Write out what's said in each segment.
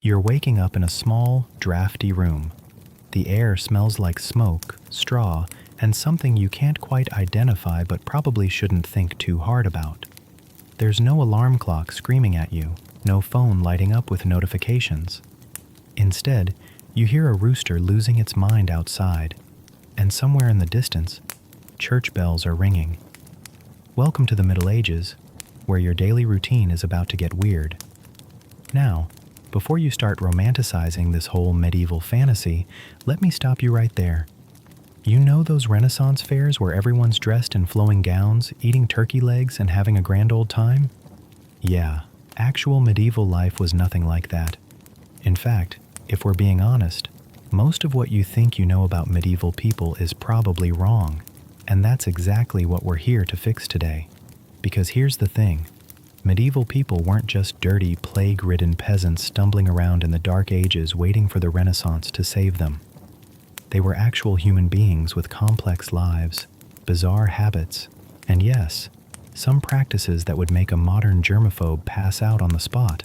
You're waking up in a small, drafty room. The air smells like smoke, straw, and something you can't quite identify but probably shouldn't think too hard about. There's no alarm clock screaming at you, no phone lighting up with notifications. Instead, you hear a rooster losing its mind outside, and somewhere in the distance, church bells are ringing. Welcome to the Middle Ages, where your daily routine is about to get weird. Now, before you start romanticizing this whole medieval fantasy, let me stop you right there. You know those Renaissance fairs where everyone's dressed in flowing gowns, eating turkey legs, and having a grand old time? Yeah, actual medieval life was nothing like that. In fact, if we're being honest, most of what you think you know about medieval people is probably wrong, and that's exactly what we're here to fix today. Because here's the thing. Medieval people weren't just dirty, plague-ridden peasants stumbling around in the Dark Ages waiting for the Renaissance to save them. They were actual human beings with complex lives, bizarre habits, and yes, some practices that would make a modern germaphobe pass out on the spot.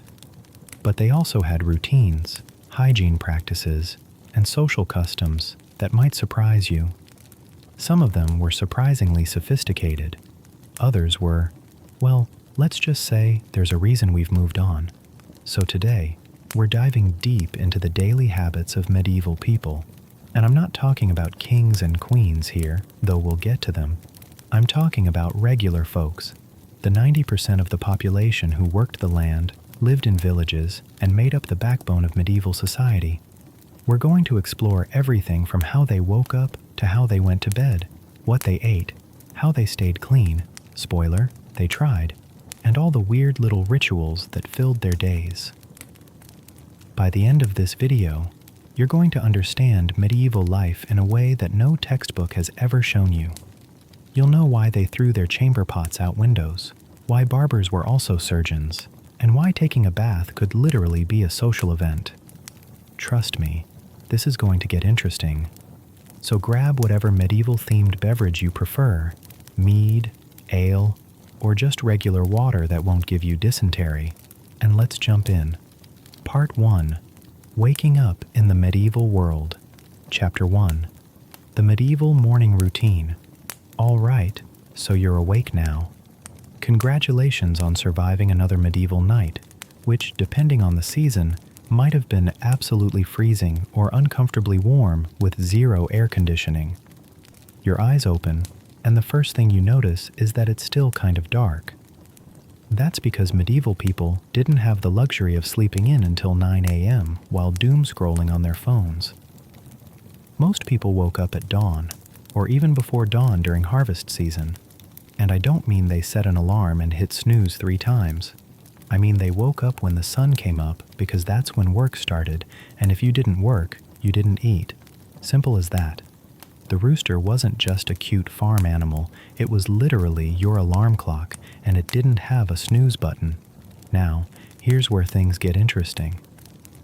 But they also had routines, hygiene practices, and social customs that might surprise you. Some of them were surprisingly sophisticated. Others were, well, let's just say there's a reason we've moved on. So today, we're diving deep into the daily habits of medieval people. And I'm not talking about kings and queens here, though we'll get to them. I'm talking about regular folks, the 90% of the population who worked the land, lived in villages, and made up the backbone of medieval society. We're going to explore everything from how they woke up to how they went to bed, what they ate, how they stayed clean, spoiler, they tried, and all the weird little rituals that filled their days. By the end of this video, you're going to understand medieval life in a way that no textbook has ever shown you. You'll know why they threw their chamber pots out windows, why barbers were also surgeons, and why taking a bath could literally be a social event. Trust me, this is going to get interesting. So grab whatever medieval-themed beverage you prefer, mead, ale, or just regular water that won't give you dysentery, and let's jump in. Part 1. Waking Up in the Medieval World. Chapter 1. The Medieval Morning Routine. All right, so you're awake now. Congratulations on surviving another medieval night, which, depending on the season, might have been absolutely freezing or uncomfortably warm with zero air conditioning. Your eyes open, and the first thing you notice is that it's still kind of dark. That's because medieval people didn't have the luxury of sleeping in until 9 a.m. while doom scrolling on their phones. Most people woke up at dawn, or even before dawn during harvest season. And I don't mean they set an alarm and hit snooze 3 times. I mean they woke up when the sun came up because that's when work started, and if you didn't work, you didn't eat. Simple as that. The rooster wasn't just a cute farm animal, it was literally your alarm clock, and it didn't have a snooze button. Now, here's where things get interesting.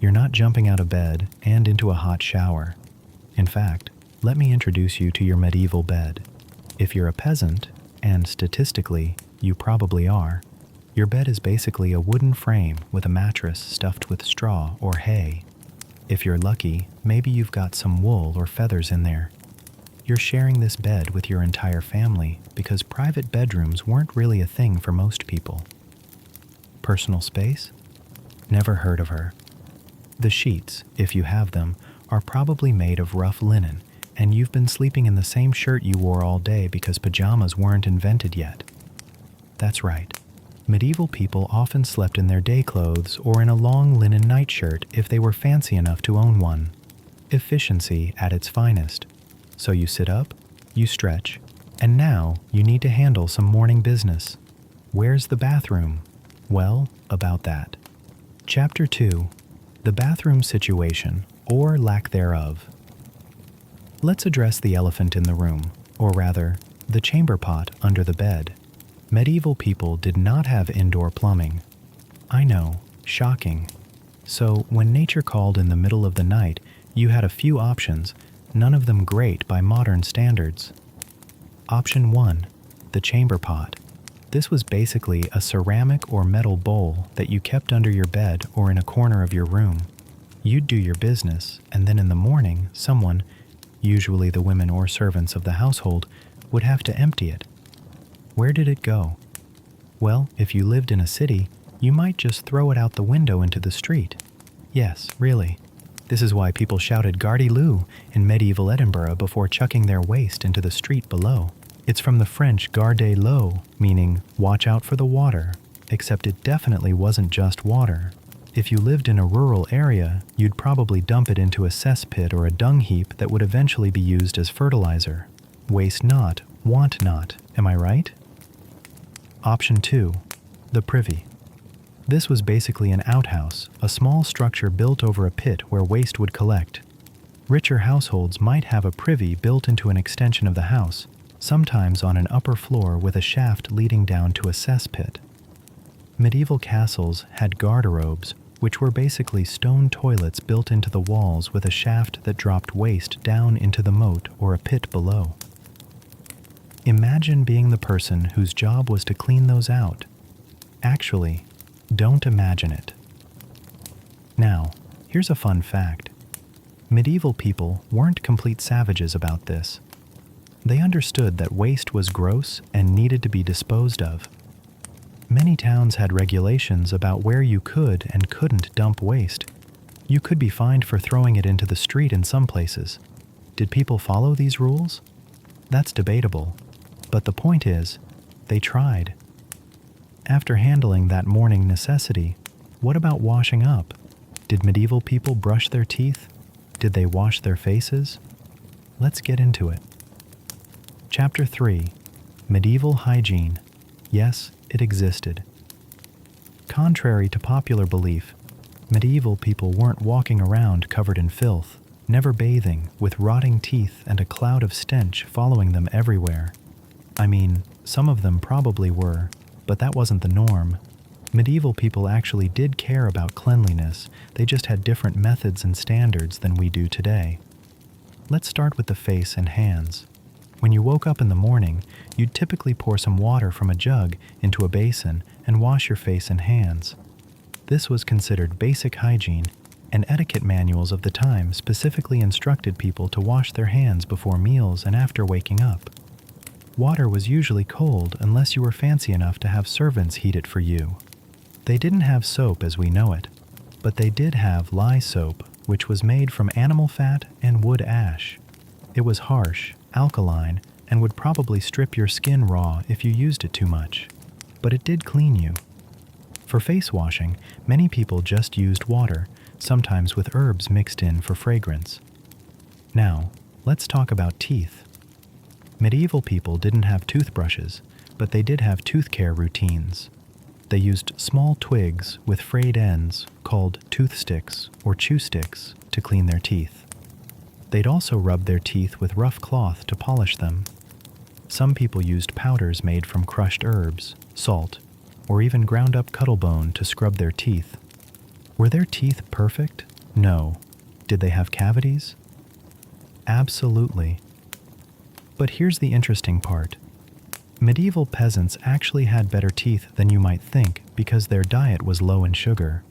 You're not jumping out of bed and into a hot shower. In fact, let me introduce you to your medieval bed. If you're a peasant, and statistically, you probably are, your bed is basically a wooden frame with a mattress stuffed with straw or hay. If you're lucky, maybe you've got some wool or feathers in there. You're sharing this bed with your entire family because private bedrooms weren't really a thing for most people. Personal space? Never heard of her. The sheets, if you have them, are probably made of rough linen, and you've been sleeping in the same shirt you wore all day because pajamas weren't invented yet. That's right. Medieval people often slept in their day clothes or in a long linen nightshirt if they were fancy enough to own one. Efficiency at its finest. So you sit up, you stretch, and now you need to handle some morning business. Where's the bathroom? Well, about that. Chapter 2. The bathroom situation, or lack thereof. Let's address the elephant in the room, or rather, the chamber pot under the bed. Medieval people did not have indoor plumbing. I know, shocking. So when nature called in the middle of the night, you had a few options, none of them great by modern standards. Option 1, the chamber pot. This was basically a ceramic or metal bowl that you kept under your bed or in a corner of your room. You'd do your business, and then in the morning, someone, usually the women or servants of the household, would have to empty it. Where did it go? Well, if you lived in a city, you might just throw it out the window into the street. Yes, really. This is why people shouted "Gardez l'eau" in medieval Edinburgh before chucking their waste into the street below. It's from the French "Gardez l'eau," meaning watch out for the water, except it definitely wasn't just water. If you lived in a rural area, you'd probably dump it into a cesspit or a dung heap that would eventually be used as fertilizer. Waste not, want not, am I right? Option 2. The privy. This was basically an outhouse, a small structure built over a pit where waste would collect. Richer households might have a privy built into an extension of the house, sometimes on an upper floor with a shaft leading down to a cesspit. Medieval castles had garderobes, which were basically stone toilets built into the walls with a shaft that dropped waste down into the moat or a pit below. Imagine being the person whose job was to clean those out. Actually, don't imagine it. Now, here's a fun fact. Medieval people weren't complete savages about this. They understood that waste was gross and needed to be disposed of. Many towns had regulations about where you could and couldn't dump waste. You could be fined for throwing it into the street in some places. Did people follow these rules? That's debatable. But the point is, they tried. After handling that morning necessity, what about washing up? Did medieval people brush their teeth? Did they wash their faces? Let's get into it. Chapter 3. Medieval Hygiene. Yes, it existed. Contrary to popular belief, medieval people weren't walking around covered in filth, never bathing, with rotting teeth and a cloud of stench following them everywhere. I mean, some of them probably were, but that wasn't the norm. Medieval people actually did care about cleanliness, they just had different methods and standards than we do today. Let's start with the face and hands. When you woke up in the morning, you'd typically pour some water from a jug into a basin and wash your face and hands. This was considered basic hygiene, and etiquette manuals of the time specifically instructed people to wash their hands before meals and after waking up. Water was usually cold unless you were fancy enough to have servants heat it for you. They didn't have soap as we know it, but they did have lye soap, which was made from animal fat and wood ash. It was harsh, alkaline, and would probably strip your skin raw if you used it too much. But it did clean you. For face washing, many people just used water, sometimes with herbs mixed in for fragrance. Now, let's talk about teeth. Medieval people didn't have toothbrushes, but they did have tooth care routines. They used small twigs with frayed ends, called tooth sticks or chew sticks, to clean their teeth. They'd also rub their teeth with rough cloth to polish them. Some people used powders made from crushed herbs, salt, or even ground up cuttlebone to scrub their teeth. Were their teeth perfect? No. Did they have cavities? Absolutely. But here's the interesting part. Medieval peasants actually had better teeth than you might think because their diet was low in sugar.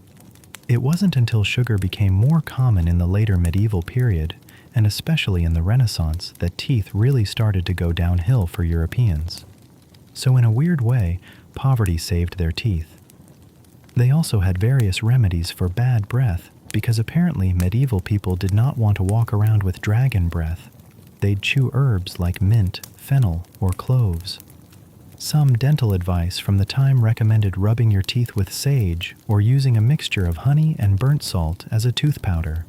It wasn't until sugar became more common in the later medieval period, and especially in the Renaissance, that teeth really started to go downhill for Europeans. So in a weird way, poverty saved their teeth. They also had various remedies for bad breath, because apparently medieval people did not want to walk around with dragon breath. They'd chew herbs like mint, fennel, or cloves. Some dental advice from the time recommended rubbing your teeth with sage or using a mixture of honey and burnt salt as a tooth powder.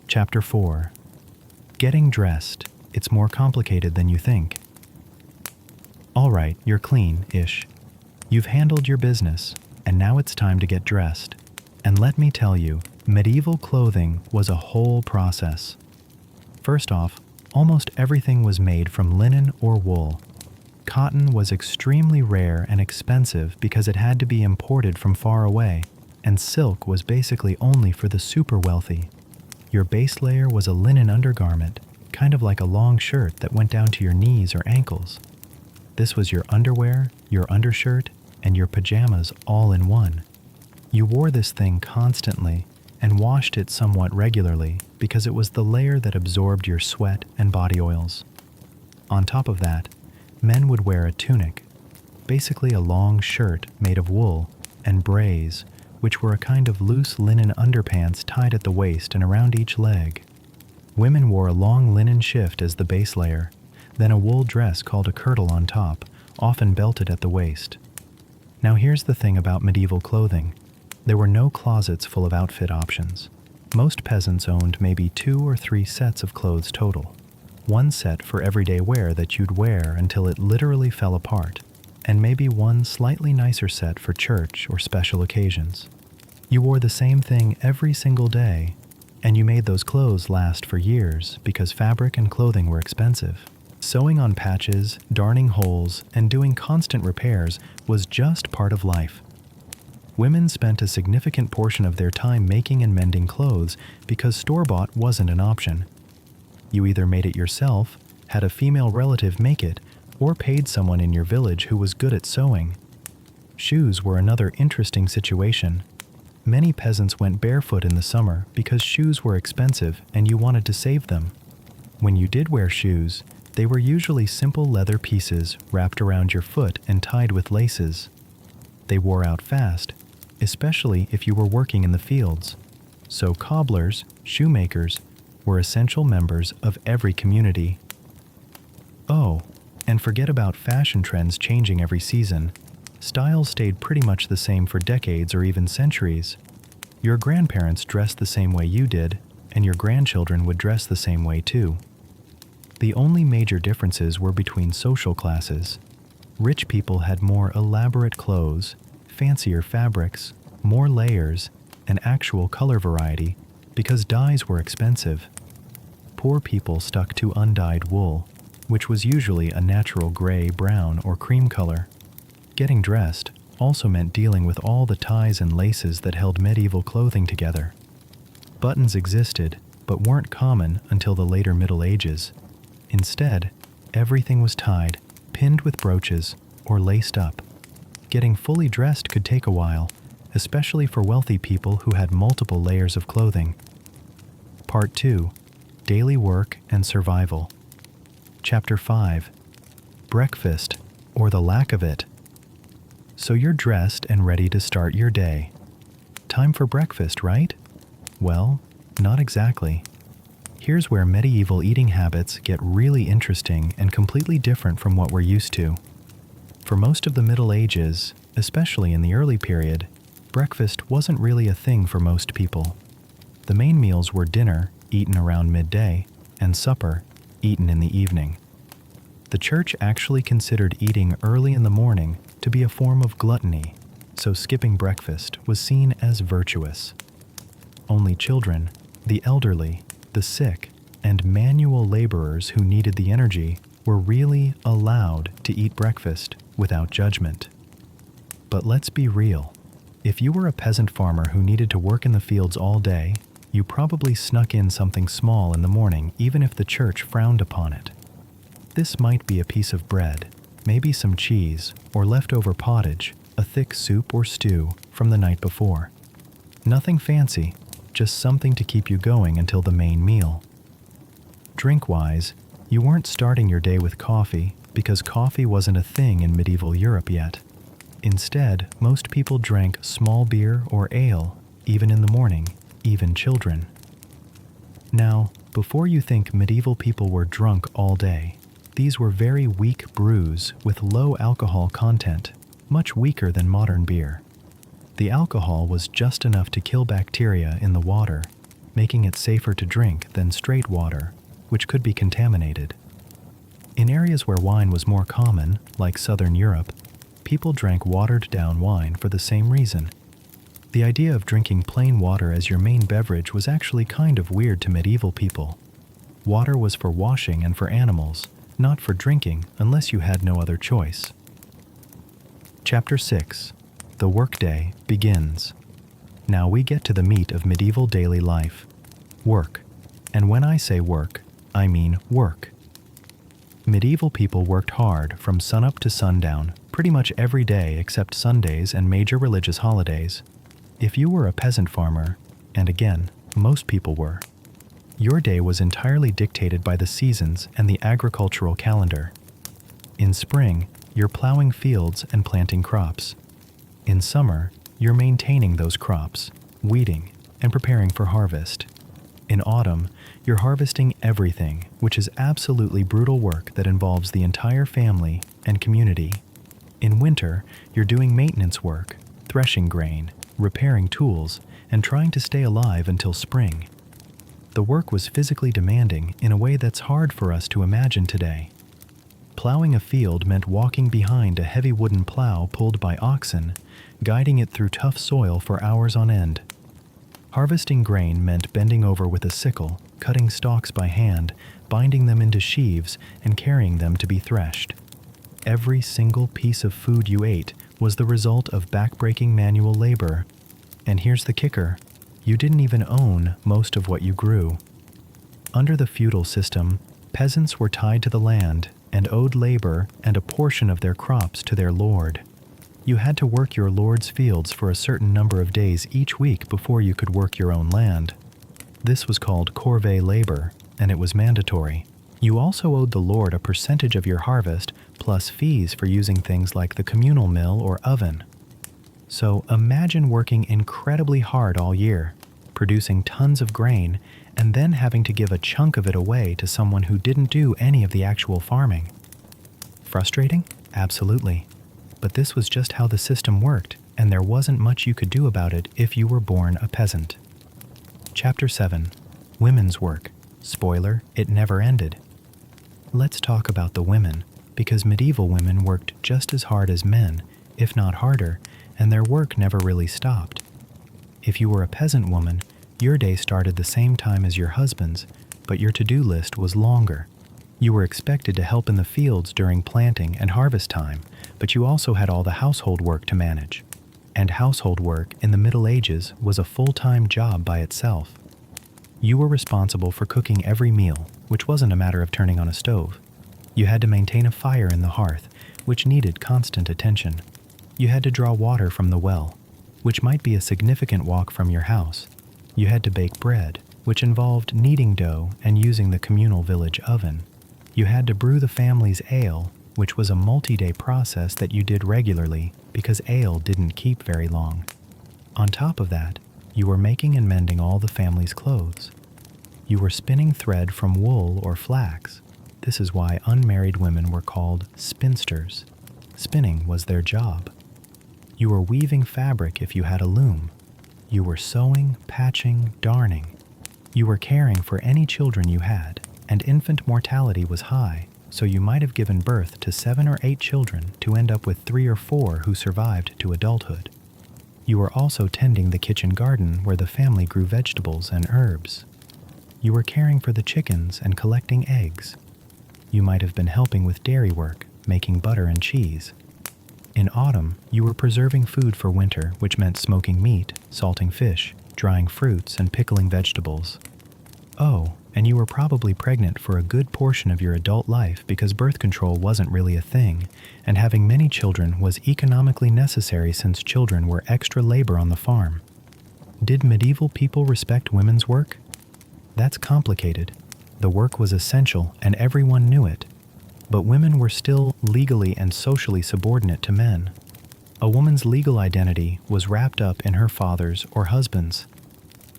Chapter 4. Getting dressed. It's more complicated than you think. All right, you're clean-ish. You've handled your business, and now it's time to get dressed. And let me tell you, medieval clothing was a whole process. First off, almost everything was made from linen or wool. Cotton was extremely rare and expensive because it had to be imported from far away, and silk was basically only for the super wealthy. Your base layer was a linen undergarment, kind of like a long shirt that went down to your knees or ankles. This was your underwear, your undershirt, and your pajamas all in one. You wore this thing constantly, and washed it somewhat regularly because it was the layer that absorbed your sweat and body oils. On top of that, men would wear a tunic, basically a long shirt made of wool, and brays, which were a kind of loose linen underpants tied at the waist and around each leg. Women wore a long linen shift as the base layer, then a wool dress called a kirtle on top, often belted at the waist. Now here's the thing about medieval clothing. There were no closets full of outfit options. Most peasants owned maybe 2 or 3 sets of clothes total. One set for everyday wear that you'd wear until it literally fell apart, and maybe one slightly nicer set for church or special occasions. You wore the same thing every single day, and you made those clothes last for years because fabric and clothing were expensive. Sewing on patches, darning holes, and doing constant repairs was just part of life. Women spent a significant portion of their time making and mending clothes because store-bought wasn't an option. You either made it yourself, had a female relative make it, or paid someone in your village who was good at sewing. Shoes were another interesting situation. Many peasants went barefoot in the summer because shoes were expensive and you wanted to save them. When you did wear shoes, they were usually simple leather pieces wrapped around your foot and tied with laces. They wore out fast, especially if you were working in the fields. So cobblers, shoemakers, were essential members of every community. Oh, and forget about fashion trends changing every season. Styles stayed pretty much the same for decades or even centuries. Your grandparents dressed the same way you did, and your grandchildren would dress the same way too. The only major differences were between social classes. Rich people had more elaborate clothes, fancier fabrics, more layers, and actual color variety because dyes were expensive. Poor people stuck to undyed wool, which was usually a natural gray, brown, or cream color. Getting dressed also meant dealing with all the ties and laces that held medieval clothing together. Buttons existed, but weren't common until the later Middle Ages. Instead, everything was tied, pinned with brooches, or laced up. Getting fully dressed could take a while, especially for wealthy people who had multiple layers of clothing. Part 2. Daily Work and Survival. Chapter 5. Breakfast, or the lack of it. So you're dressed and ready to start your day. Time for breakfast, right? Well, not exactly. Here's where medieval eating habits get really interesting and completely different from what we're used to. For most of the Middle Ages, especially in the early period, breakfast wasn't really a thing for most people. The main meals were dinner, eaten around midday, and supper, eaten in the evening. The church actually considered eating early in the morning to be a form of gluttony, so skipping breakfast was seen as virtuous. Only children, the elderly, the sick, and manual laborers who needed the energy were really allowed to eat breakfast without judgment. But let's be real. If you were a peasant farmer who needed to work in the fields all day, you probably snuck in something small in the morning even if the church frowned upon it. This might be a piece of bread, maybe some cheese, or leftover pottage, a thick soup or stew from the night before. Nothing fancy, just something to keep you going until the main meal. Drink-wise, you weren't starting your day with coffee because coffee wasn't a thing in medieval Europe yet. Instead, most people drank small beer or ale, even in the morning, even children. Now, before you think medieval people were drunk all day, these were very weak brews with low alcohol content, much weaker than modern beer. The alcohol was just enough to kill bacteria in the water, making it safer to drink than straight water, which could be contaminated. In areas where wine was more common, like Southern Europe, people drank watered-down wine for the same reason. The idea of drinking plain water as your main beverage was actually kind of weird to medieval people. Water was for washing and for animals, not for drinking unless you had no other choice. Chapter 6. The workday begins. Now we get to the meat of medieval daily life. Work. And when I say work, I mean work. Medieval people worked hard from sunup to sundown, pretty much every day except Sundays and major religious holidays. If you were a peasant farmer, And again, most people were. Your day was entirely dictated by the seasons and the agricultural calendar. In spring, you're plowing fields and planting crops. In summer, you're maintaining those crops, weeding, and preparing for harvest. In autumn, you're harvesting everything, which is absolutely brutal work that involves the entire family and community. In winter, you're doing maintenance work, threshing grain, repairing tools, and trying to stay alive until spring. The work was physically demanding in a way that's hard for us to imagine today. Plowing a field meant walking behind a heavy wooden plow pulled by oxen, guiding it through tough soil for hours on end. Harvesting grain meant bending over with a sickle, cutting stalks by hand, binding them into sheaves, and carrying them to be threshed. Every single piece of food you ate was the result of backbreaking manual labor. And here's the kicker: you didn't even own most of what you grew. Under the feudal system, peasants were tied to the land and owed labor and a portion of their crops to their lord. You had to work your lord's fields for a certain number of days each week before you could work your own land. This was called corvée labor, and it was mandatory. You also owed the lord a percentage of your harvest, plus fees for using things like the communal mill or oven. So imagine working incredibly hard all year, producing tons of grain, and then having to give a chunk of it away to someone who didn't do any of the actual farming. Frustrating? Absolutely. But this was just how the system worked, and there wasn't much you could do about it if you were born a peasant. Chapter 7. Women's Work. Spoiler, it never ended. Let's talk about the women, because medieval women worked just as hard as men, if not harder, and their work never really stopped. If you were a peasant woman, your day started the same time as your husband's, but your to-do list was longer. You were expected to help in the fields during planting and harvest time, but you also had all the household work to manage. And household work in the Middle Ages was a full-time job by itself. You were responsible for cooking every meal, which wasn't a matter of turning on a stove. You had to maintain a fire in the hearth, which needed constant attention. You had to draw water from the well, which might be a significant walk from your house. You had to bake bread, which involved kneading dough and using the communal village oven. You had to brew the family's ale, which was a multi-day process that you did regularly because ale didn't keep very long. On top of that, you were making and mending all the family's clothes. You were spinning thread from wool or flax. This is why unmarried women were called spinsters. Spinning was their job. You were weaving fabric if you had a loom. You were sewing, patching, darning. You were caring for any children you had, and infant mortality was high, so you might have given birth to 7 or 8 children to end up with 3 or 4 who survived to adulthood. You were also tending the kitchen garden where the family grew vegetables and herbs. You were caring for the chickens and collecting eggs. You might have been helping with dairy work, making butter and cheese. In autumn, you were preserving food for winter, which meant smoking meat, salting fish, drying fruits, and pickling vegetables. Oh, and you were probably pregnant for a good portion of your adult life because birth control wasn't really a thing, and having many children was economically necessary since children were extra labor on the farm. Did medieval people respect women's work? That's complicated. The work was essential and everyone knew it. But women were still legally and socially subordinate to men. A woman's legal identity was wrapped up in her father's or husband's.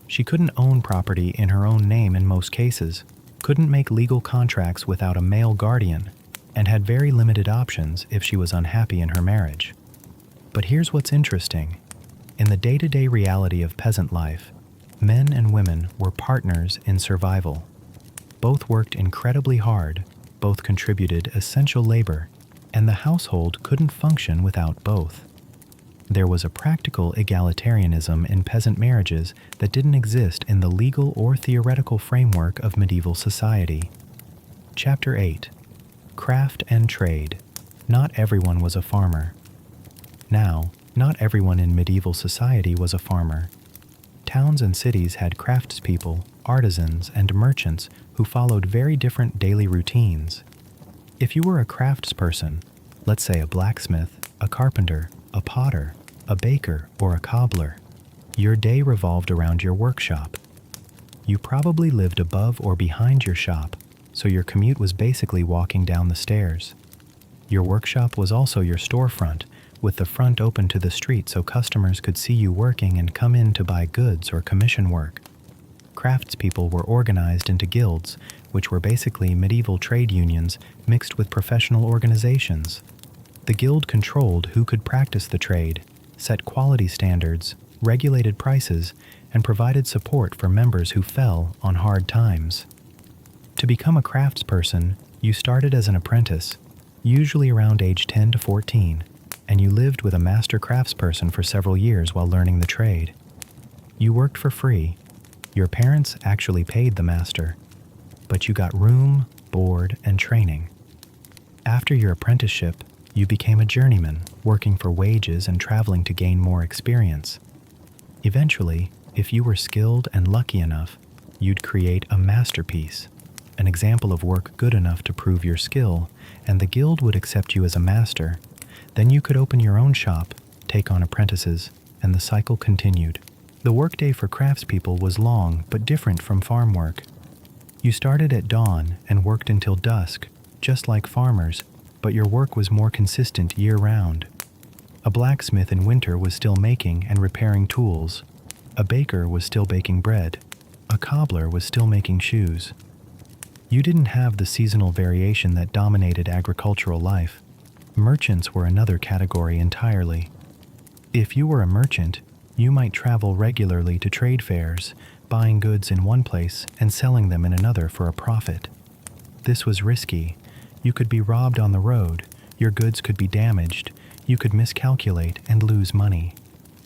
She couldn't own property in her own name in most cases, couldn't make legal contracts without a male guardian, and had very limited options if she was unhappy in her marriage. But here's what's interesting. In the day-to-day reality of peasant life, men and women were partners in survival. Both worked incredibly hard, both contributed essential labor, and the household couldn't function without both. There was a practical egalitarianism in peasant marriages that didn't exist in the legal or theoretical framework of medieval society. Chapter 8. Craft and Trade. Not everyone was a farmer. Now, not everyone in medieval society was a farmer. Towns and cities had craftspeople, artisans, and merchants who followed very different daily routines. If you were a craftsperson, let's say a blacksmith, a carpenter, a potter, a baker, or a cobbler, Your day revolved around your workshop. You probably lived above or behind your shop, so your commute was basically walking down the stairs. Your workshop was also your storefront, with the front open to the street so customers could see you working and come in to buy goods or commission work. Craftspeople were organized into guilds, which were basically medieval trade unions mixed with professional organizations. The guild controlled who could practice the trade, set quality standards, regulated prices, and provided support for members who fell on hard times. To become a craftsperson, you started as an apprentice, usually around age 10 to 14, and you lived with a master craftsperson for several years while learning the trade. You worked for free. Your parents actually paid the master, but you got room, board, and training. After your apprenticeship, you became a journeyman, working for wages and traveling to gain more experience. Eventually, if you were skilled and lucky enough, you'd create a masterpiece, an example of work good enough to prove your skill, and the guild would accept you as a master. Then you could open your own shop, take on apprentices, and the cycle continued. The workday for craftspeople was long but different from farm work. You started at dawn and worked until dusk, just like farmers, but your work was more consistent year-round. A blacksmith in winter was still making and repairing tools. A baker was still baking bread. A cobbler was still making shoes. You didn't have the seasonal variation that dominated agricultural life. Merchants were another category entirely. If you were a merchant, you might travel regularly to trade fairs, buying goods in one place and selling them in another for a profit. This was risky. You could be robbed on the road, your goods could be damaged, you could miscalculate and lose money.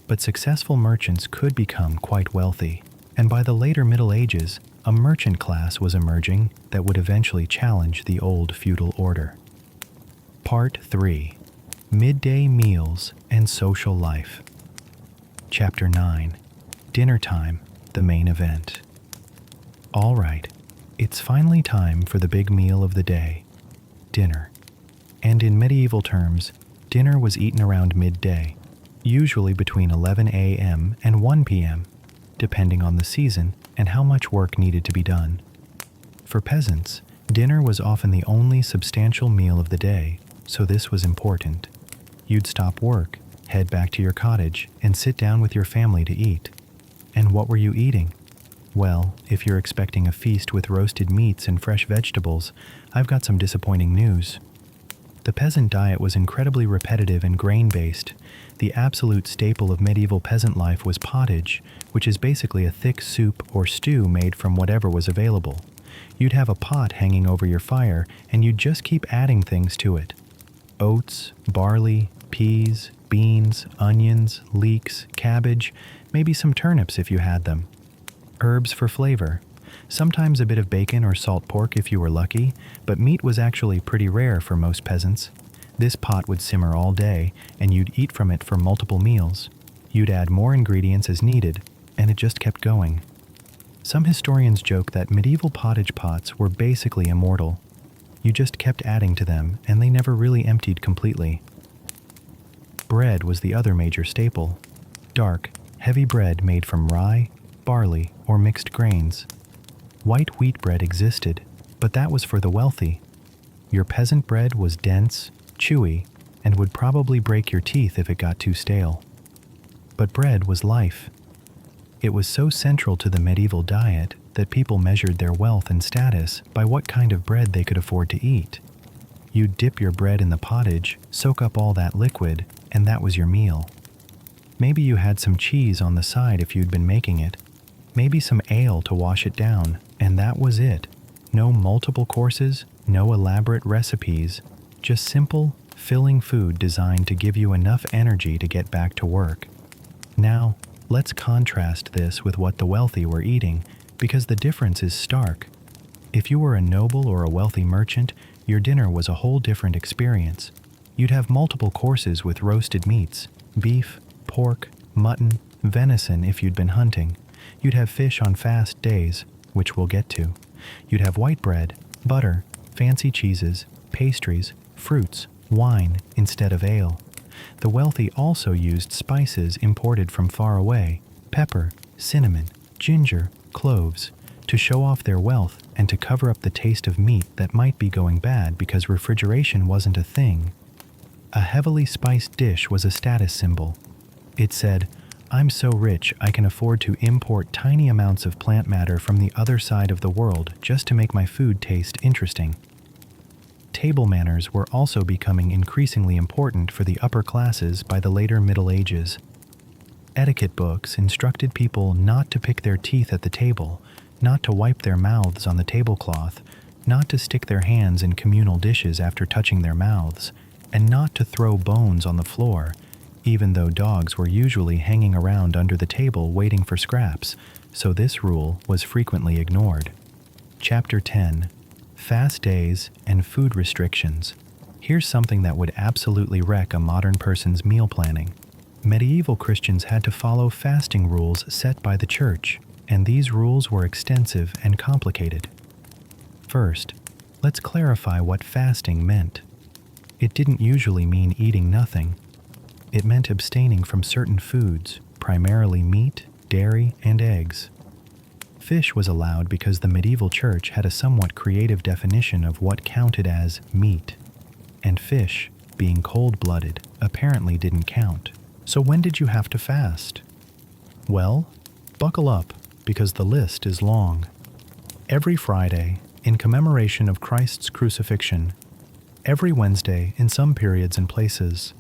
But successful merchants could become quite wealthy, and by the later Middle Ages, a merchant class was emerging that would eventually challenge the old feudal order. Part 3. Midday Meals and Social Life. Chapter 9. Dinner Time, the main event. All right, it's finally time for the big meal of the day, dinner. And in medieval terms, dinner was eaten around midday, usually between 11 a.m. and 1 p.m., depending on the season and how much work needed to be done. For peasants, dinner was often the only substantial meal of the day, so this was important. You'd stop work, head back to your cottage, and sit down with your family to eat. And what were you eating? Well, if you're expecting a feast with roasted meats and fresh vegetables, I've got some disappointing news. The peasant diet was incredibly repetitive and grain-based. The absolute staple of medieval peasant life was pottage, which is basically a thick soup or stew made from whatever was available. You'd have a pot hanging over your fire, and you'd just keep adding things to it. Oats, barley, peas, beans, onions, leeks, cabbage, maybe some turnips if you had them. Herbs for flavor. Sometimes a bit of bacon or salt pork if you were lucky, but meat was actually pretty rare for most peasants. This pot would simmer all day, and you'd eat from it for multiple meals. You'd add more ingredients as needed, and it just kept going. Some historians joke that medieval pottage pots were basically immortal. You just kept adding to them, and they never really emptied completely. Bread was the other major staple. Dark, heavy bread made from rye, barley, or mixed grains. White wheat bread existed, but that was for the wealthy. Your peasant bread was dense, chewy, and would probably break your teeth if it got too stale. But bread was life. It was so central to the medieval diet that people measured their wealth and status by what kind of bread they could afford to eat. You'd dip your bread in the pottage, soak up all that liquid, and that was your meal. Maybe you had some cheese on the side if you'd been making it. Maybe some ale to wash it down, and that was it. No multiple courses, no elaborate recipes, just simple, filling food designed to give you enough energy to get back to work. Now, let's contrast this with what the wealthy were eating, because the difference is stark. If you were a noble or a wealthy merchant, your dinner was a whole different experience. You'd have multiple courses with roasted meats, beef, pork, mutton, venison if you'd been hunting. You'd have fish on fast days, which we'll get to. You'd have white bread, butter, fancy cheeses, pastries, fruits, wine instead of ale. The wealthy also used spices imported from far away, pepper, cinnamon, ginger, cloves, to show off their wealth and to cover up the taste of meat that might be going bad because refrigeration wasn't a thing. A heavily spiced dish was a status symbol. It said, "I'm so rich I can afford to import tiny amounts of plant matter from the other side of the world just to make my food taste interesting." Table manners were also becoming increasingly important for the upper classes by the later Middle Ages. Etiquette books instructed people not to pick their teeth at the table, not to wipe their mouths on the tablecloth, not to stick their hands in communal dishes after touching their mouths, and not to throw bones on the floor, even though dogs were usually hanging around under the table waiting for scraps, so this rule was frequently ignored. Chapter 10. Fast Days and Food Restrictions. Here's something that would absolutely wreck a modern person's meal planning. Medieval Christians had to follow fasting rules set by the church, and these rules were extensive and complicated. First, let's clarify what fasting meant. It didn't usually mean eating nothing. It meant abstaining from certain foods, primarily meat, dairy, and eggs. Fish was allowed because the medieval church had a somewhat creative definition of what counted as meat, and fish, being cold-blooded, apparently didn't count. So when did you have to fast? Well, buckle up, because the list is long. Every Friday, in commemoration of Christ's crucifixion. Every Wednesday, in some periods and places.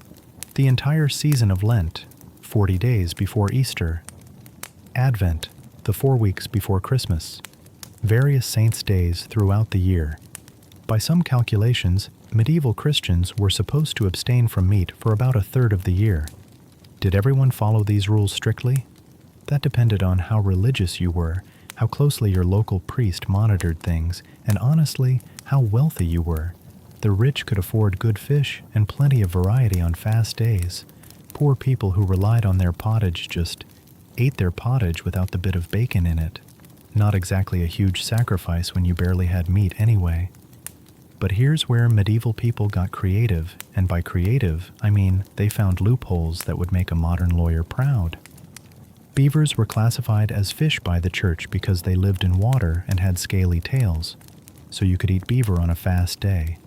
The entire season of Lent, 40 days before Easter. Advent, the 4 weeks before Christmas. Various saints' days throughout the year. By some calculations, medieval Christians were supposed to abstain from meat for about a third of the year. Did everyone follow these rules strictly? That depended on how religious you were, how closely your local priest monitored things, and honestly, how wealthy you were. The rich could afford good fish and plenty of variety on fast days. Poor people who relied on their pottage just ate their pottage without the bit of bacon in it. Not exactly a huge sacrifice when you barely had meat anyway. But here's where medieval people got creative, and by creative, I mean they found loopholes that would make a modern lawyer proud. Beavers were classified as fish by the church because they lived in water and had scaly tails, so you could eat beaver on a fast day.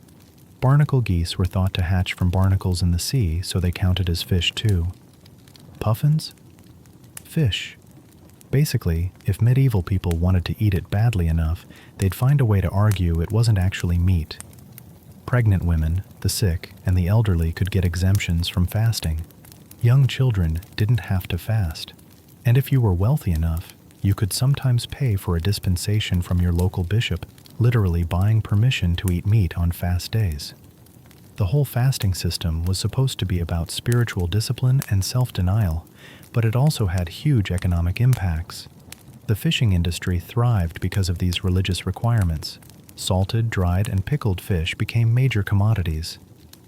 Barnacle geese were thought to hatch from barnacles in the sea, so they counted as fish too. Puffins? Fish. Basically, if medieval people wanted to eat it badly enough, they'd find a way to argue it wasn't actually meat. Pregnant women, the sick, and the elderly could get exemptions from fasting. Young children didn't have to fast. And if you were wealthy enough, you could sometimes pay for a dispensation from your local bishop, literally buying permission to eat meat on fast days. The whole fasting system was supposed to be about spiritual discipline and self-denial, but it also had huge economic impacts. The fishing industry thrived because of these religious requirements. Salted, dried, and pickled fish became major commodities.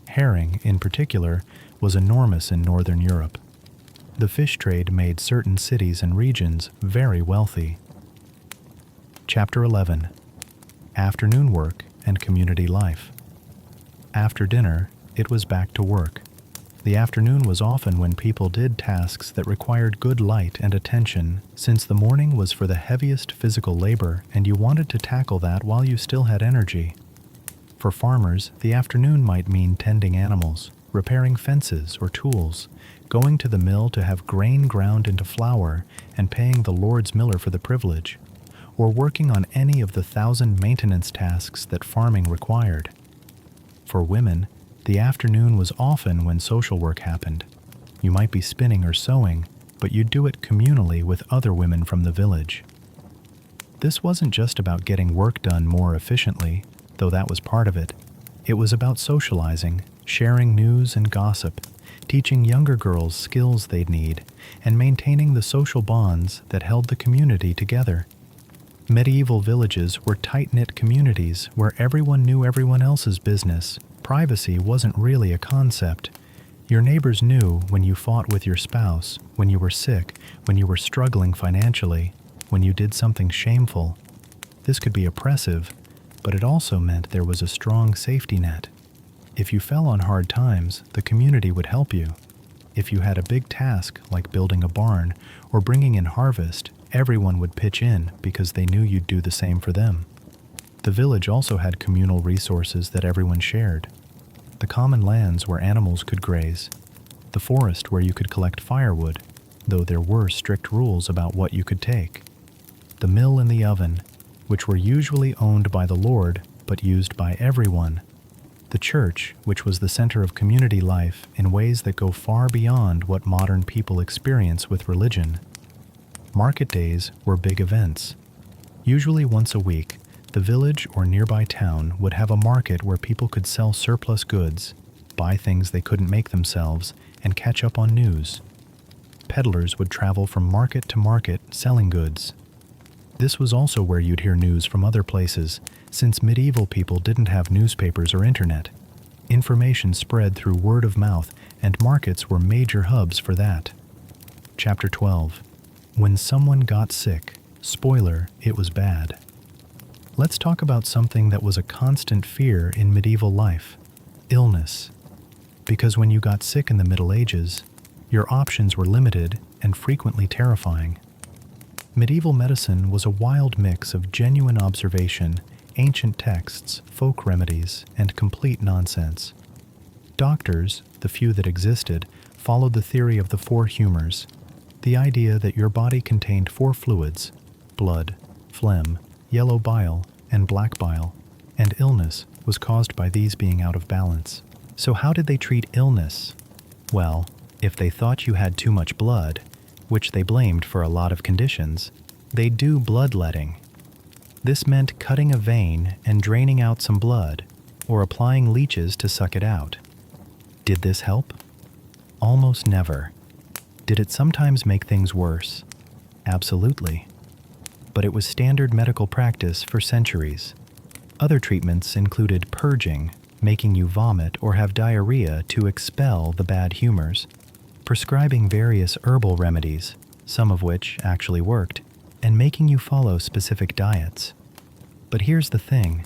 Herring, in particular, was enormous in Northern Europe. The fish trade made certain cities and regions very wealthy. Chapter 11. Afternoon Work and Community Life. After dinner, it was back to work. The afternoon was often when people did tasks that required good light and attention, since the morning was for the heaviest physical labor and you wanted to tackle that while you still had energy. For farmers, the afternoon might mean tending animals, repairing fences or tools, going to the mill to have grain ground into flour and paying the Lord's miller for the privilege, or working on any of the 1,000 maintenance tasks that farming required. For women, the afternoon was often when social work happened. You might be spinning or sewing, but you'd do it communally with other women from the village. This wasn't just about getting work done more efficiently, though that was part of it. It was about socializing, sharing news and gossip, teaching younger girls skills they'd need, and maintaining the social bonds that held the community together. Medieval villages were tight-knit communities where everyone knew everyone else's business. Privacy wasn't really a concept. Your neighbors knew when you fought with your spouse, when you were sick, when you were struggling financially, when you did something shameful. This could be oppressive, but it also meant there was a strong safety net. If you fell on hard times, the community would help you. If you had a big task like building a barn or bringing in harvest, everyone would pitch in because they knew you'd do the same for them. The village also had communal resources that everyone shared. The common lands where animals could graze, the forest where you could collect firewood, though there were strict rules about what you could take, the mill and the oven, which were usually owned by the Lord but used by everyone, the church, which was the center of community life in ways that go far beyond what modern people experience with religion. Market days were big events. Usually once a week, the village or nearby town would have a market where people could sell surplus goods, buy things they couldn't make themselves, and catch up on news. Peddlers would travel from market to market selling goods. This was also where you'd hear news from other places, since medieval people didn't have newspapers or internet. Information spread through word of mouth, and markets were major hubs for that. Chapter 12. When someone got sick. Spoiler, it was bad. Let's talk about something that was a constant fear in medieval life: illness. Because when you got sick in the Middle Ages, your options were limited and frequently terrifying. Medieval medicine was a wild mix of genuine observation, ancient texts, folk remedies, and complete nonsense. Doctors, the few that existed, followed the theory of the four humors, the idea that your body contained four fluids: blood, phlegm, yellow bile, and black bile, and illness was caused by these being out of balance. So how did they treat illness? Well, if they thought you had too much blood, which they blamed for a lot of conditions, they'd do bloodletting. This meant cutting a vein and draining out some blood, or applying leeches to suck it out. Did this help? Almost never. Did it sometimes make things worse? Absolutely. But it was standard medical practice for centuries. Other treatments included purging, making you vomit or have diarrhea to expel the bad humors, prescribing various herbal remedies, some of which actually worked, and making you follow specific diets. But here's the thing: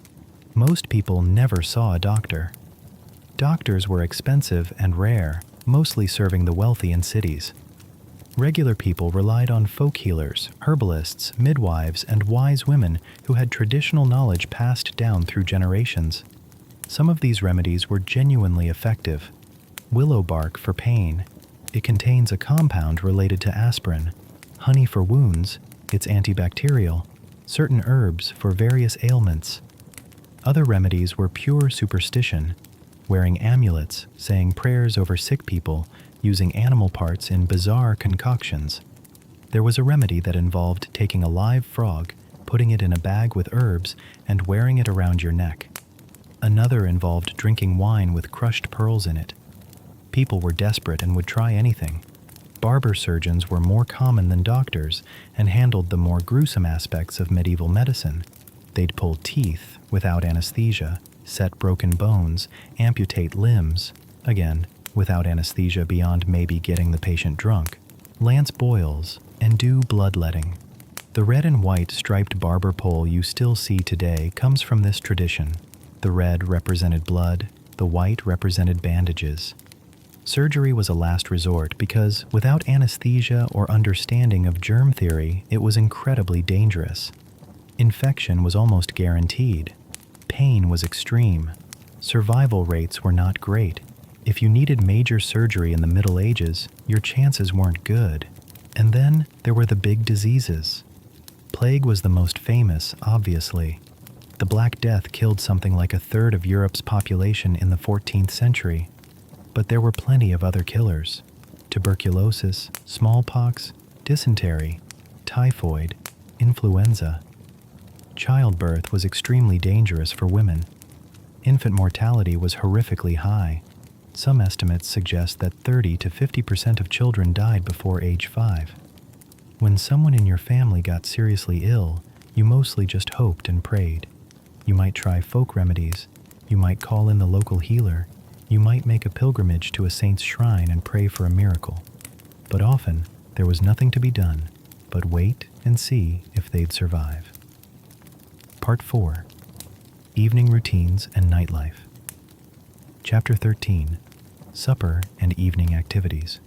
most people never saw a doctor. Doctors were expensive and rare, mostly serving the wealthy in cities. Regular people relied on folk healers, herbalists, midwives, and wise women who had traditional knowledge passed down through generations. Some of these remedies were genuinely effective. Willow bark for pain. It contains a compound related to aspirin. Honey for wounds. It's antibacterial. Certain herbs for various ailments. Other remedies were pure superstition, wearing amulets, saying prayers over sick people, using animal parts in bizarre concoctions. There was a remedy that involved taking a live frog, putting it in a bag with herbs, and wearing it around your neck. Another involved drinking wine with crushed pearls in it. People were desperate and would try anything. Barber surgeons were more common than doctors and handled the more gruesome aspects of medieval medicine. They'd pull teeth without anesthesia, set broken bones, amputate limbs, again, without anesthesia beyond maybe getting the patient drunk, lance boils, and do bloodletting. The red and white striped barber pole you still see today comes from this tradition. The red represented blood, the white represented bandages. Surgery was a last resort because, without anesthesia or understanding of germ theory, it was incredibly dangerous. Infection was almost guaranteed. Pain was extreme. Survival rates were not great. If you needed major surgery in the Middle Ages, your chances weren't good. And then there were the big diseases. Plague was the most famous, obviously. The Black Death killed something like a third of Europe's population in the 14th century. But there were plenty of other killers: tuberculosis, smallpox, dysentery, typhoid, influenza. Childbirth was extremely dangerous for women. Infant mortality was horrifically high. Some estimates suggest that 30 to 50% of children died before age 5. When someone in your family got seriously ill, you mostly just hoped and prayed. You might try folk remedies. You might call in the local healer. You might make a pilgrimage to a saint's shrine and pray for a miracle. But often, there was nothing to be done but wait and see if they'd survive. Part 4. Evening Routines and Nightlife. Chapter 13. Supper and Evening Activities.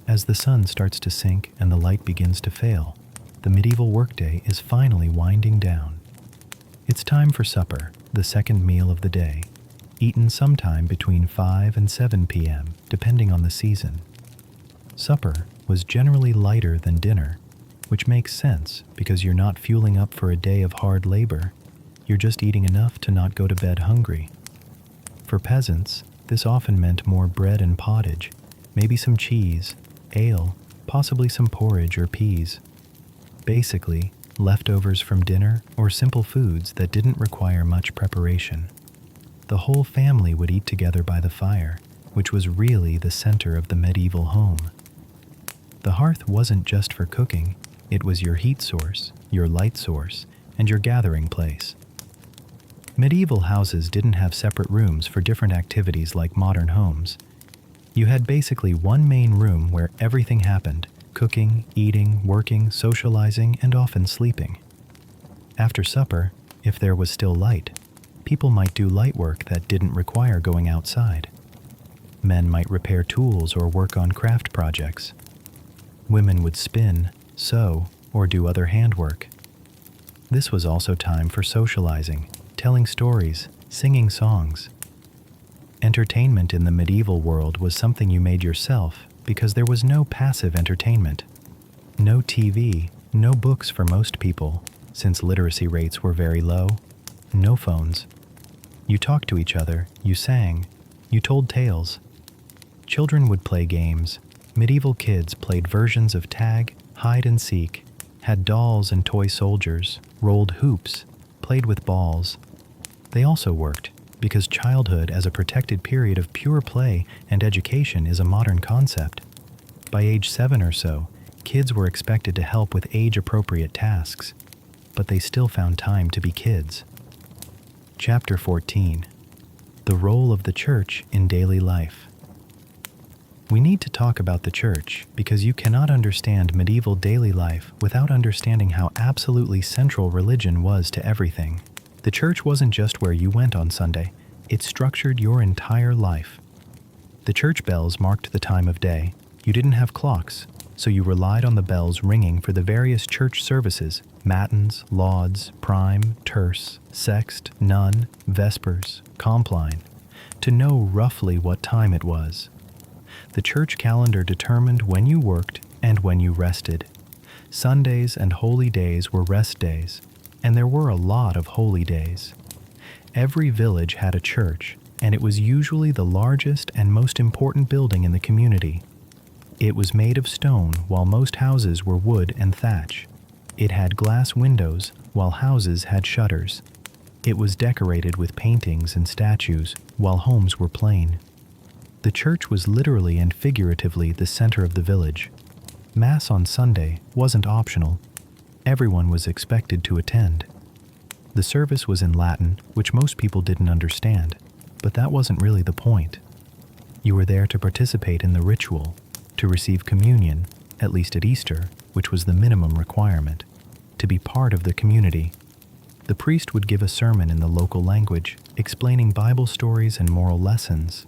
As the sun starts to sink and the light begins to fail, the medieval workday is finally winding down. It's time for supper, the second meal of the day, eaten sometime between 5 and 7 p.m., depending on the season. Supper was generally lighter than dinner, which makes sense because you're not fueling up for a day of hard labor. You're just eating enough to not go to bed hungry. For peasants, this often meant more bread and pottage, maybe some cheese, ale, possibly some porridge or peas. Basically, leftovers from dinner or simple foods that didn't require much preparation. The whole family would eat together by the fire, which was really the center of the medieval home. The hearth wasn't just for cooking, it was your heat source, your light source, and your gathering place. Medieval houses didn't have separate rooms for different activities like modern homes. You had basically one main room where everything happened: cooking, eating, working, socializing, and often sleeping. After supper, if there was still light, people might do light work that didn't require going outside. Men might repair tools or work on craft projects. Women would spin, sew, or do other handwork. This was also time for socializing, telling stories, singing songs. Entertainment in the medieval world was something you made yourself because there was no passive entertainment. No TV, no books for most people, since literacy rates were very low. No phones. You talked to each other, you sang, you told tales. Children would play games. Medieval kids played versions of tag, hide and seek, had dolls and toy soldiers, rolled hoops, played with balls. They also worked, because childhood as a protected period of pure play and education is a modern concept. By age 7 or so, kids were expected to help with age-appropriate tasks, but they still found time to be kids. Chapter 14. The Role of the Church in Daily Life. We need to talk about the church because you cannot understand medieval daily life without understanding how absolutely central religion was to everything. The church wasn't just where you went on Sunday, it structured your entire life. The church bells marked the time of day. You didn't have clocks, so you relied on the bells ringing for the various church services: matins, lauds, prime, terce, sext, none, vespers, compline, to know roughly what time it was. The church calendar determined when you worked and when you rested. Sundays and holy days were rest days, and there were a lot of holy days. Every village had a church, and it was usually the largest and most important building in the community. It was made of stone, while most houses were wood and thatch. It had glass windows, while houses had shutters. It was decorated with paintings and statues, while homes were plain. The church was literally and figuratively the center of the village. Mass on Sunday wasn't optional. Everyone was expected to attend. The service was in Latin, which most people didn't understand, but that wasn't really the point. You were there to participate in the ritual, to receive communion, at least at Easter, which was the minimum requirement, to be part of the community. The priest would give a sermon in the local language, explaining Bible stories and moral lessons.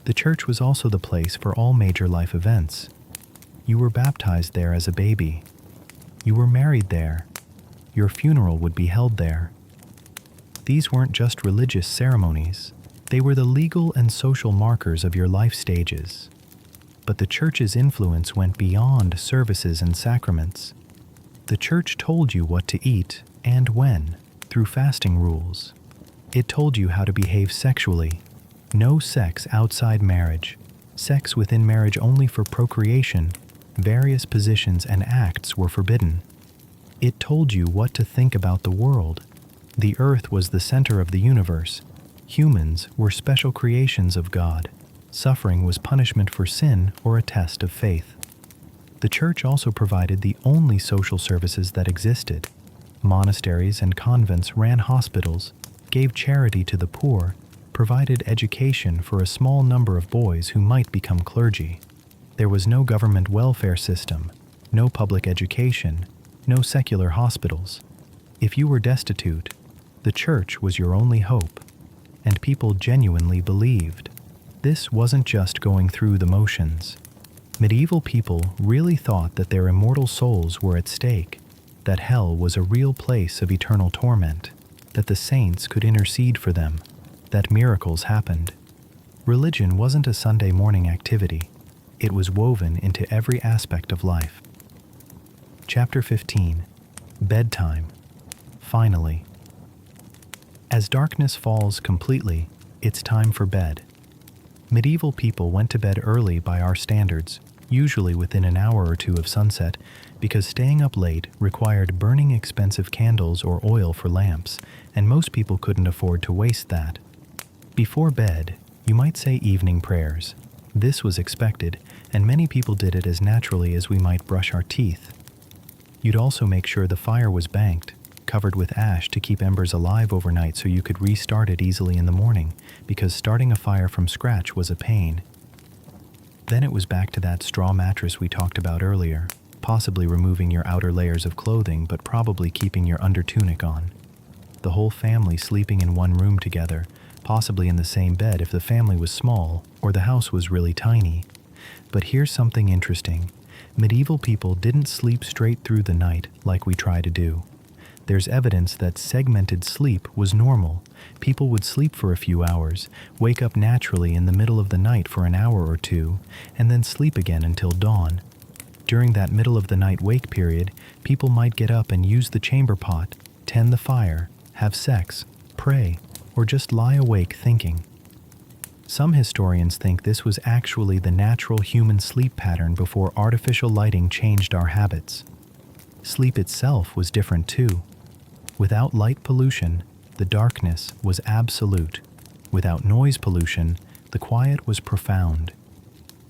The church was also the place for all major life events. You were baptized there as a baby. You were married there. Your funeral would be held there. These weren't just religious ceremonies. They were the legal and social markers of your life stages. But the church's influence went beyond services and sacraments. The church told you what to eat and when, through fasting rules. It told you how to behave sexually. No sex outside marriage, sex within marriage only for procreation. Various positions and acts were forbidden. It told you what to think about the world. The earth was the center of the universe. Humans were special creations of God. Suffering was punishment for sin or a test of faith. The church also provided the only social services that existed. Monasteries and convents ran hospitals, gave charity to the poor, provided education for a small number of boys who might become clergy. There was no government welfare system, no public education, no secular hospitals. If you were destitute, the church was your only hope, and people genuinely believed. This wasn't just going through the motions. Medieval people really thought that their immortal souls were at stake, that hell was a real place of eternal torment, that the saints could intercede for them, that miracles happened. Religion wasn't a Sunday morning activity. It was woven into every aspect of life. Chapter 15. Bedtime. Finally. As darkness falls completely, it's time for bed. Medieval people went to bed early by our standards, usually within an hour or two of sunset, because staying up late required burning expensive candles or oil for lamps, and most people couldn't afford to waste that. Before bed, you might say evening prayers. This was expected, and many people did it as naturally as we might brush our teeth. You'd also make sure the fire was banked, covered with ash to keep embers alive overnight so you could restart it easily in the morning, because starting a fire from scratch was a pain. Then it was back to that straw mattress we talked about earlier, possibly removing your outer layers of clothing but probably keeping your undertunic on. The whole family sleeping in one room together, possibly in the same bed if the family was small or the house was really tiny. But here's something interesting. Medieval people didn't sleep straight through the night like we try to do. There's evidence that segmented sleep was normal. People would sleep for a few hours, wake up naturally in the middle of the night for an hour or two, and then sleep again until dawn. During that middle of the night wake period, people might get up and use the chamber pot, tend the fire, have sex, pray, or just lie awake thinking. Some historians think this was actually the natural human sleep pattern before artificial lighting changed our habits. Sleep itself was different too. Without light pollution, the darkness was absolute. Without noise pollution, the quiet was profound.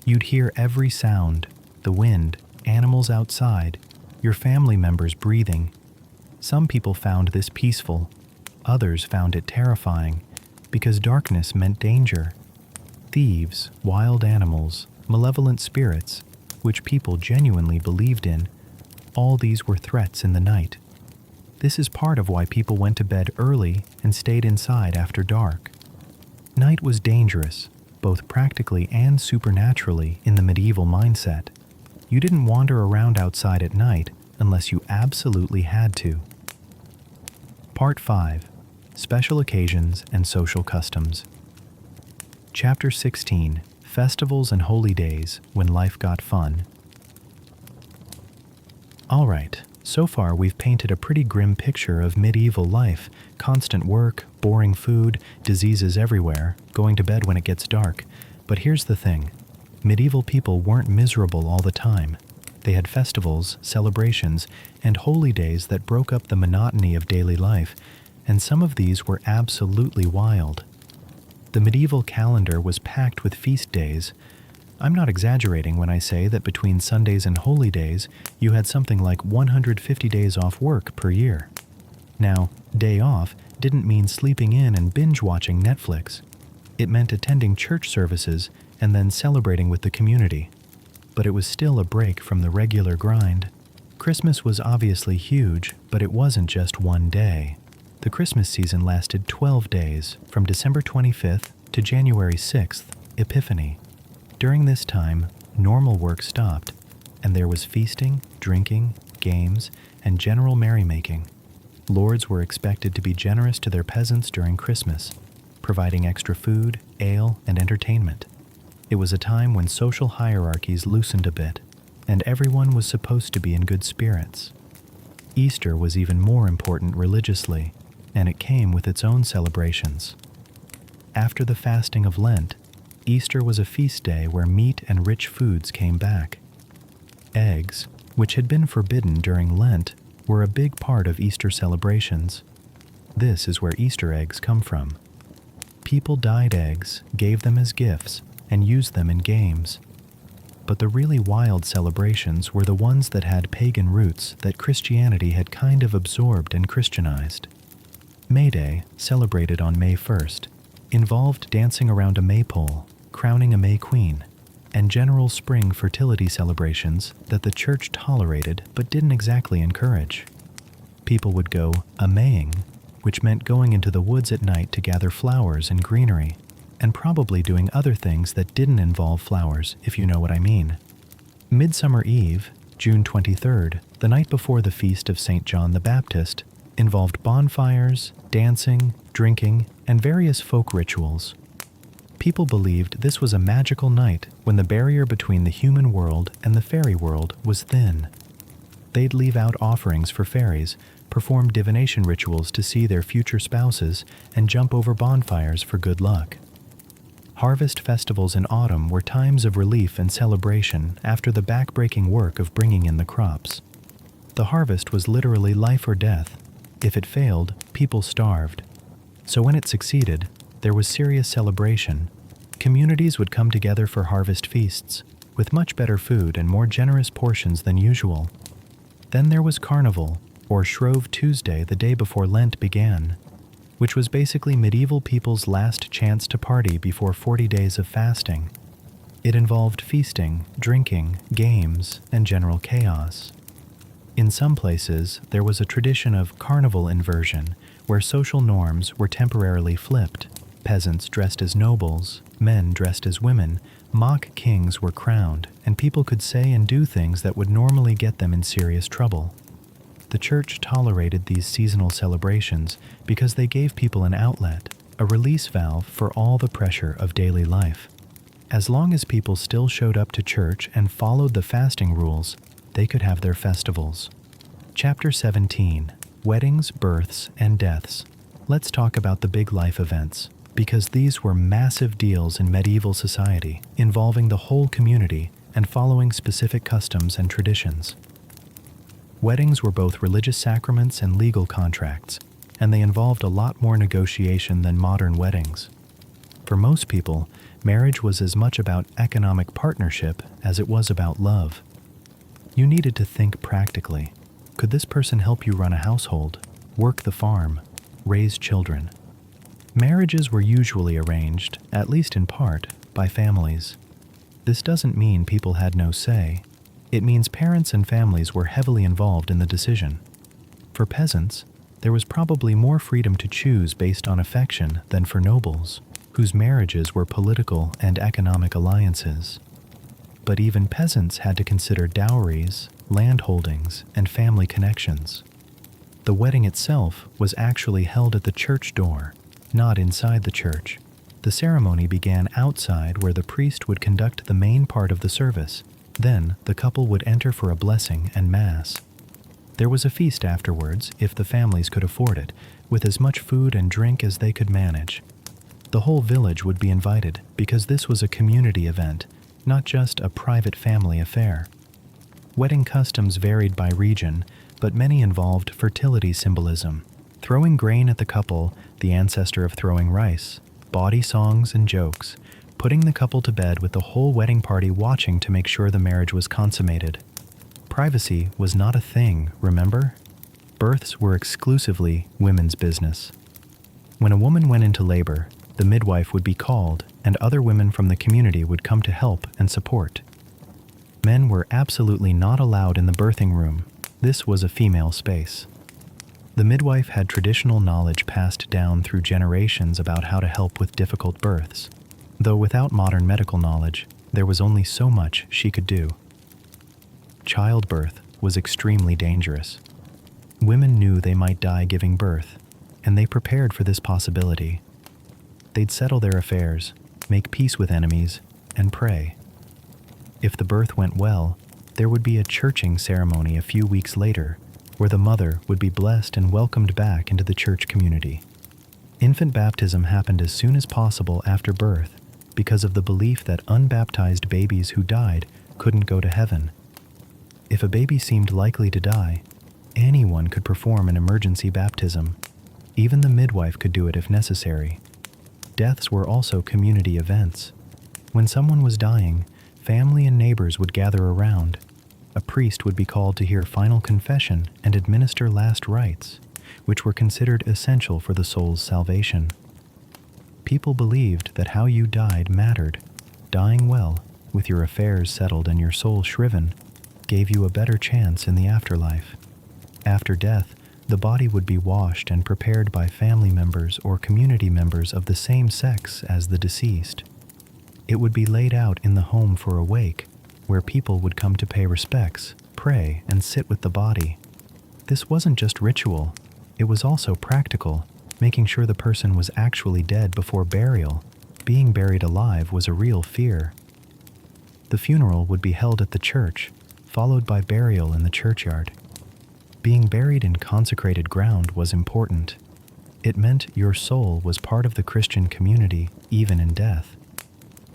You'd hear every sound, the wind, animals outside, your family members breathing. Some people found this peaceful. Others found it terrifying, because darkness meant danger. Thieves, wild animals, malevolent spirits, which people genuinely believed in, all these were threats in the night. This is part of why people went to bed early and stayed inside after dark. Night was dangerous, both practically and supernaturally in the medieval mindset. You didn't wander around outside at night unless you absolutely had to. Part 5. Special Occasions and Social Customs. Chapter 16. Festivals and Holy Days When Life Got Fun. All right, so far we've painted a pretty grim picture of medieval life. Constant work, boring food, diseases everywhere, going to bed when it gets dark. But here's the thing. Medieval people weren't miserable all the time. They had festivals, celebrations, and holy days that broke up the monotony of daily life, and some of these were absolutely wild. The medieval calendar was packed with feast days. I'm not exaggerating when I say that between Sundays and holy days, you had something like 150 days off work per year. Now, day off didn't mean sleeping in and binge-watching Netflix. It meant attending church services and then celebrating with the community. But it was still a break from the regular grind. Christmas was obviously huge, but it wasn't just one day. The Christmas season lasted 12 days, from December 25th to January 6th, Epiphany. During this time, normal work stopped, and there was feasting, drinking, games, and general merrymaking. Lords were expected to be generous to their peasants during Christmas, providing extra food, ale, and entertainment. It was a time when social hierarchies loosened a bit, and everyone was supposed to be in good spirits. Easter was even more important religiously, and it came with its own celebrations. After the fasting of Lent, Easter was a feast day where meat and rich foods came back. Eggs, which had been forbidden during Lent, were a big part of Easter celebrations. This is where Easter eggs come from. People dyed eggs, gave them as gifts, and used them in games. But the really wild celebrations were the ones that had pagan roots that Christianity had kind of absorbed and Christianized. May Day, celebrated on May 1st, involved dancing around a maypole, crowning a May Queen, and general spring fertility celebrations that the church tolerated but didn't exactly encourage. People would go a-maying, which meant going into the woods at night to gather flowers and greenery, and probably doing other things that didn't involve flowers, if you know what I mean. Midsummer Eve, June 23rd, the night before the feast of St. John the Baptist, involved bonfires, dancing, drinking, and various folk rituals. People believed this was a magical night when the barrier between the human world and the fairy world was thin. They'd leave out offerings for fairies, perform divination rituals to see their future spouses, and jump over bonfires for good luck. Harvest festivals in autumn were times of relief and celebration after the back-breaking work of bringing in the crops. The harvest was literally life or death. If it failed, people starved. So when it succeeded, there was serious celebration. Communities would come together for harvest feasts, with much better food and more generous portions than usual. Then there was Carnival, or Shrove Tuesday the day before Lent began, which was basically medieval people's last chance to party before 40 days of fasting. It involved feasting, drinking, games, and general chaos. In some places, there was a tradition of carnival inversion, where social norms were temporarily flipped. Peasants dressed as nobles, men dressed as women, mock kings were crowned, and people could say and do things that would normally get them in serious trouble. The church tolerated these seasonal celebrations because they gave people an outlet, a release valve for all the pressure of daily life. As long as people still showed up to church and followed the fasting rules, they could have their festivals. Chapter 17: Weddings, Births, and Deaths. Let's talk about the big life events, because these were massive deals in medieval society, involving the whole community and following specific customs and traditions. Weddings were both religious sacraments and legal contracts, and they involved a lot more negotiation than modern weddings. For most people, marriage was as much about economic partnership as it was about love. You needed to think practically. Could this person help you run a household, work the farm, raise children? Marriages were usually arranged, at least in part, by families. This doesn't mean people had no say. It means parents and families were heavily involved in the decision. For peasants, there was probably more freedom to choose based on affection than for nobles, whose marriages were political and economic alliances. But even peasants had to consider dowries, land holdings, and family connections. The wedding itself was actually held at the church door, not inside the church. The ceremony began outside, where the priest would conduct the main part of the service. Then, the couple would enter for a blessing and mass. There was a feast afterwards, if the families could afford it, with as much food and drink as they could manage. The whole village would be invited, because this was a community event, not just a private family affair. Wedding customs varied by region, but many involved fertility symbolism. Throwing grain at the couple, the ancestor of throwing rice, bawdy songs and jokes, putting the couple to bed with the whole wedding party watching to make sure the marriage was consummated. Privacy was not a thing, remember? Births were exclusively women's business. When a woman went into labor, the midwife would be called, and other women from the community would come to help and support. Men were absolutely not allowed in the birthing room. This was a female space. The midwife had traditional knowledge passed down through generations about how to help with difficult births. Though without modern medical knowledge, there was only so much she could do. Childbirth was extremely dangerous. Women knew they might die giving birth, and they prepared for this possibility. They'd settle their affairs, make peace with enemies, and pray. If the birth went well, there would be a churching ceremony a few weeks later, where the mother would be blessed and welcomed back into the church community. Infant baptism happened as soon as possible after birth, because of the belief that unbaptized babies who died couldn't go to heaven. If a baby seemed likely to die, anyone could perform an emergency baptism. Even the midwife could do it if necessary. Deaths were also community events. When someone was dying, family and neighbors would gather around. A priest would be called to hear final confession and administer last rites, which were considered essential for the soul's salvation. People believed that how you died mattered. Dying well, with your affairs settled and your soul shriven, gave you a better chance in the afterlife. After death, the body would be washed and prepared by family members or community members of the same sex as the deceased. It would be laid out in the home for a wake, where people would come to pay respects, pray, and sit with the body. This wasn't just ritual, it was also practical, making sure the person was actually dead before burial. Being buried alive was a real fear. The funeral would be held at the church, followed by burial in the churchyard. Being buried in consecrated ground was important. It meant your soul was part of the Christian community, even in death.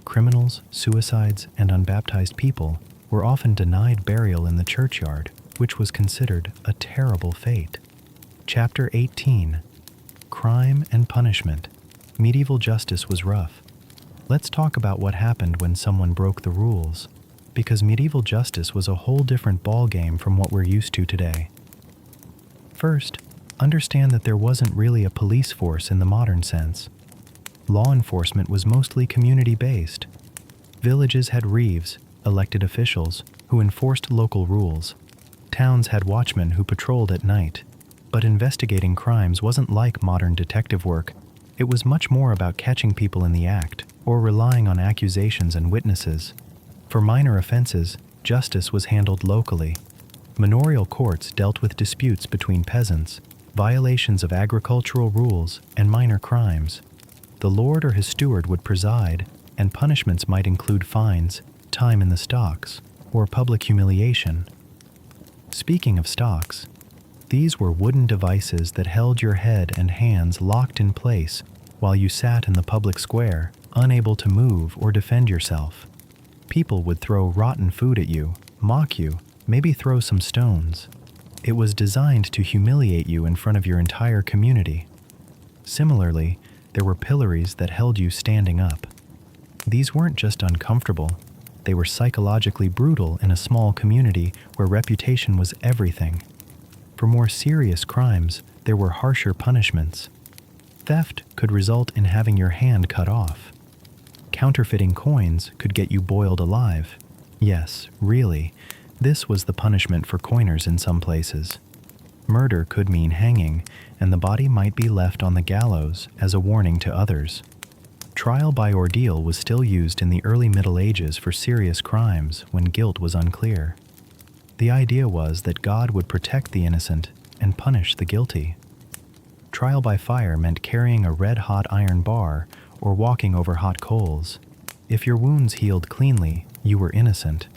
Criminals, suicides, and unbaptized people were often denied burial in the churchyard, which was considered a terrible fate. Chapter 18: Crime and Punishment. Medieval justice was rough. Let's talk about what happened when someone broke the rules, because medieval justice was a whole different ballgame from what we're used to today. First, understand that there wasn't really a police force in the modern sense. Law enforcement was mostly community-based. Villages had reeves, elected officials, who enforced local rules. Towns had watchmen who patrolled at night. But investigating crimes wasn't like modern detective work. It was much more about catching people in the act, or relying on accusations and witnesses. For minor offenses, justice was handled locally. Manorial courts dealt with disputes between peasants, violations of agricultural rules, and minor crimes. The lord or his steward would preside, and punishments might include fines, time in the stocks, or public humiliation. Speaking of stocks, these were wooden devices that held your head and hands locked in place while you sat in the public square, unable to move or defend yourself. People would throw rotten food at you, mock you, maybe throw some stones. It was designed to humiliate you in front of your entire community. Similarly, there were pillories that held you standing up. These weren't just uncomfortable, they were psychologically brutal in a small community where reputation was everything. For more serious crimes, there were harsher punishments. Theft could result in having your hand cut off. Counterfeiting coins could get you boiled alive. Yes, really, this was the punishment for coiners in some places. Murder could mean hanging, and the body might be left on the gallows as a warning to others. Trial by ordeal was still used in the early Middle Ages for serious crimes when guilt was unclear. The idea was that God would protect the innocent and punish the guilty. Trial by fire meant carrying a red-hot iron bar or walking over hot coals. If your wounds healed cleanly, you were innocent.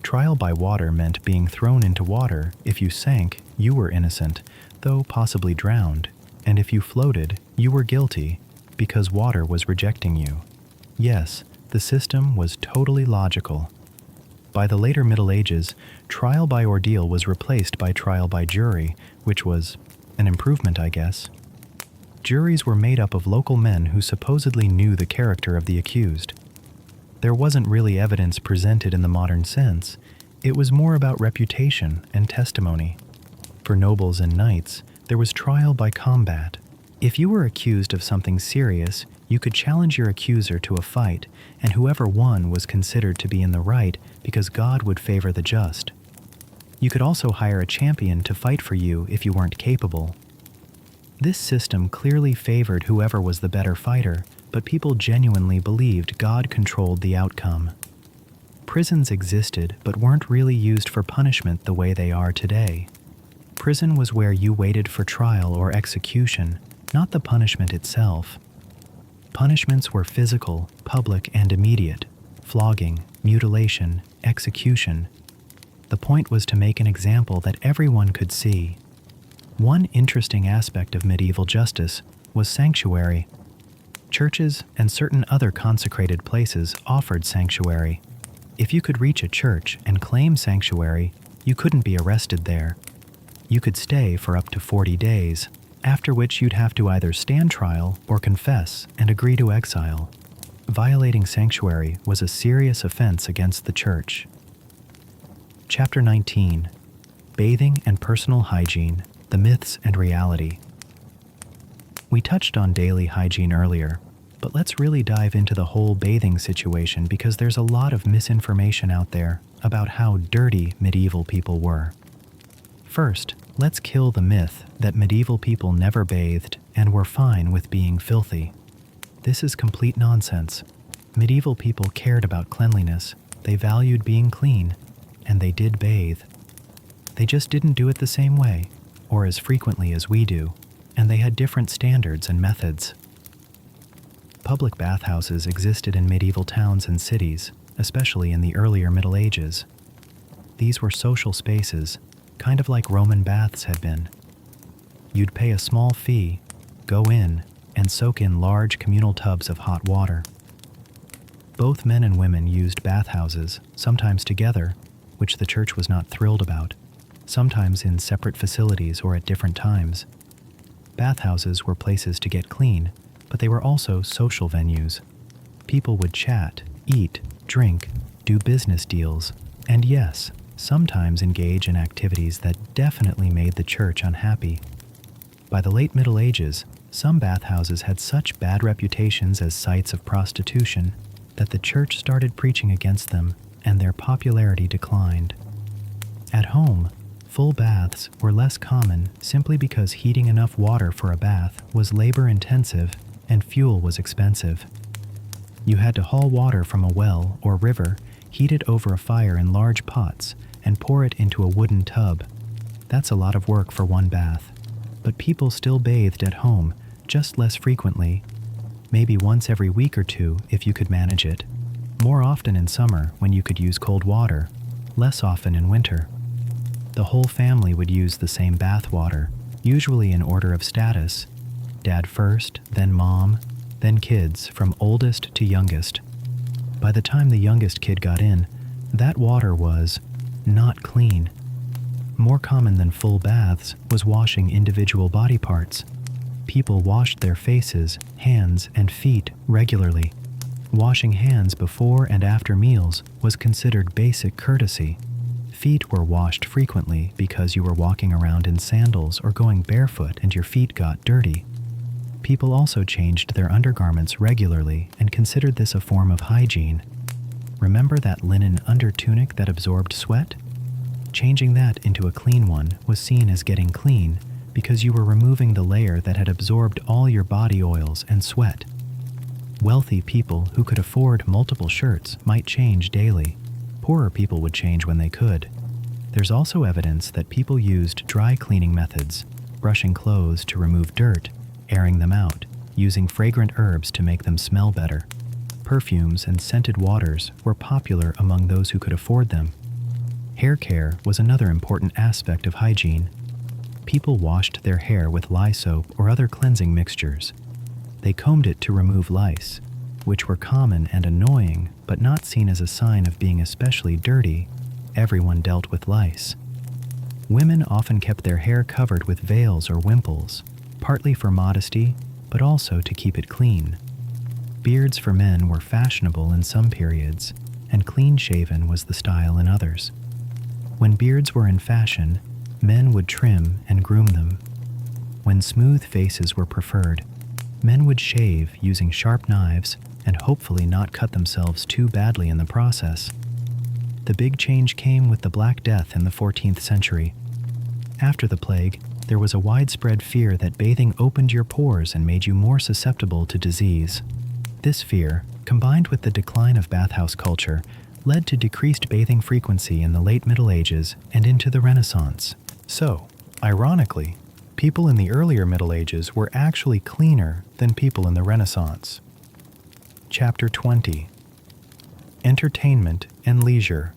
Trial by water meant being thrown into water. If you sank, you were innocent, though possibly drowned. And if you floated, you were guilty, because water was rejecting you. Yes, the system was totally logical. By the later Middle Ages, trial by ordeal was replaced by trial by jury, which was an improvement, I guess. Juries were made up of local men who supposedly knew the character of the accused. There wasn't really evidence presented in the modern sense. It was more about reputation and testimony. For nobles and knights, there was trial by combat. If you were accused of something serious, you could challenge your accuser to a fight, and whoever won was considered to be in the right because God would favor the just. You could also hire a champion to fight for you if you weren't capable. This system clearly favored whoever was the better fighter, but people genuinely believed God controlled the outcome. Prisons existed but weren't really used for punishment the way they are today. Prison was where you waited for trial or execution, not the punishment itself. Punishments were physical, public, and immediate: flogging, mutilation, execution. The point was to make an example that everyone could see. One interesting aspect of medieval justice was sanctuary. Churches and certain other consecrated places offered sanctuary. If you could reach a church and claim sanctuary, you couldn't be arrested there. You could stay for up to 40 days, after which you'd have to either stand trial or confess and agree to exile. Violating sanctuary was a serious offense against the church. Chapter 19: Bathing and Personal Hygiene, the Myths and Reality. We touched on daily hygiene earlier, but let's really dive into the whole bathing situation because there's a lot of misinformation out there about how dirty medieval people were. First, let's kill the myth that medieval people never bathed and were fine with being filthy. This is complete nonsense. Medieval people cared about cleanliness. They valued being clean, and they did bathe. They just didn't do it the same way, or as frequently as we do, and they had different standards and methods. Public bathhouses existed in medieval towns and cities, especially in the earlier Middle Ages. These were social spaces, kind of like Roman baths had been. You'd pay a small fee, go in, and soak in large communal tubs of hot water. Both men and women used bathhouses, sometimes together, which the church was not thrilled about, sometimes in separate facilities or at different times. Bathhouses were places to get clean, but they were also social venues. People would chat, eat, drink, do business deals, and yes, sometimes engage in activities that definitely made the church unhappy. By the late Middle Ages, some bathhouses had such bad reputations as sites of prostitution that the church started preaching against them, and their popularity declined. At home, full baths were less common simply because heating enough water for a bath was labor-intensive and fuel was expensive. You had to haul water from a well or river, heat it over a fire in large pots, and pour it into a wooden tub. That's a lot of work for one bath. But people still bathed at home, just less frequently, maybe once every week or two if you could manage it. More often in summer when you could use cold water, less often in winter. The whole family would use the same bath water, usually in order of status. Dad first, then mom, then kids, from oldest to youngest. By the time the youngest kid got in, that water was not clean. More common than full baths was washing individual body parts. People washed their faces, hands, and feet regularly. Washing hands before and after meals was considered basic courtesy. Feet were washed frequently because you were walking around in sandals or going barefoot and your feet got dirty. People also changed their undergarments regularly and considered this a form of hygiene. Remember that linen undertunic that absorbed sweat? Changing that into a clean one was seen as getting clean because you were removing the layer that had absorbed all your body oils and sweat. Wealthy people who could afford multiple shirts might change daily. Poorer people would change when they could. There's also evidence that people used dry cleaning methods, brushing clothes to remove dirt, airing them out, using fragrant herbs to make them smell better. Perfumes and scented waters were popular among those who could afford them. Hair care was another important aspect of hygiene. People washed their hair with lye soap or other cleansing mixtures. They combed it to remove lice, which were common and annoying, but not seen as a sign of being especially dirty. Everyone dealt with lice. Women often kept their hair covered with veils or wimples, partly for modesty, but also to keep it clean. Beards for men were fashionable in some periods, and clean-shaven was the style in others. When beards were in fashion, men would trim and groom them. When smooth faces were preferred, men would shave using sharp knives and hopefully not cut themselves too badly in the process. The big change came with the Black Death in the 14th century. After the plague, there was a widespread fear that bathing opened your pores and made you more susceptible to disease. This fear, combined with the decline of bathhouse culture, led to decreased bathing frequency in the late Middle Ages and into the Renaissance. So, ironically, people in the earlier Middle Ages were actually cleaner than people in the Renaissance. Chapter 20. Entertainment and leisure.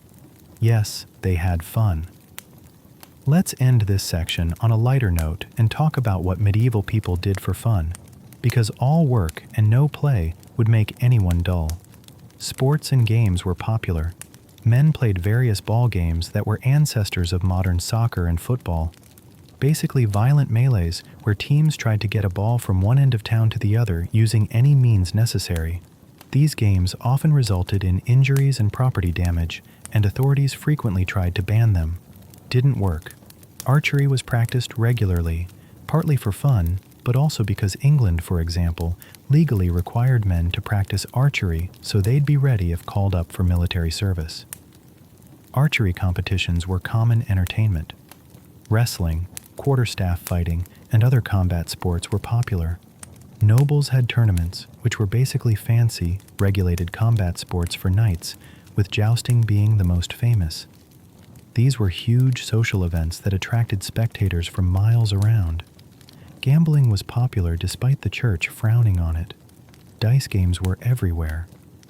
Yes, they had fun. Let's end this section on a lighter note and talk about what medieval people did for fun, because all work and no play would make anyone dull. Sports and games were popular. Men played various ball games that were ancestors of modern soccer and football. Basically violent melees where teams tried to get a ball from one end of town to the other using any means necessary. These games often resulted in injuries and property damage, and authorities frequently tried to ban them. Didn't work. Archery was practiced regularly, partly for fun, but also because England, for example, legally required men to practice archery so they'd be ready if called up for military service. Archery competitions were common entertainment. Wrestling, quarterstaff fighting, and other combat sports were popular. Nobles had tournaments, which were basically fancy, regulated combat sports for knights, with jousting being the most famous. These were huge social events that attracted spectators from miles around. Gambling was popular despite the church frowning on it. Dice games were everywhere.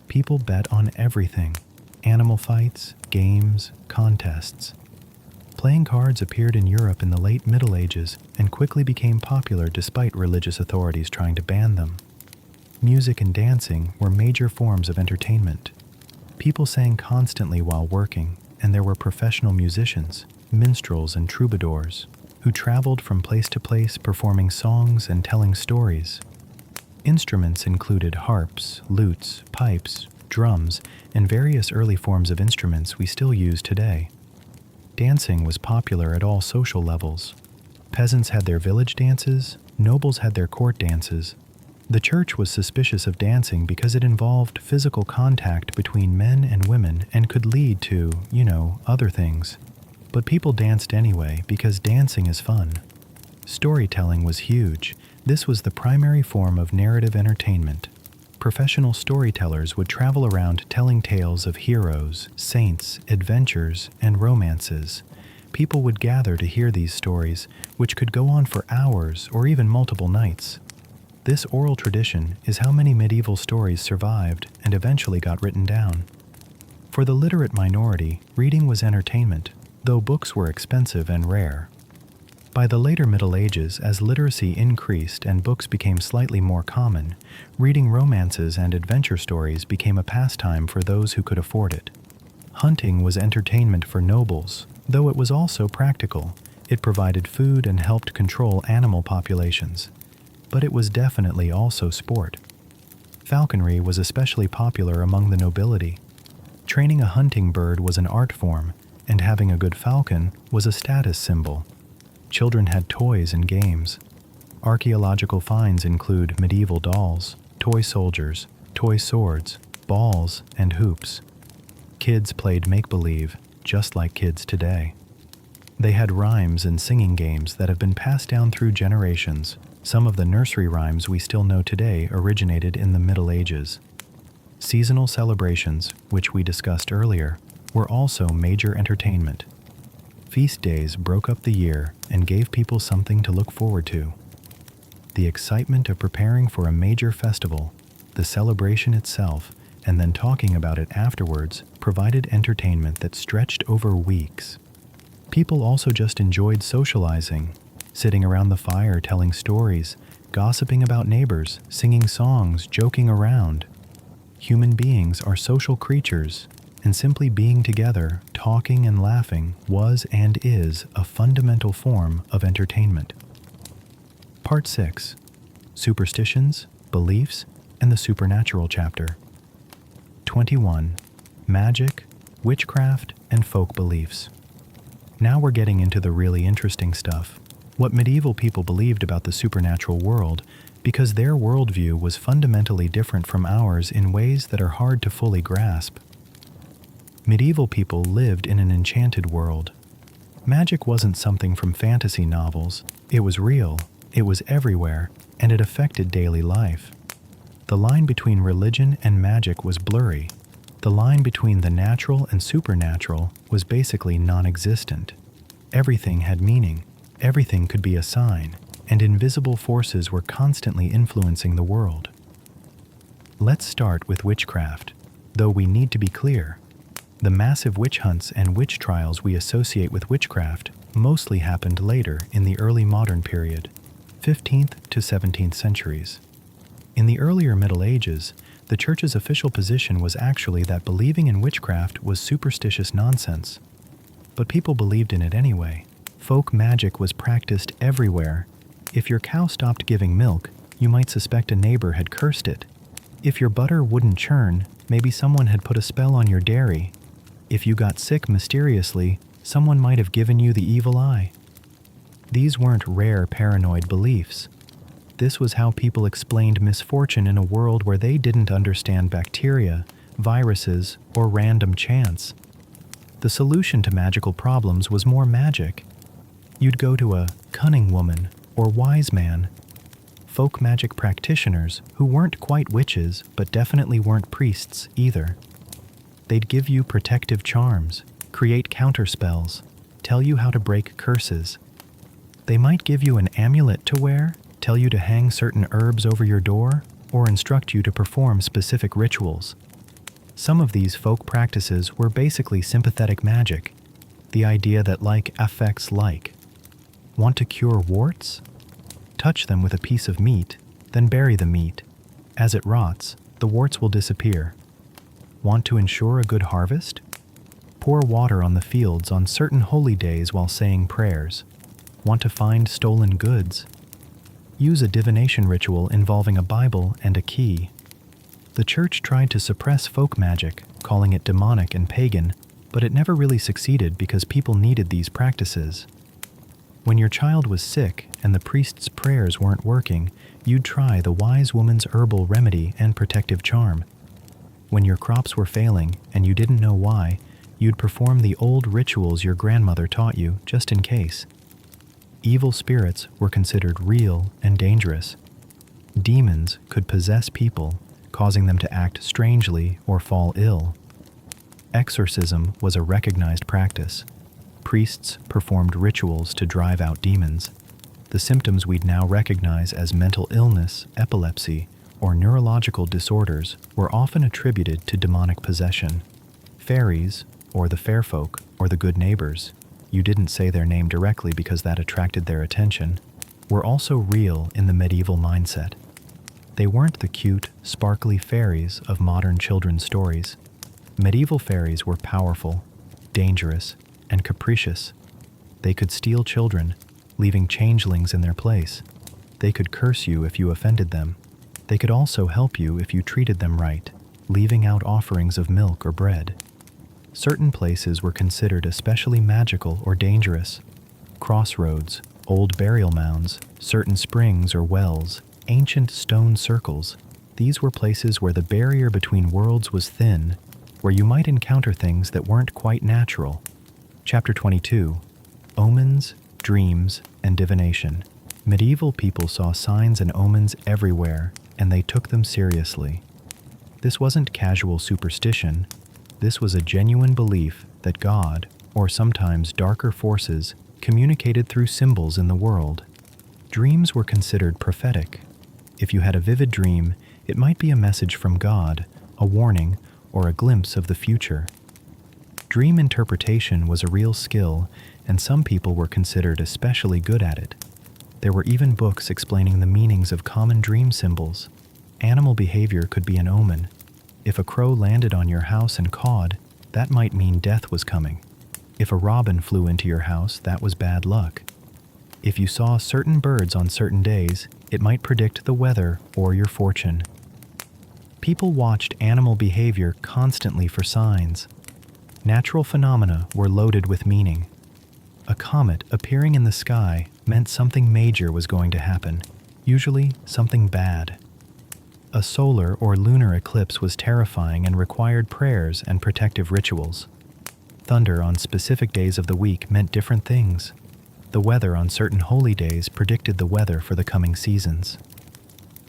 People bet on everything: animal fights, games, contests. Playing cards appeared in Europe in the late Middle Ages and quickly became popular despite religious authorities trying to ban them. Music and dancing were major forms of entertainment. People sang constantly while working, and there were professional musicians, minstrels and troubadours, who traveled from place to place performing songs and telling stories. Instruments included harps, lutes, pipes, drums, and various early forms of instruments we still use today. Dancing was popular at all social levels. Peasants had their village dances, nobles had their court dances. The church was suspicious of dancing because it involved physical contact between men and women and could lead to, other things. But people danced anyway because dancing is fun. Storytelling was huge. This was the primary form of narrative entertainment. Professional storytellers would travel around telling tales of heroes, saints, adventures, and romances. People would gather to hear these stories, which could go on for hours or even multiple nights. This oral tradition is how many medieval stories survived and eventually got written down. For the literate minority, reading was entertainment, though books were expensive and rare. By the later Middle Ages, as literacy increased and books became slightly more common, reading romances and adventure stories became a pastime for those who could afford it. Hunting was entertainment for nobles, though it was also practical. It provided food and helped control animal populations. But it was definitely also sport. Falconry was especially popular among the nobility. Training a hunting bird was an art form, and having a good falcon was a status symbol. Children had toys and games. Archaeological finds include medieval dolls, toy soldiers, toy swords, balls, and hoops. Kids played make-believe, just like kids today. They had rhymes and singing games that have been passed down through generations. Some of the nursery rhymes we still know today originated in the Middle Ages. Seasonal celebrations, which we discussed earlier, were also major entertainment. Feast days broke up the year and gave people something to look forward to. The excitement of preparing for a major festival, the celebration itself, and then talking about it afterwards provided entertainment that stretched over weeks. People also just enjoyed socializing, sitting around the fire telling stories, gossiping about neighbors, singing songs, joking around. Human beings are social creatures, and simply being together, talking and laughing was and is a fundamental form of entertainment. Part 6. Superstitions, Beliefs, and the Supernatural chapter. 21. Magic, Witchcraft, and Folk Beliefs. Now we're getting into the really interesting stuff. What medieval people believed about the supernatural world, because their worldview was fundamentally different from ours in ways that are hard to fully grasp. Medieval people lived in an enchanted world. Magic wasn't something from fantasy novels. It was real, it was everywhere, and it affected daily life. The line between religion and magic was blurry. The line between the natural and supernatural was basically non-existent. Everything had meaning. Everything could be a sign, and invisible forces were constantly influencing the world. Let's start with witchcraft, though we need to be clear. The massive witch hunts and witch trials we associate with witchcraft mostly happened later in the early modern period, 15th to 17th centuries. In the earlier Middle Ages, the Church's official position was actually that believing in witchcraft was superstitious nonsense. But people believed in it anyway. Folk magic was practiced everywhere. If your cow stopped giving milk, you might suspect a neighbor had cursed it. If your butter wouldn't churn, maybe someone had put a spell on your dairy. If you got sick mysteriously, someone might have given you the evil eye. These weren't rare paranoid beliefs. This was how people explained misfortune in a world where they didn't understand bacteria, viruses, or random chance. The solution to magical problems was more magic. You'd go to a cunning woman or wise man. Folk magic practitioners who weren't quite witches but definitely weren't priests either. They'd give you protective charms, create counterspells, tell you how to break curses. They might give you an amulet to wear, tell you to hang certain herbs over your door, or instruct you to perform specific rituals. Some of these folk practices were basically sympathetic magic, the idea that like affects like. Want to cure warts? Touch them with a piece of meat, then bury the meat. As it rots, the warts will disappear. Want to ensure a good harvest? Pour water on the fields on certain holy days while saying prayers. Want to find stolen goods? Use a divination ritual involving a Bible and a key. The church tried to suppress folk magic, calling it demonic and pagan, but it never really succeeded because people needed these practices. When your child was sick and the priest's prayers weren't working, you'd try the wise woman's herbal remedy and protective charm. When your crops were failing and you didn't know why, you'd perform the old rituals your grandmother taught you just in case. Evil spirits were considered real and dangerous. Demons could possess people, causing them to act strangely or fall ill. Exorcism was a recognized practice. Priests performed rituals to drive out demons. The symptoms we'd now recognize as mental illness, epilepsy, or neurological disorders were often attributed to demonic possession. Fairies, or the fair folk, or the good neighbors, you didn't say their name directly because that attracted their attention, were also real in the medieval mindset. They weren't the cute, sparkly fairies of modern children's stories. Medieval fairies were powerful, dangerous, and capricious. They could steal children, leaving changelings in their place. They could curse you if you offended them. They could also help you if you treated them right, leaving out offerings of milk or bread. Certain places were considered especially magical or dangerous. Crossroads, old burial mounds, certain springs or wells, ancient stone circles. These were places where the barrier between worlds was thin, where you might encounter things that weren't quite natural. Chapter 22. Omens, Dreams, and Divination. Medieval people saw signs and omens everywhere, and they took them seriously. This wasn't casual superstition. This was a genuine belief that God, or sometimes darker forces, communicated through symbols in the world. Dreams were considered prophetic. If you had a vivid dream, it might be a message from God, a warning, or a glimpse of the future. Dream interpretation was a real skill, and some people were considered especially good at it. There were even books explaining the meanings of common dream symbols. Animal behavior could be an omen. If a crow landed on your house and cawed, that might mean death was coming. If a robin flew into your house, that was bad luck. If you saw certain birds on certain days, it might predict the weather or your fortune. People watched animal behavior constantly for signs. Natural phenomena were loaded with meaning. A comet appearing in the sky meant something major was going to happen, usually something bad. A solar or lunar eclipse was terrifying and required prayers and protective rituals. Thunder on specific days of the week meant different things. The weather on certain holy days predicted the weather for the coming seasons.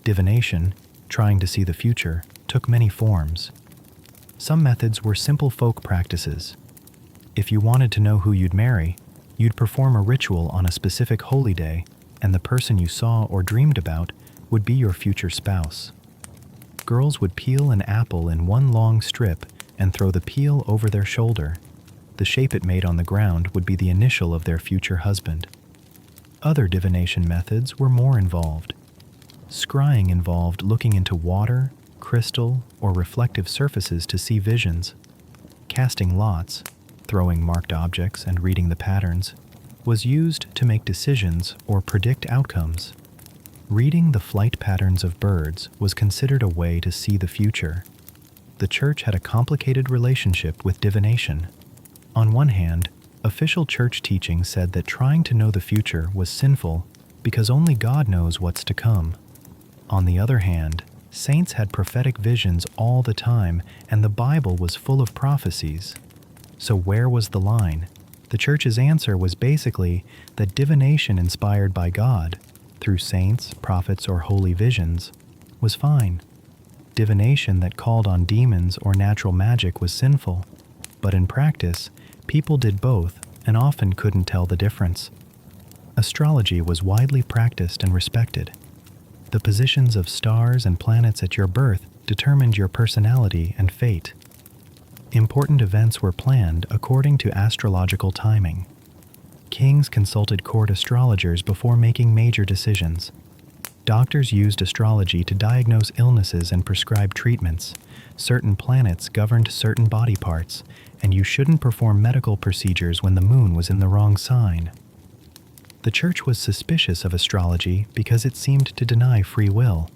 Divination, trying to see the future, took many forms. Some methods were simple folk practices. If you wanted to know who you'd marry, you'd perform a ritual on a specific holy day, and the person you saw or dreamed about would be your future spouse. Girls would peel an apple in one long strip and throw the peel over their shoulder. The shape it made on the ground would be the initial of their future husband. Other divination methods were more involved. Scrying involved looking into water, crystal, or reflective surfaces to see visions. Casting lots, throwing marked objects and reading the patterns, was used to make decisions or predict outcomes. Reading the flight patterns of birds was considered a way to see the future. The church had a complicated relationship with divination. On one hand, official church teaching said that trying to know the future was sinful because only God knows what's to come. On the other hand, saints had prophetic visions all the time, and the Bible was full of prophecies. So where was the line? The church's answer was basically that divination inspired by God, through saints, prophets, or holy visions, was fine. Divination that called on demons or natural magic was sinful, but in practice, people did both and often couldn't tell the difference. Astrology was widely practiced and respected. The positions of stars and planets at your birth determined your personality and fate. Important events were planned according to astrological timing. Kings consulted court astrologers before making major decisions. Doctors used astrology to diagnose illnesses and prescribe treatments. Certain planets governed certain body parts, and you shouldn't perform medical procedures when the moon was in the wrong sign. The church was suspicious of astrology because it seemed to deny free will.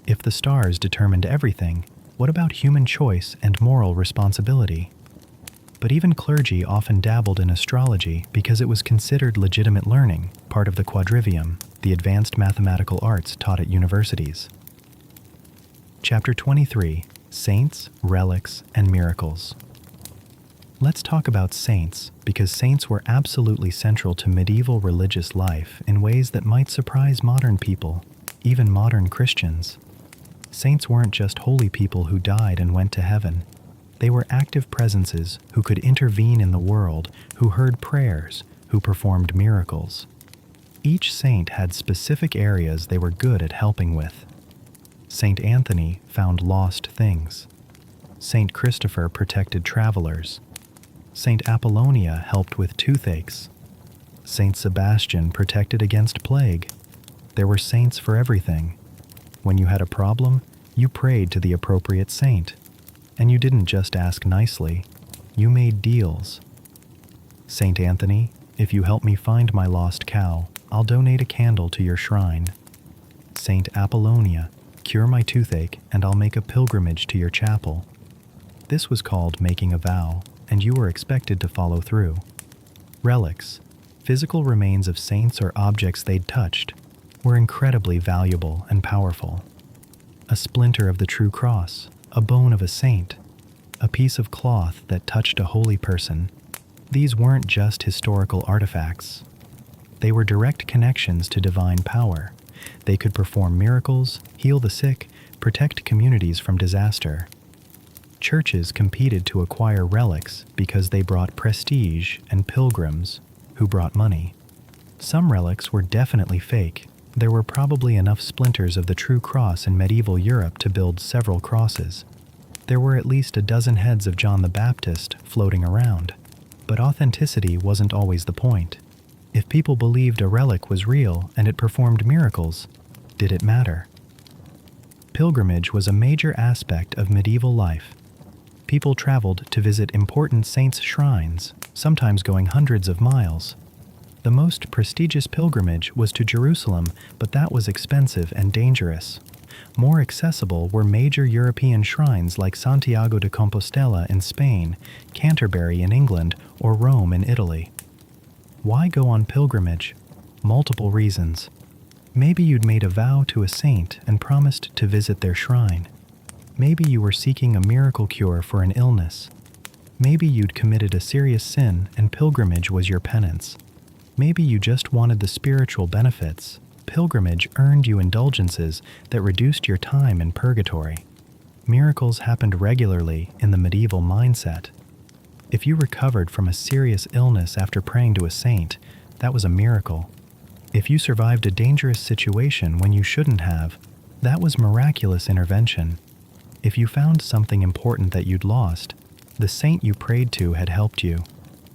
If the stars determined everything, what about human choice and moral responsibility? But even clergy often dabbled in astrology because it was considered legitimate learning, part of the quadrivium, the advanced mathematical arts taught at universities. Chapter 23: Saints, Relics, and Miracles. Let's talk about saints, because saints were absolutely central to medieval religious life in ways that might surprise modern people, even modern Christians. Saints weren't just holy people who died and went to heaven. They were active presences who could intervene in the world, who heard prayers, who performed miracles. Each saint had specific areas they were good at helping with. Saint Anthony found lost things. Saint Christopher protected travelers. Saint Apollonia helped with toothaches. Saint Sebastian protected against plague. There were saints for everything. When you had a problem, you prayed to the appropriate saint. And you didn't just ask nicely, you made deals. Saint Anthony, if you help me find my lost cow, I'll donate a candle to your shrine. Saint Apollonia, cure my toothache and I'll make a pilgrimage to your chapel. This was called making a vow, and you were expected to follow through. Relics, physical remains of saints or objects they'd touched, were incredibly valuable and powerful. A splinter of the true cross, a bone of a saint, a piece of cloth that touched a holy person. These weren't just historical artifacts. They were direct connections to divine power. They could perform miracles, heal the sick, protect communities from disaster. Churches competed to acquire relics because they brought prestige, and pilgrims, who brought money. Some relics were definitely fake. There were probably enough splinters of the true cross in medieval Europe to build several crosses. There were at least a dozen heads of John the Baptist floating around. But authenticity wasn't always the point. If people believed a relic was real and it performed miracles, did it matter? Pilgrimage was a major aspect of medieval life. People traveled to visit important saints' shrines, sometimes going hundreds of miles. The most prestigious pilgrimage was to Jerusalem, but that was expensive and dangerous. More accessible were major European shrines like Santiago de Compostela in Spain, Canterbury in England, or Rome in Italy. Why go on pilgrimage? Multiple reasons. Maybe you'd made a vow to a saint and promised to visit their shrine. Maybe you were seeking a miracle cure for an illness. Maybe you'd committed a serious sin and pilgrimage was your penance. Maybe you just wanted the spiritual benefits. Pilgrimage earned you indulgences that reduced your time in purgatory. Miracles happened regularly in the medieval mindset. If you recovered from a serious illness after praying to a saint, that was a miracle. If you survived a dangerous situation when you shouldn't have, that was miraculous intervention. If you found something important that you'd lost, the saint you prayed to had helped you.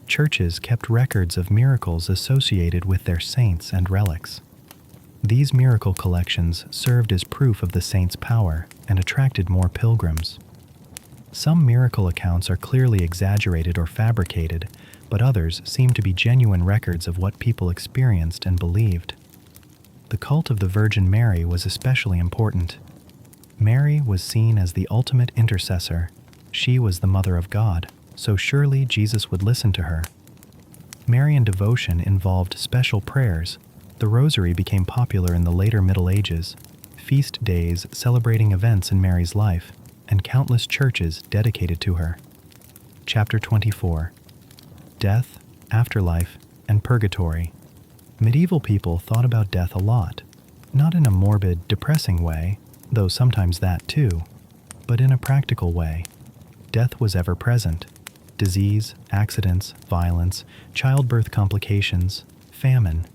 Churches kept records of miracles associated with their saints and relics. These miracle collections served as proof of the saint's power and attracted more pilgrims. Some miracle accounts are clearly exaggerated or fabricated, but others seem to be genuine records of what people experienced and believed. The cult of the Virgin Mary was especially important. Mary was seen as the ultimate intercessor. She was the Mother of God, so surely Jesus would listen to her. Marian devotion involved special prayers. The Rosary became popular in the later Middle Ages. Feast days celebrating events in Mary's life, and countless churches dedicated to her. Chapter 24: Death, Afterlife, and Purgatory. Medieval people thought about death a lot, not in a morbid, depressing way, though sometimes that too. but in a practical way. Death was ever present. Disease, accidents, violence, childbirth complications, famine.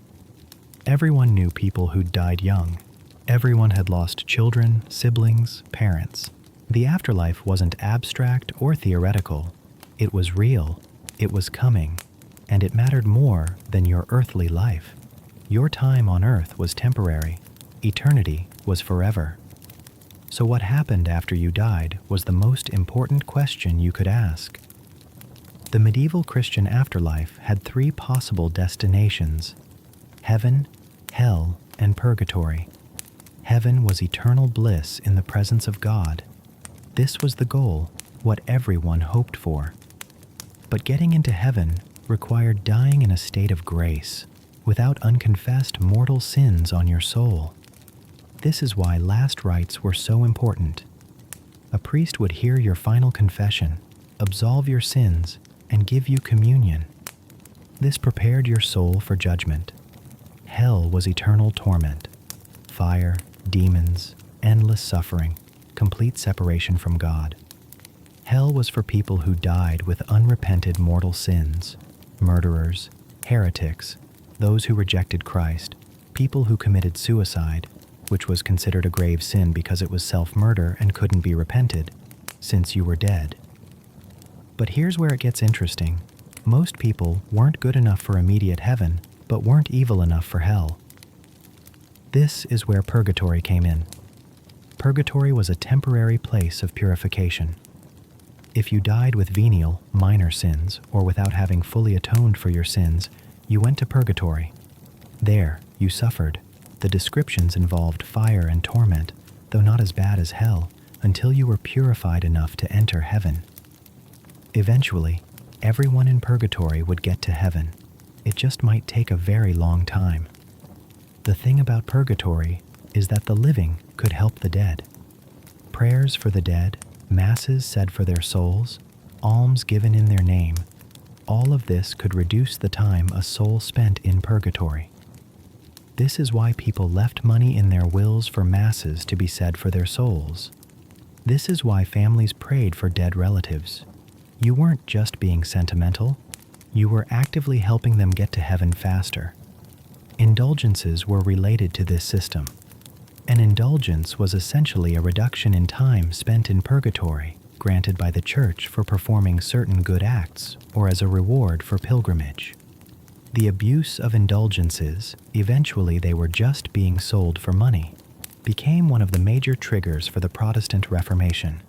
Everyone knew people who died young. Everyone had lost children, siblings, parents. The afterlife wasn't abstract or theoretical. It was real, it was coming, and it mattered more than your earthly life. Your time on earth was temporary. Eternity was forever. So what happened after you died was the most important question you could ask. The medieval Christian afterlife had 3 possible destinations: heaven, hell, and purgatory. Heaven was eternal bliss in the presence of God. This was the goal, what everyone hoped for. But getting into heaven required dying in a state of grace, without unconfessed mortal sins on your soul. This is why last rites were so important. A priest would hear your final confession, absolve your sins, and give you communion. This prepared your soul for judgment. Hell was eternal torment, fire, demons, endless suffering, complete separation from God. Hell was for people who died with unrepented mortal sins, murderers, heretics, those who rejected Christ, people who committed suicide, which was considered a grave sin because it was self-murder and couldn't be repented, since you were dead. But here's where it gets interesting. Most people weren't good enough for immediate heaven, but weren't evil enough for hell. This is where purgatory came in. Purgatory was a temporary place of purification. If you died with venial, minor sins, or without having fully atoned for your sins, you went to purgatory. There, you suffered. The descriptions involved fire and torment, though not as bad as hell, until you were purified enough to enter heaven. Eventually, everyone in purgatory would get to heaven. It just might take a very long time. The thing about purgatory is that the living could help the dead. Prayers for the dead, masses said for their souls, alms given in their name, all of this could reduce the time a soul spent in purgatory. This is why people left money in their wills for masses to be said for their souls. This is why families prayed for dead relatives. You weren't just being sentimental, you were actively helping them get to heaven faster. Indulgences were related to this system. An indulgence was essentially a reduction in time spent in purgatory, granted by the church for performing certain good acts or as a reward for pilgrimage. The abuse of indulgences, eventually they were just being sold for money, became one of the major triggers for the Protestant Reformation.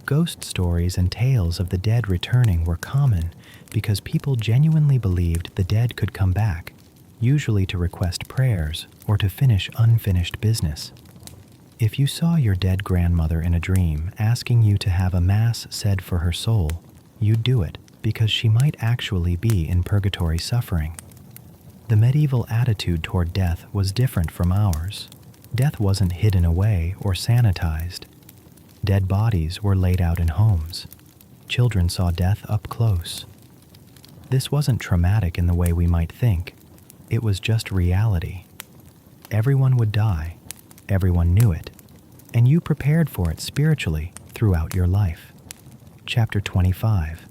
Ghost stories and tales of the dead returning were common because people genuinely believed the dead could come back, usually to request prayers or to finish unfinished business. If you saw your dead grandmother in a dream asking you to have a mass said for her soul, you'd do it because she might actually be in purgatory suffering. The medieval attitude toward death was different from ours. Death wasn't hidden away or sanitized. Dead bodies were laid out in homes. Children saw death up close. This wasn't traumatic in the way we might think. It was just reality. Everyone would die. Everyone knew it. And you prepared for it spiritually throughout your life. Chapter 25.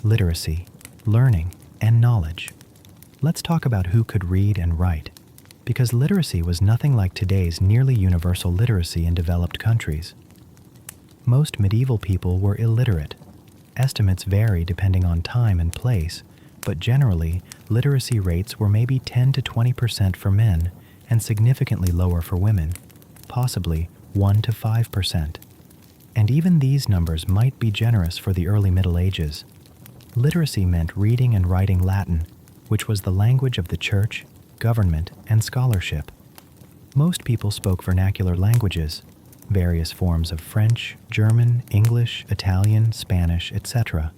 Literacy, learning, and knowledge. Let's talk about who could read and write, because literacy was nothing like today's nearly universal literacy in developed countries. Most medieval people were illiterate. Estimates vary depending on time and place, but generally, literacy rates were maybe 10 to 20% for men and significantly lower for women, possibly 1 to 5%. And even these numbers might be generous for the early Middle Ages. Literacy meant reading and writing Latin, which was the language of the church, government, and scholarship. Most people spoke vernacular languages, various forms of French, German, English, Italian, Spanish, etc.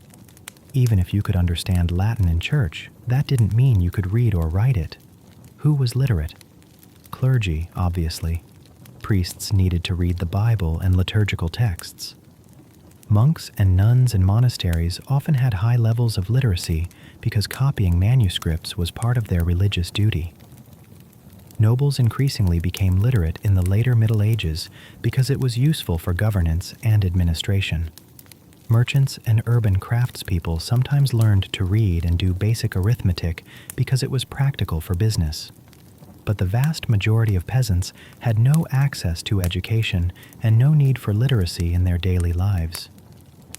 Even if you could understand Latin in church, that didn't mean you could read or write it. Who was literate? Clergy, obviously. Priests needed to read the Bible and liturgical texts. Monks and nuns in monasteries often had high levels of literacy because copying manuscripts was part of their religious duty. Nobles increasingly became literate in the later Middle Ages because it was useful for governance and administration. Merchants and urban craftspeople sometimes learned to read and do basic arithmetic because it was practical for business. But the vast majority of peasants had no access to education and no need for literacy in their daily lives.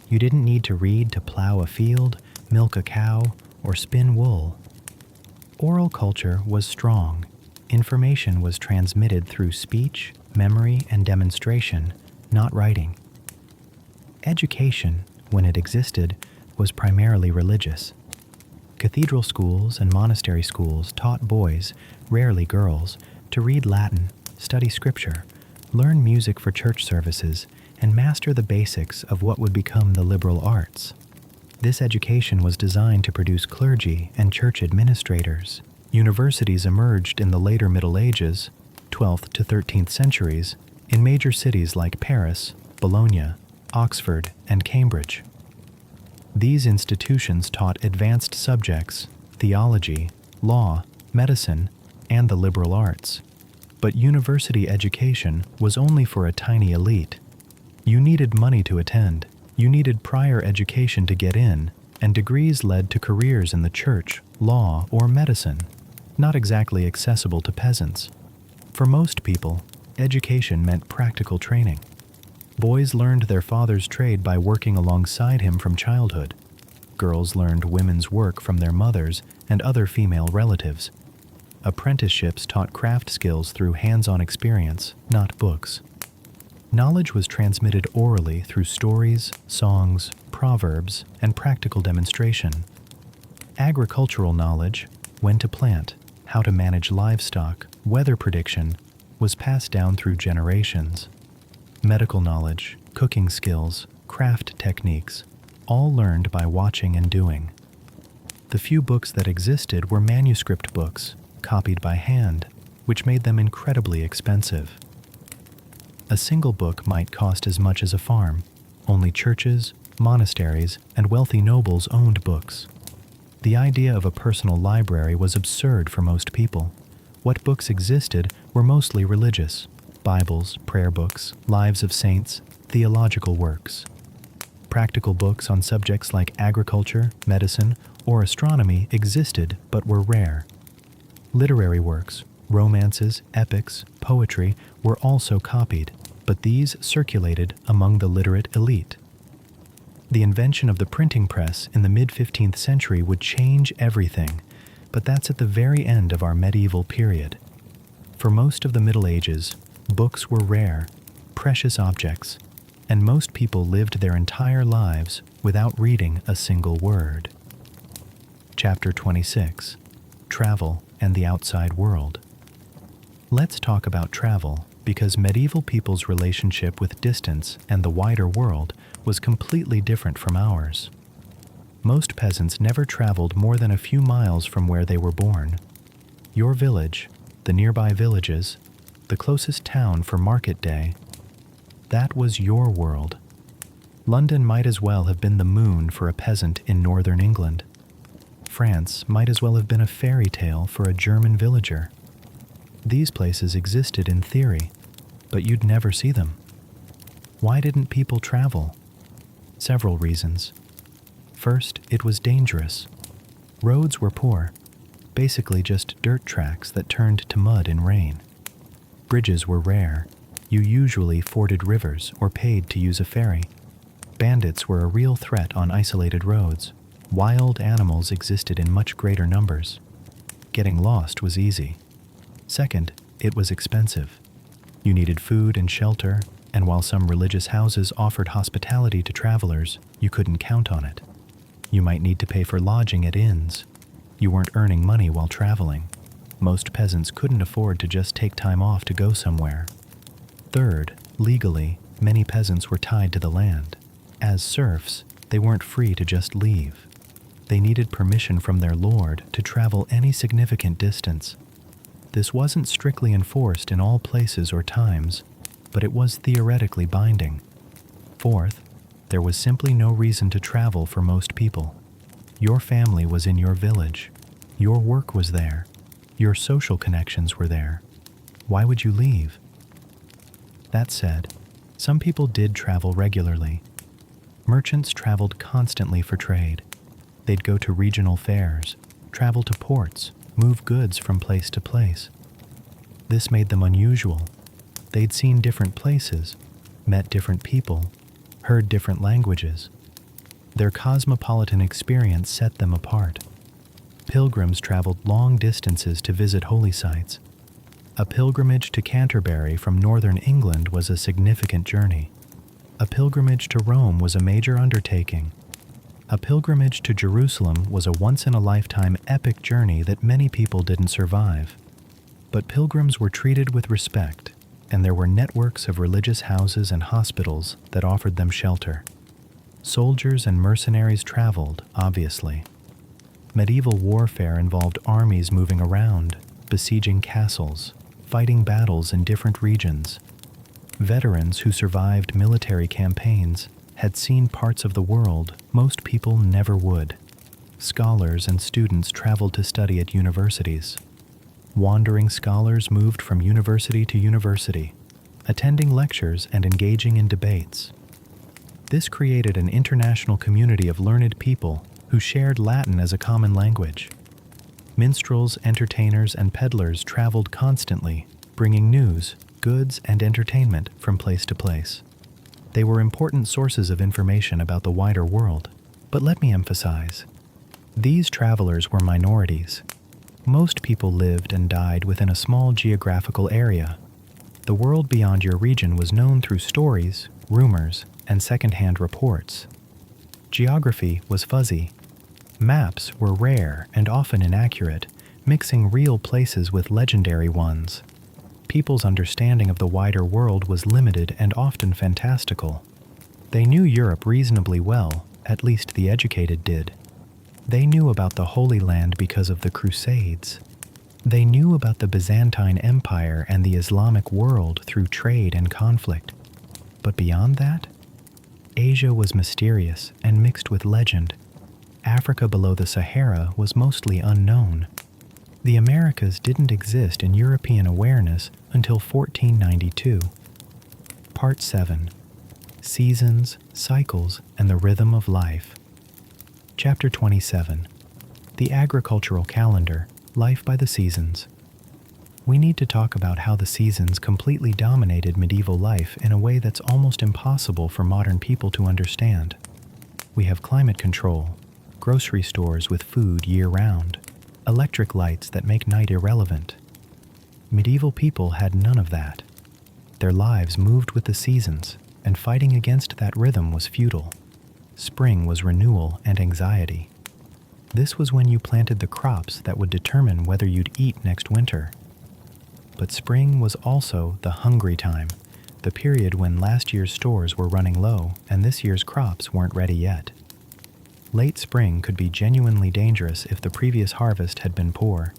You didn't need to read to plow a field, milk a cow, or spin wool. Oral culture was strong. Information was transmitted through speech, memory, and demonstration, not writing. Education, when it existed, was primarily religious. Cathedral schools and monastery schools taught boys, rarely girls, to read Latin, study scripture, learn music for church services, and master the basics of what would become the liberal arts. This education was designed to produce clergy and church administrators. Universities emerged in the later Middle Ages, 12th to 13th centuries, in major cities like Paris, Bologna, Oxford, and Cambridge. These institutions taught advanced subjects, theology, law, medicine, and the liberal arts. But university education was only for a tiny elite. You needed money to attend, you needed prior education to get in, and degrees led to careers in the church, law, or medicine, not exactly accessible to peasants. For most people, education meant practical training. Boys learned their father's trade by working alongside him from childhood. Girls learned women's work from their mothers and other female relatives. Apprenticeships taught craft skills through hands-on experience, not books. Knowledge was transmitted orally through stories, songs, proverbs, and practical demonstration. Agricultural knowledge, when to plant, how to manage livestock, weather prediction, was passed down through generations. Medical knowledge, cooking skills, craft techniques, all learned by watching and doing. The few books that existed were manuscript books, copied by hand, which made them incredibly expensive. A single book might cost as much as a farm. Only churches, monasteries, and wealthy nobles owned books. The idea of a personal library was absurd for most people. What books existed were mostly religious: Bibles, prayer books, lives of saints, theological works. Practical books on subjects like agriculture, medicine, or astronomy existed but were rare. Literary works, romances, epics, poetry were also copied, but these circulated among the literate elite. The invention of the printing press in the mid-15th century would change everything, but that's at the very end of our medieval period. For most of the Middle Ages, books were rare, precious objects, and most people lived their entire lives without reading a single word. Chapter 26: Travel and the Outside World. Let's talk about travel, because medieval people's relationship with distance and the wider world was completely different from ours. Most peasants never traveled more than a few miles from where they were born. Your village, the nearby villages, the closest town for market day, that was your world. London might as well have been the moon for a peasant in northern England. France might as well have been a fairy tale for a German villager. These places existed in theory, but you'd never see them. Why didn't people travel? Several reasons. First, it was dangerous. Roads were poor, basically just dirt tracks that turned to mud in rain. Bridges were rare. You usually forded rivers or paid to use a ferry. Bandits were a real threat on isolated roads. Wild animals existed in much greater numbers. Getting lost was easy. Second, it was expensive. You needed food and shelter, and while some religious houses offered hospitality to travelers, you couldn't count on it. You might need to pay for lodging at inns. You weren't earning money while traveling. Most peasants couldn't afford to just take time off to go somewhere. Third, legally, many peasants were tied to the land. As serfs, they weren't free to just leave. They needed permission from their lord to travel any significant distance. This wasn't strictly enforced in all places or times, but it was theoretically binding. Fourth, there was simply no reason to travel for most people. Your family was in your village. Your work was there. Your social connections were there. Why would you leave? That said, some people did travel regularly. Merchants traveled constantly for trade. They'd go to regional fairs, travel to ports, move goods from place to place. This made them unusual. They'd seen different places, met different people, heard different languages. Their cosmopolitan experience set them apart. Pilgrims traveled long distances to visit holy sites. A pilgrimage to Canterbury from northern England was a significant journey. A pilgrimage to Rome was a major undertaking. A pilgrimage to Jerusalem was a once-in-a-lifetime epic journey that many people didn't survive. But pilgrims were treated with respect, and there were networks of religious houses and hospitals that offered them shelter. Soldiers and mercenaries traveled, obviously. Medieval warfare involved armies moving around, besieging castles, fighting battles in different regions. Veterans who survived military campaigns had seen parts of the world most people never would. Scholars and students traveled to study at universities. Wandering scholars moved from university to university, attending lectures and engaging in debates. This created an international community of learned people who shared Latin as a common language. Minstrels, entertainers, and peddlers traveled constantly, bringing news, goods, and entertainment from place to place. They were important sources of information about the wider world. But let me emphasize, these travelers were minorities. Most people lived and died within a small geographical area. The world beyond your region was known through stories, rumors, and second-hand reports. Geography was fuzzy. Maps were rare and often inaccurate, mixing real places with legendary ones. People's understanding of the wider world was limited and often fantastical. They knew Europe reasonably well, at least the educated did. They knew about the Holy Land because of the Crusades. They knew about the Byzantine Empire and the Islamic world through trade and conflict. But beyond that, Asia was mysterious and mixed with legend. Africa below the Sahara was mostly unknown. The Americas didn't exist in European awareness until 1492. Part 7. Seasons, Cycles, and the Rhythm of Life. Chapter 27. The Agricultural Calendar, Life by the Seasons. We need to talk about how the seasons completely dominated medieval life in a way that's almost impossible for modern people to understand. We have climate control, grocery stores with food year-round, electric lights that make night irrelevant. Medieval people had none of that. Their lives moved with the seasons, and fighting against that rhythm was futile. Spring was renewal and anxiety. This was when you planted the crops that would determine whether you'd eat next winter. But spring was also the hungry time, the period when last year's stores were running low and this year's crops weren't ready yet. Late spring could be genuinely dangerous if the previous harvest had been poor.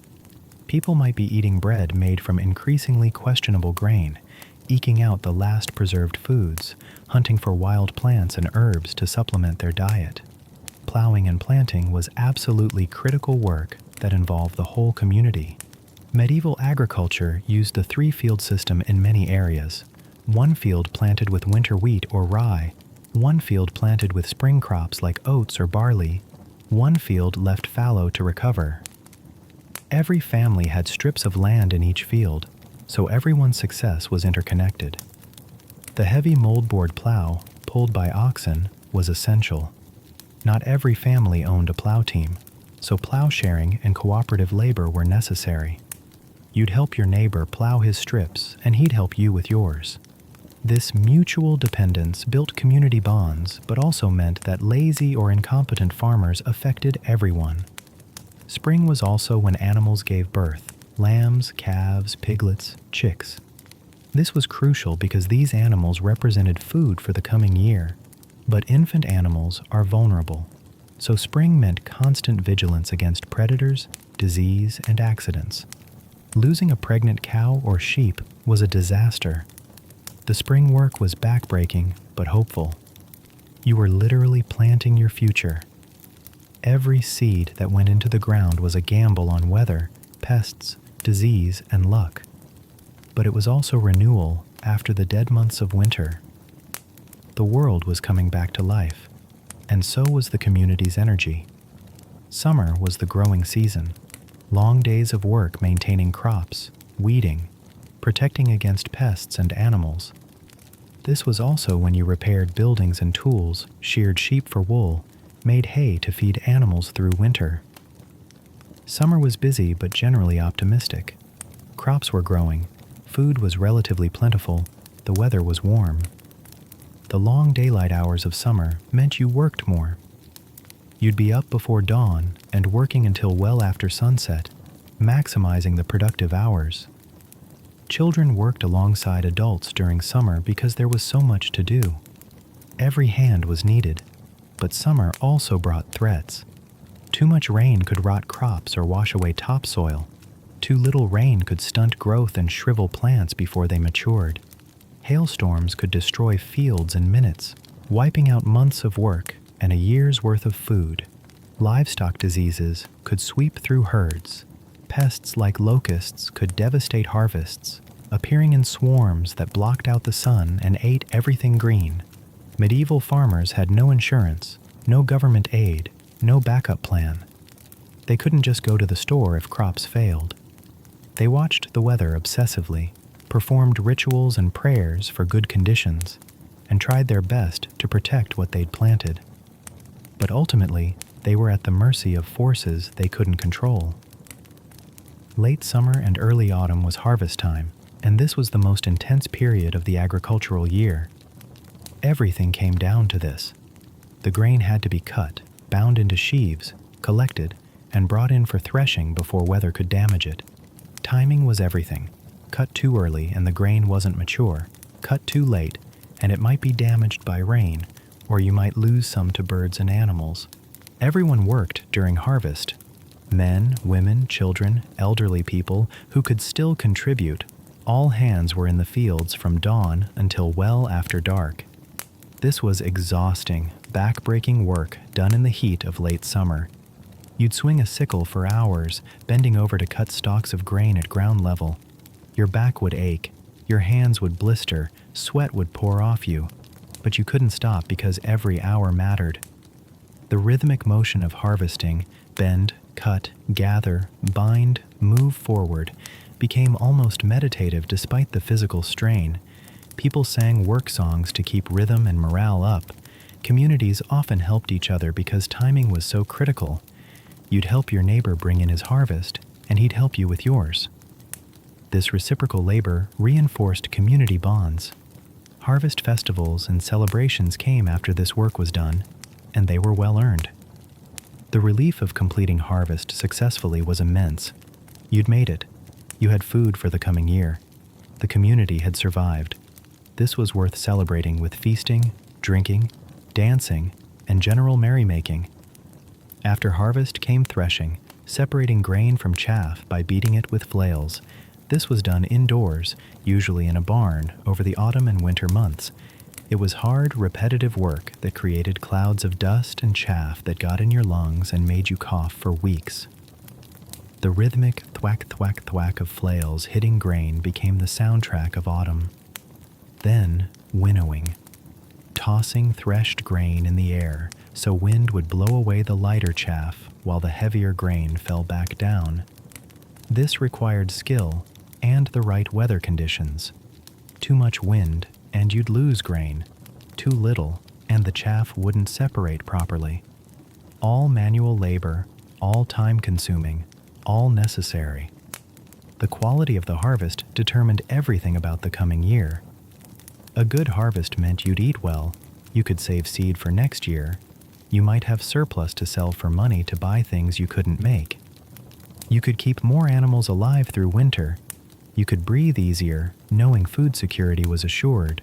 People might be eating bread made from increasingly questionable grain, eking out the last preserved foods, hunting for wild plants and herbs to supplement their diet. Plowing and planting was absolutely critical work that involved the whole community. Medieval agriculture used the three-field system in many areas. One field planted with winter wheat or rye, one field planted with spring crops like oats or barley, one field left fallow to recover. Every family had strips of land in each field, so everyone's success was interconnected. The heavy moldboard plow, pulled by oxen, was essential. Not every family owned a plow team, so plow sharing and cooperative labor were necessary. You'd help your neighbor plow his strips, and he'd help you with yours. This mutual dependence built community bonds, but also meant that lazy or incompetent farmers affected everyone. Spring was also when animals gave birth: lambs, calves, piglets, chicks. This was crucial because these animals represented food for the coming year. But infant animals are vulnerable, so spring meant constant vigilance against predators, disease, and accidents. Losing a pregnant cow or sheep was a disaster. The spring work was backbreaking but hopeful. You were literally planting your future. Every seed that went into the ground was a gamble on weather, pests, disease, and luck. but it was also renewal after the dead months of winter. The world was coming back to life, and so was the community's energy. Summer was the growing season. Long days of work maintaining crops, weeding, protecting against pests and animals. This was also when you repaired buildings and tools, sheared sheep for wool, made hay to feed animals through winter. Summer was busy but generally optimistic. Crops were growing, food was relatively plentiful, the weather was warm. The long daylight hours of summer meant you worked more. You'd be up before dawn and working until well after sunset, maximizing the productive hours. Children worked alongside adults during summer because there was so much to do. Every hand was needed, but summer also brought threats. Too much rain could rot crops or wash away topsoil. Too little rain could stunt growth and shrivel plants before they matured. Hailstorms could destroy fields in minutes, wiping out months of work and a year's worth of food. Livestock diseases could sweep through herds. Pests like locusts could devastate harvests, appearing in swarms that blocked out the sun and ate everything green. Medieval farmers had no insurance, no government aid, no backup plan. They couldn't just go to the store if crops failed. They watched the weather obsessively, performed rituals and prayers for good conditions, and tried their best to protect what they'd planted. But ultimately, they were at the mercy of forces they couldn't control. Late summer and early autumn was harvest time, and this was the most intense period of the agricultural year. Everything came down to this. The grain had to be cut, bound into sheaves, collected, and brought in for threshing before weather could damage it. Timing was everything. Cut too early and the grain wasn't mature. Cut too late, and it might be damaged by rain, or you might lose some to birds and animals. Everyone worked during harvest. Men, women, children, elderly people who could still contribute. All hands were in the fields from dawn until well after dark. This was exhausting, back-breaking work done in the heat of late summer. You'd swing a sickle for hours, bending over to cut stalks of grain at ground level. Your back would ache, your hands would blister, sweat would pour off you. But you couldn't stop because every hour mattered. The rhythmic motion of harvesting, bend, cut, gather, bind, move forward, became almost meditative despite the physical strain. People sang work songs to keep rhythm and morale up. Communities often helped each other because timing was so critical. You'd help your neighbor bring in his harvest, and he'd help you with yours. This reciprocal labor reinforced community bonds. Harvest festivals and celebrations came after this work was done, and they were well earned. The relief of completing harvest successfully was immense. You'd made it. You had food for the coming year. The community had survived. This was worth celebrating with feasting, drinking, dancing, and general merrymaking. After harvest came threshing, separating grain from chaff by beating it with flails. This was done indoors, usually in a barn, over the autumn and winter months. It was hard, repetitive work that created clouds of dust and chaff that got in your lungs and made you cough for weeks. The rhythmic thwack, thwack, thwack of flails hitting grain became the soundtrack of autumn. Then, winnowing. Tossing threshed grain in the air so wind would blow away the lighter chaff while the heavier grain fell back down. This required skill and the right weather conditions. Too much wind, and you'd lose grain. Too little, and the chaff wouldn't separate properly. All manual labor, all time-consuming, all necessary. The quality of the harvest determined everything about the coming year. A good harvest meant you'd eat well, you could save seed for next year, you might have surplus to sell for money to buy things you couldn't make. You could keep more animals alive through winter. You could breathe easier, knowing food security was assured.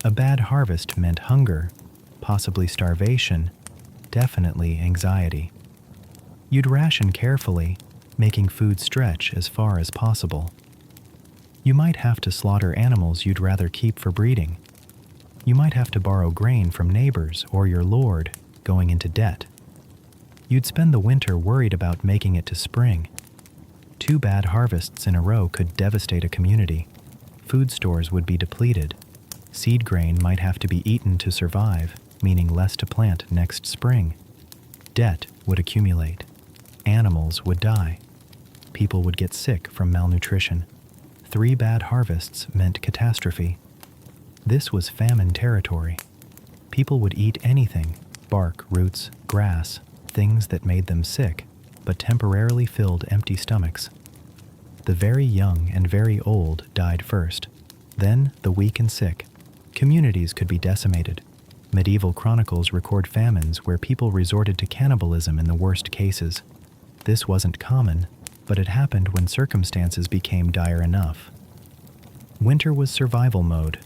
A bad harvest meant hunger, possibly starvation, definitely anxiety. You'd ration carefully, making food stretch as far as possible. You might have to slaughter animals you'd rather keep for breeding. You might have to borrow grain from neighbors or your lord, going into debt. You'd spend the winter worried about making it to spring. 2 bad harvests in a row could devastate a community. Food stores would be depleted. Seed grain might have to be eaten to survive, meaning less to plant next spring. Debt would accumulate. Animals would die. People would get sick from malnutrition. 3 bad harvests meant catastrophe. This was famine territory. People would eat anything, bark, roots, grass, things that made them sick, but temporarily filled empty stomachs. The very young and very old died first. Then the weak and sick. Communities could be decimated. Medieval chronicles record famines where people resorted to cannibalism in the worst cases. This wasn't common, but it happened when circumstances became dire enough. Winter was survival mode.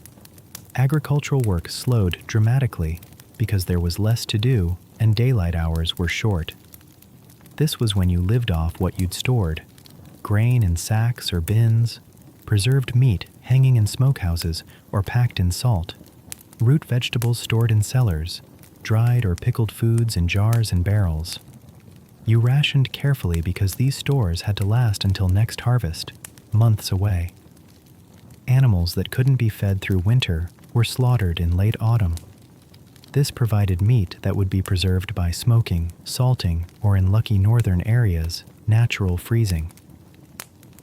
Agricultural work slowed dramatically because there was less to do and daylight hours were short. This was when you lived off what you'd stored: grain in sacks or bins, preserved meat hanging in smokehouses or packed in salt, root vegetables stored in cellars, dried or pickled foods in jars and barrels. You rationed carefully because these stores had to last until next harvest, months away. Animals that couldn't be fed through winter were slaughtered in late autumn. This provided meat that would be preserved by smoking, salting, or in lucky northern areas, natural freezing.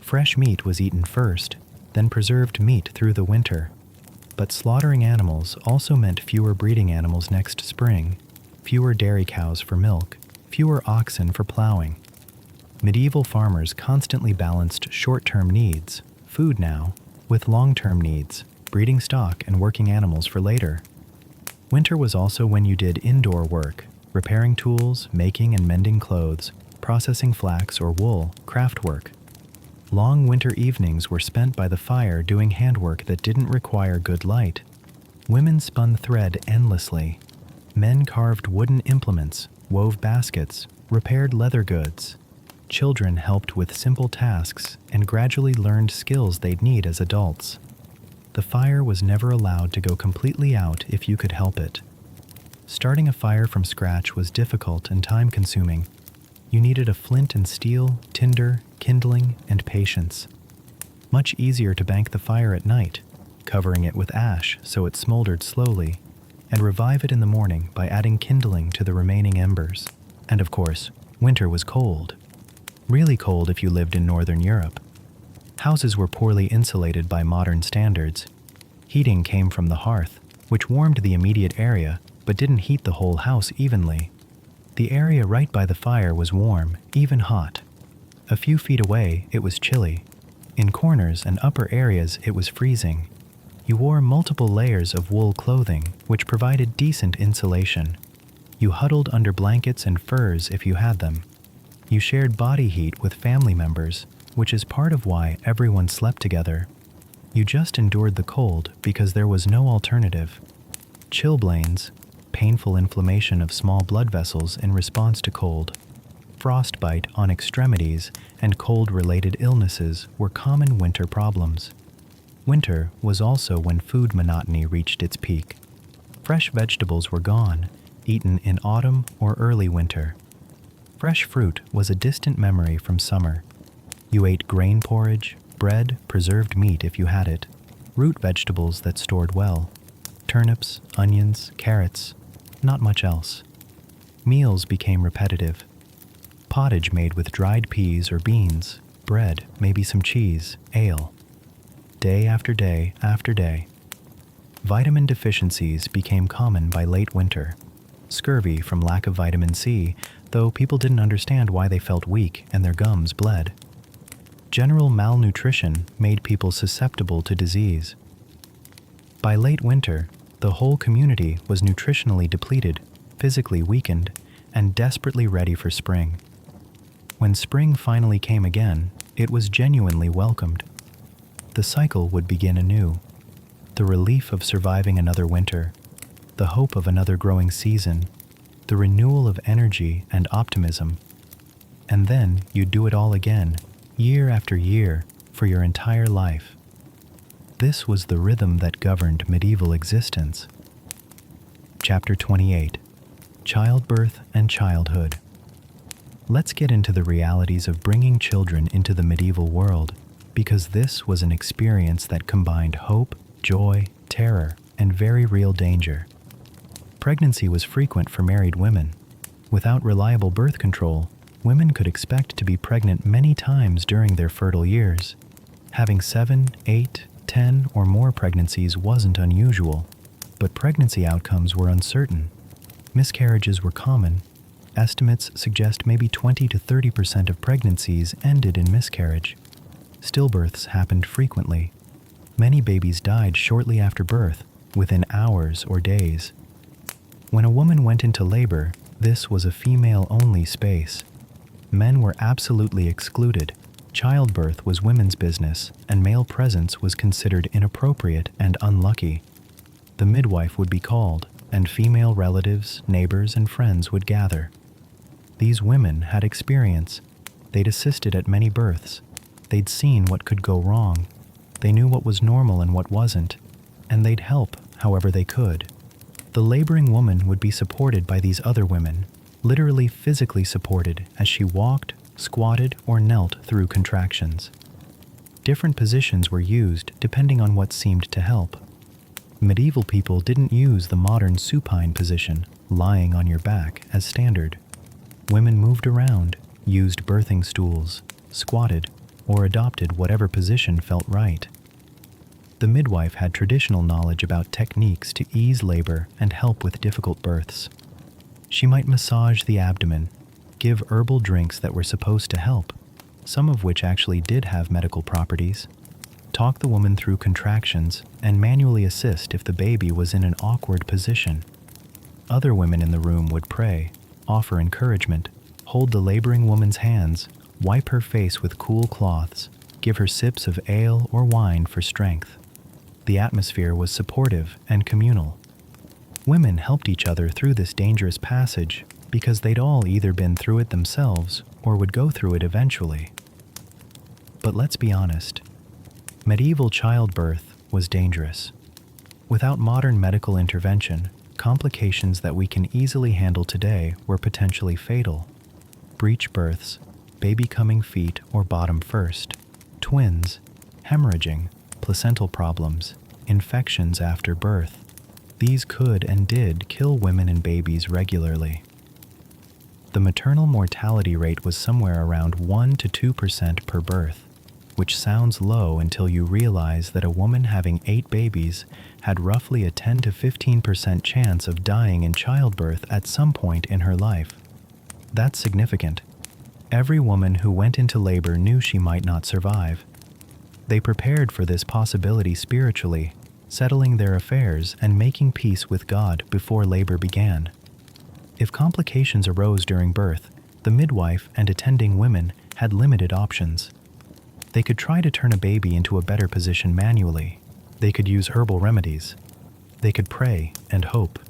Fresh meat was eaten first, then preserved meat through the winter. But slaughtering animals also meant fewer breeding animals next spring, fewer dairy cows for milk, fewer oxen for plowing. Medieval farmers constantly balanced short-term needs, food now, with long-term needs, breeding stock and working animals for later. Winter was also when you did indoor work, repairing tools, making and mending clothes, processing flax or wool, craft work. Long winter evenings were spent by the fire doing handwork that didn't require good light. Women spun thread endlessly. Men carved wooden implements, wove baskets, repaired leather goods. Children helped with simple tasks and gradually learned skills they'd need as adults. The fire was never allowed to go completely out if you could help it. Starting a fire from scratch was difficult and time-consuming. You needed a flint and steel, tinder, kindling, and patience. Much easier to bank the fire at night, covering it with ash so it smoldered slowly, and revive it in the morning by adding kindling to the remaining embers. And of course, winter was cold. Really cold if you lived in Northern Europe. Houses were poorly insulated by modern standards. Heating came from the hearth, which warmed the immediate area but didn't heat the whole house evenly. The area right by the fire was warm, even hot. A few feet away, it was chilly. In corners and upper areas, it was freezing. You wore multiple layers of wool clothing, which provided decent insulation. You huddled under blankets and furs if you had them. You shared body heat with family members, which is part of why everyone slept together. You just endured the cold because there was no alternative. Chilblains, painful inflammation of small blood vessels in response to cold, frostbite on extremities, and cold-related illnesses were common winter problems. Winter was also when food monotony reached its peak. Fresh vegetables were gone, eaten in autumn or early winter. Fresh fruit was a distant memory from summer. You ate grain porridge, bread, preserved meat if you had it, root vegetables that stored well, turnips, onions, carrots, not much else. Meals became repetitive. Pottage made with dried peas or beans, bread, maybe some cheese, ale. Day after day after day. Vitamin deficiencies became common by late winter. Scurvy from lack of vitamin C, though people didn't understand why they felt weak and their gums bled. General malnutrition made people susceptible to disease. By late winter, the whole community was nutritionally depleted, physically weakened, and desperately ready for spring. When spring finally came again, it was genuinely welcomed. The cycle would begin anew. The relief of surviving another winter, the hope of another growing season, the renewal of energy and optimism. And then you'd do it all again, year after year, for your entire life. This was the rhythm that governed medieval existence. Chapter 28. Childbirth and Childhood. Let's get into the realities of bringing children into the medieval world, because this was an experience that combined hope, joy, terror, and very real danger. Pregnancy was frequent for married women. Without reliable birth control, women could expect to be pregnant many times during their fertile years. Having 7, 8, 10, or more pregnancies wasn't unusual, but pregnancy outcomes were uncertain. Miscarriages were common. Estimates suggest maybe 20 to 30% of pregnancies ended in miscarriage. Stillbirths happened frequently. Many babies died shortly after birth, within hours or days. When a woman went into labor, this was a female-only space. Men were absolutely excluded. Childbirth was women's business, and male presence was considered inappropriate and unlucky. The midwife would be called, and female relatives, neighbors, and friends would gather. These women had experience. They'd assisted at many births. They'd seen what could go wrong. They knew what was normal and what wasn't, and they'd help however they could. The laboring woman would be supported by these other women, literally physically supported as she walked, squatted, or knelt through contractions. Different positions were used depending on what seemed to help. Medieval people didn't use the modern supine position, lying on your back, as standard. Women moved around, used birthing stools, squatted, or adopted whatever position felt right. The midwife had traditional knowledge about techniques to ease labor and help with difficult births. She might massage the abdomen, give herbal drinks that were supposed to help, some of which actually did have medical properties, talk the woman through contractions, and manually assist if the baby was in an awkward position. Other women in the room would pray, offer encouragement, hold the laboring woman's hands, wipe her face with cool cloths, give her sips of ale or wine for strength. The atmosphere was supportive and communal. Women helped each other through this dangerous passage because they'd all either been through it themselves or would go through it eventually. But let's be honest, medieval childbirth was dangerous. Without modern medical intervention, complications that we can easily handle today were potentially fatal. Breech births, baby coming feet or bottom first, twins, hemorrhaging, placental problems, infections after birth. These could and did kill women and babies regularly. The maternal mortality rate was somewhere around 1 to 2% per birth, which sounds low until you realize that a woman having 8 babies had roughly a 10 to 15% chance of dying in childbirth at some point in her life. That's significant. Every woman who went into labor knew she might not survive. They prepared for this possibility spiritually, settling their affairs and making peace with God before labor began. If complications arose during birth, the midwife and attending women had limited options. They could try to turn a baby into a better position manually. They could use herbal remedies. They could pray and hope.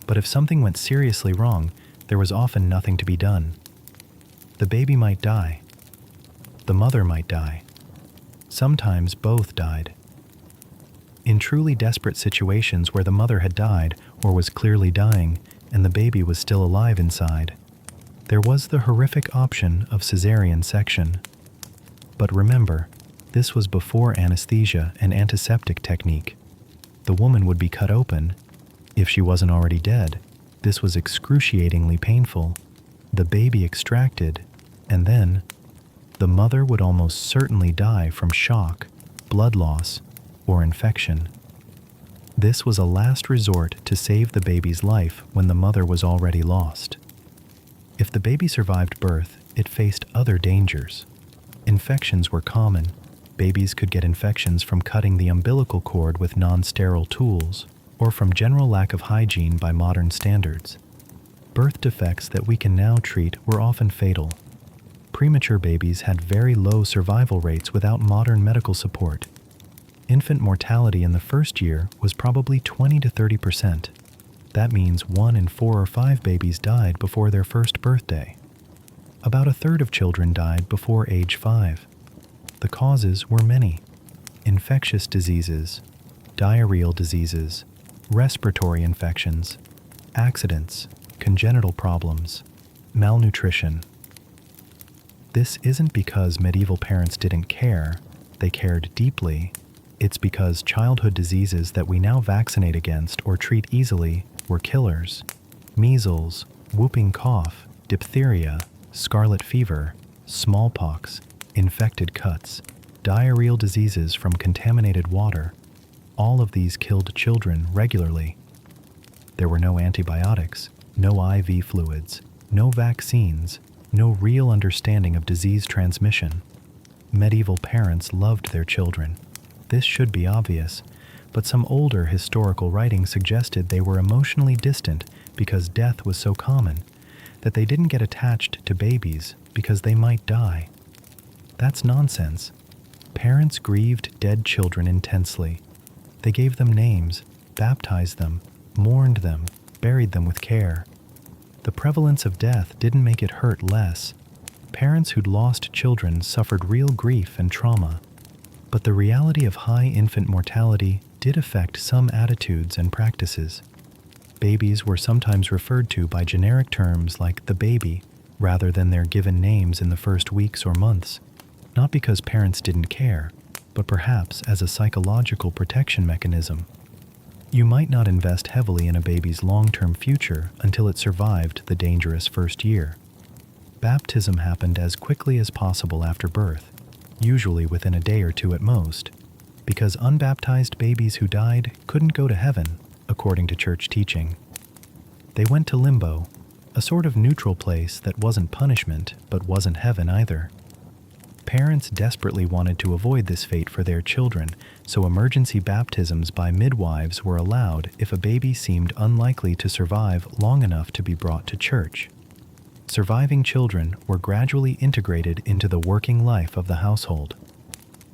But if something went seriously wrong, there was often nothing to be done. The baby might die. The mother might die. Sometimes both died. In truly desperate situations where the mother had died or was clearly dying and the baby was still alive inside, there was the horrific option of cesarean section. But remember, this was before anesthesia and antiseptic technique. The woman would be cut open. If she wasn't already dead, this was excruciatingly painful. The baby extracted, and then the mother would almost certainly die from shock, blood loss, or infection. This was a last resort to save the baby's life when the mother was already lost. If the baby survived birth, it faced other dangers. Infections were common. Babies could get infections from cutting the umbilical cord with non-sterile tools, or from general lack of hygiene by modern standards. Birth defects that we can now treat were often fatal. Premature babies had very low survival rates without modern medical support. Infant mortality in the first year was probably 20 to 30%. That means 1 in 4 or 5 babies died before their first birthday. About a third of children died before age 5. The causes were many: infectious diseases, diarrheal diseases, respiratory infections, accidents, congenital problems, malnutrition, This isn't because medieval parents didn't care, they cared deeply. It's because childhood diseases that we now vaccinate against or treat easily were killers. Measles, whooping cough, diphtheria, scarlet fever, smallpox, infected cuts, diarrheal diseases from contaminated water. All of these killed children regularly. There were no antibiotics, no IV fluids, no vaccines, no real understanding of disease transmission. Medieval parents loved their children. This should be obvious, but some older historical writings suggested they were emotionally distant because death was so common, that they didn't get attached to babies because they might die. That's nonsense. Parents grieved dead children intensely. They gave them names, baptized them, mourned them, buried them with care. The prevalence of death didn't make it hurt less. Parents who'd lost children suffered real grief and trauma. But the reality of high infant mortality did affect some attitudes and practices. Babies were sometimes referred to by generic terms like the baby, rather than their given names in the first weeks or months, not because parents didn't care, but perhaps as a psychological protection mechanism. You might not invest heavily in a baby's long-term future until it survived the dangerous first year. Baptism happened as quickly as possible after birth, usually within a day or two at most, because unbaptized babies who died couldn't go to heaven, according to church teaching. They went to limbo, a sort of neutral place that wasn't punishment but wasn't heaven either. Parents desperately wanted to avoid this fate for their children, so emergency baptisms by midwives were allowed if a baby seemed unlikely to survive long enough to be brought to church. Surviving children were gradually integrated into the working life of the household.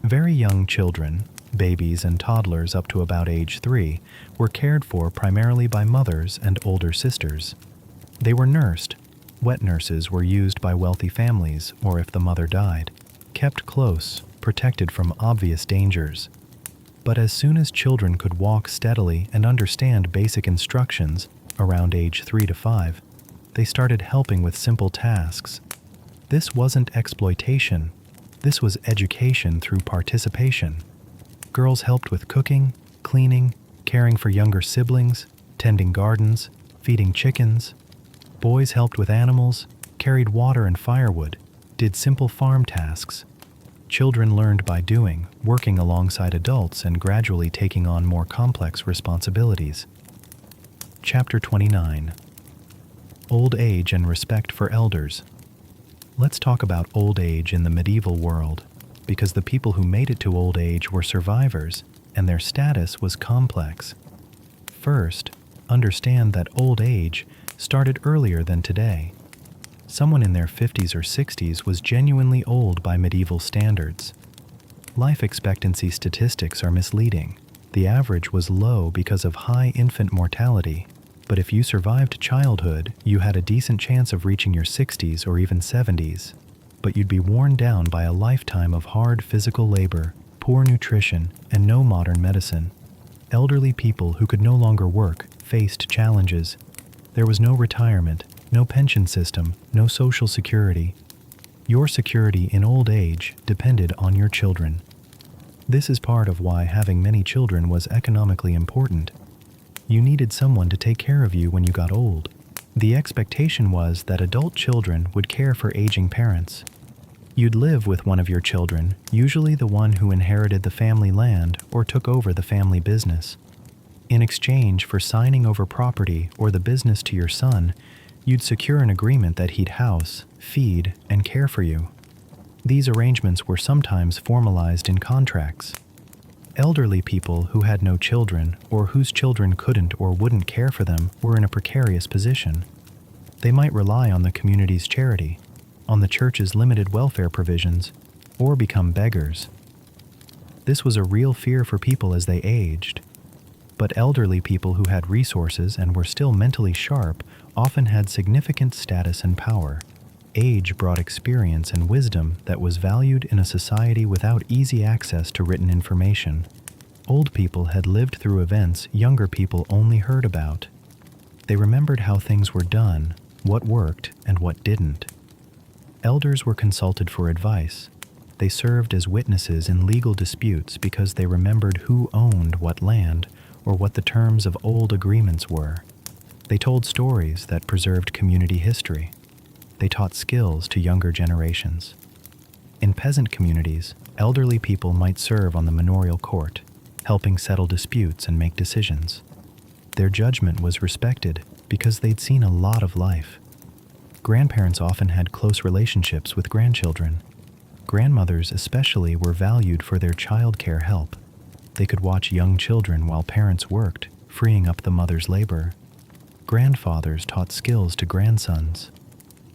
Very young children, babies and toddlers up to about age 3, were cared for primarily by mothers and older sisters. They were nursed. Wet nurses were used by wealthy families, or if the mother died, kept close, protected from obvious dangers. But as soon as children could walk steadily and understand basic instructions, around age 3 to 5, they started helping with simple tasks. This wasn't exploitation. This was education through participation. Girls helped with cooking, cleaning, caring for younger siblings, tending gardens, feeding chickens. Boys helped with animals, carried water and firewood, did simple farm tasks. Children learned by doing, working alongside adults and gradually taking on more complex responsibilities. Chapter 29. Old age and respect for elders. Let's talk about old age in the medieval world, because the people who made it to old age were survivors, and their status was complex. First, understand that old age started earlier than today. Someone in their 50s or 60s was genuinely old by medieval standards. Life expectancy statistics are misleading. The average was low because of high infant mortality, but if you survived childhood, you had a decent chance of reaching your 60s or even 70s. But you'd be worn down by a lifetime of hard physical labor, poor nutrition, and no modern medicine. Elderly people who could no longer work faced challenges. There was no retirement, no pension system, no social security. Your security in old age depended on your children. This is part of why having many children was economically important. You needed someone to take care of you when you got old. The expectation was that adult children would care for aging parents. You'd live with one of your children, usually the one who inherited the family land or took over the family business. In exchange for signing over property or the business to your son, you'd secure an agreement that he'd house, feed, and care for you. These arrangements were sometimes formalized in contracts. Elderly people who had no children or whose children couldn't or wouldn't care for them were in a precarious position. They might rely on the community's charity, on the church's limited welfare provisions, or become beggars. This was a real fear for people as they aged. But elderly people who had resources and were still mentally sharp often had significant status and power. Age brought experience and wisdom that was valued in a society without easy access to written information. Old people had lived through events younger people only heard about. They remembered how things were done, what worked, and what didn't. Elders were consulted for advice. They served as witnesses in legal disputes because they remembered who owned what land or what the terms of old agreements were. They told stories that preserved community history. They taught skills to younger generations. In peasant communities, elderly people might serve on the manorial court, helping settle disputes and make decisions. Their judgment was respected because they'd seen a lot of life. Grandparents often had close relationships with grandchildren. Grandmothers especially were valued for their childcare help. They could watch young children while parents worked, freeing up the mother's labor. Grandfathers taught skills to grandsons.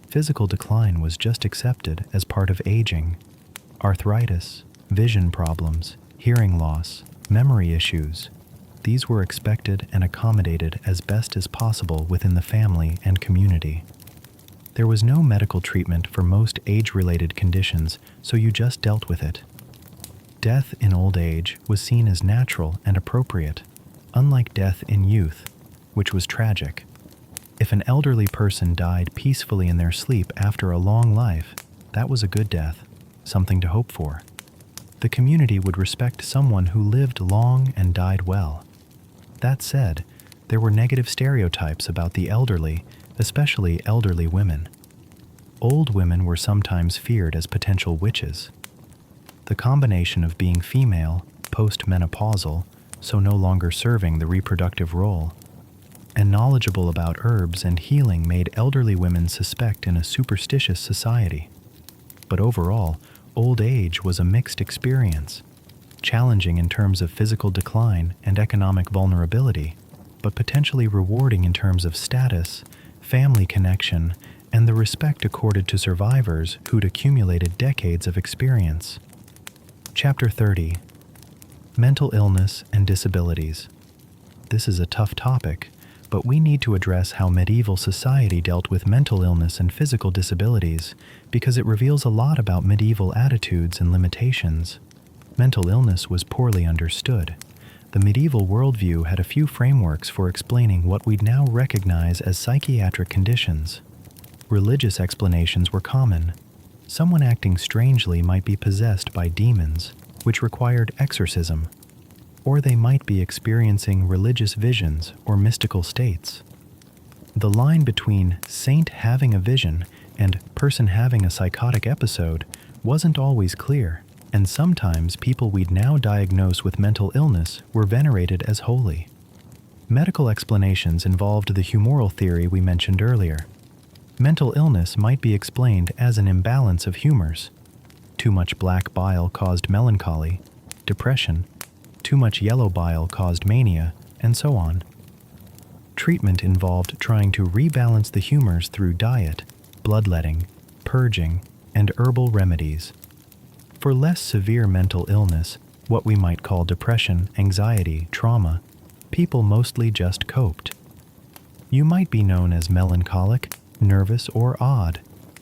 Physical decline was just accepted as part of aging. Arthritis, vision problems, hearing loss, memory issues, these were expected and accommodated as best as possible within the family and community. There was no medical treatment for most age-related conditions, so you just dealt with it. Death in old age was seen as natural and appropriate, unlike death in youth, which was tragic. If an elderly person died peacefully in their sleep after a long life, that was a good death, something to hope for. The community would respect someone who lived long and died well. That said, there were negative stereotypes about the elderly, especially elderly women. Old women were sometimes feared as potential witches. The combination of being female, post-menopausal, so no longer serving the reproductive role, and knowledgeable about herbs and healing made elderly women suspect in a superstitious society. But overall, old age was a mixed experience, challenging in terms of physical decline and economic vulnerability, but potentially rewarding in terms of status, family connection, and the respect accorded to survivors who'd accumulated decades of experience. Chapter 30. Mental illness and disabilities. This is a tough topic, but we need to address how medieval society dealt with mental illness and physical disabilities because it reveals a lot about medieval attitudes and limitations. Mental illness was poorly understood. The medieval worldview had a few frameworks for explaining what we'd now recognize as psychiatric conditions. Religious explanations were common. Someone acting strangely might be possessed by demons, which required exorcism, or they might be experiencing religious visions or mystical states. The line between saint having a vision and person having a psychotic episode wasn't always clear, and sometimes people we'd now diagnose with mental illness were venerated as holy. Medical explanations involved the humoral theory we mentioned earlier. Mental illness might be explained as an imbalance of humors. Too much black bile caused melancholy, depression, too much yellow bile caused mania, and so on. Treatment involved trying to rebalance the humors through diet, bloodletting, purging, and herbal remedies. For less severe mental illness, what we might call depression, anxiety, trauma, people mostly just coped. You might be known as melancholic, nervous, or odd,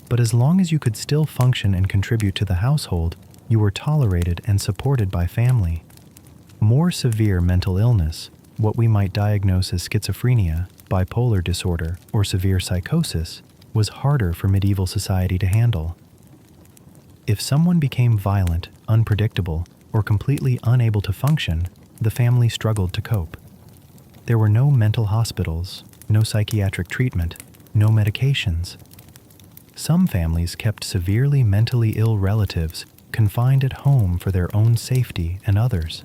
but as long as you could still function and contribute to the household, you were tolerated and supported by family. More severe mental illness, what we might diagnose as schizophrenia, bipolar disorder, or severe psychosis, was harder for medieval society to handle. If someone became violent, unpredictable, or completely unable to function, the family struggled to cope. There were no mental hospitals, no psychiatric treatment, no medications. Some families kept severely mentally ill relatives confined at home for their own safety and others.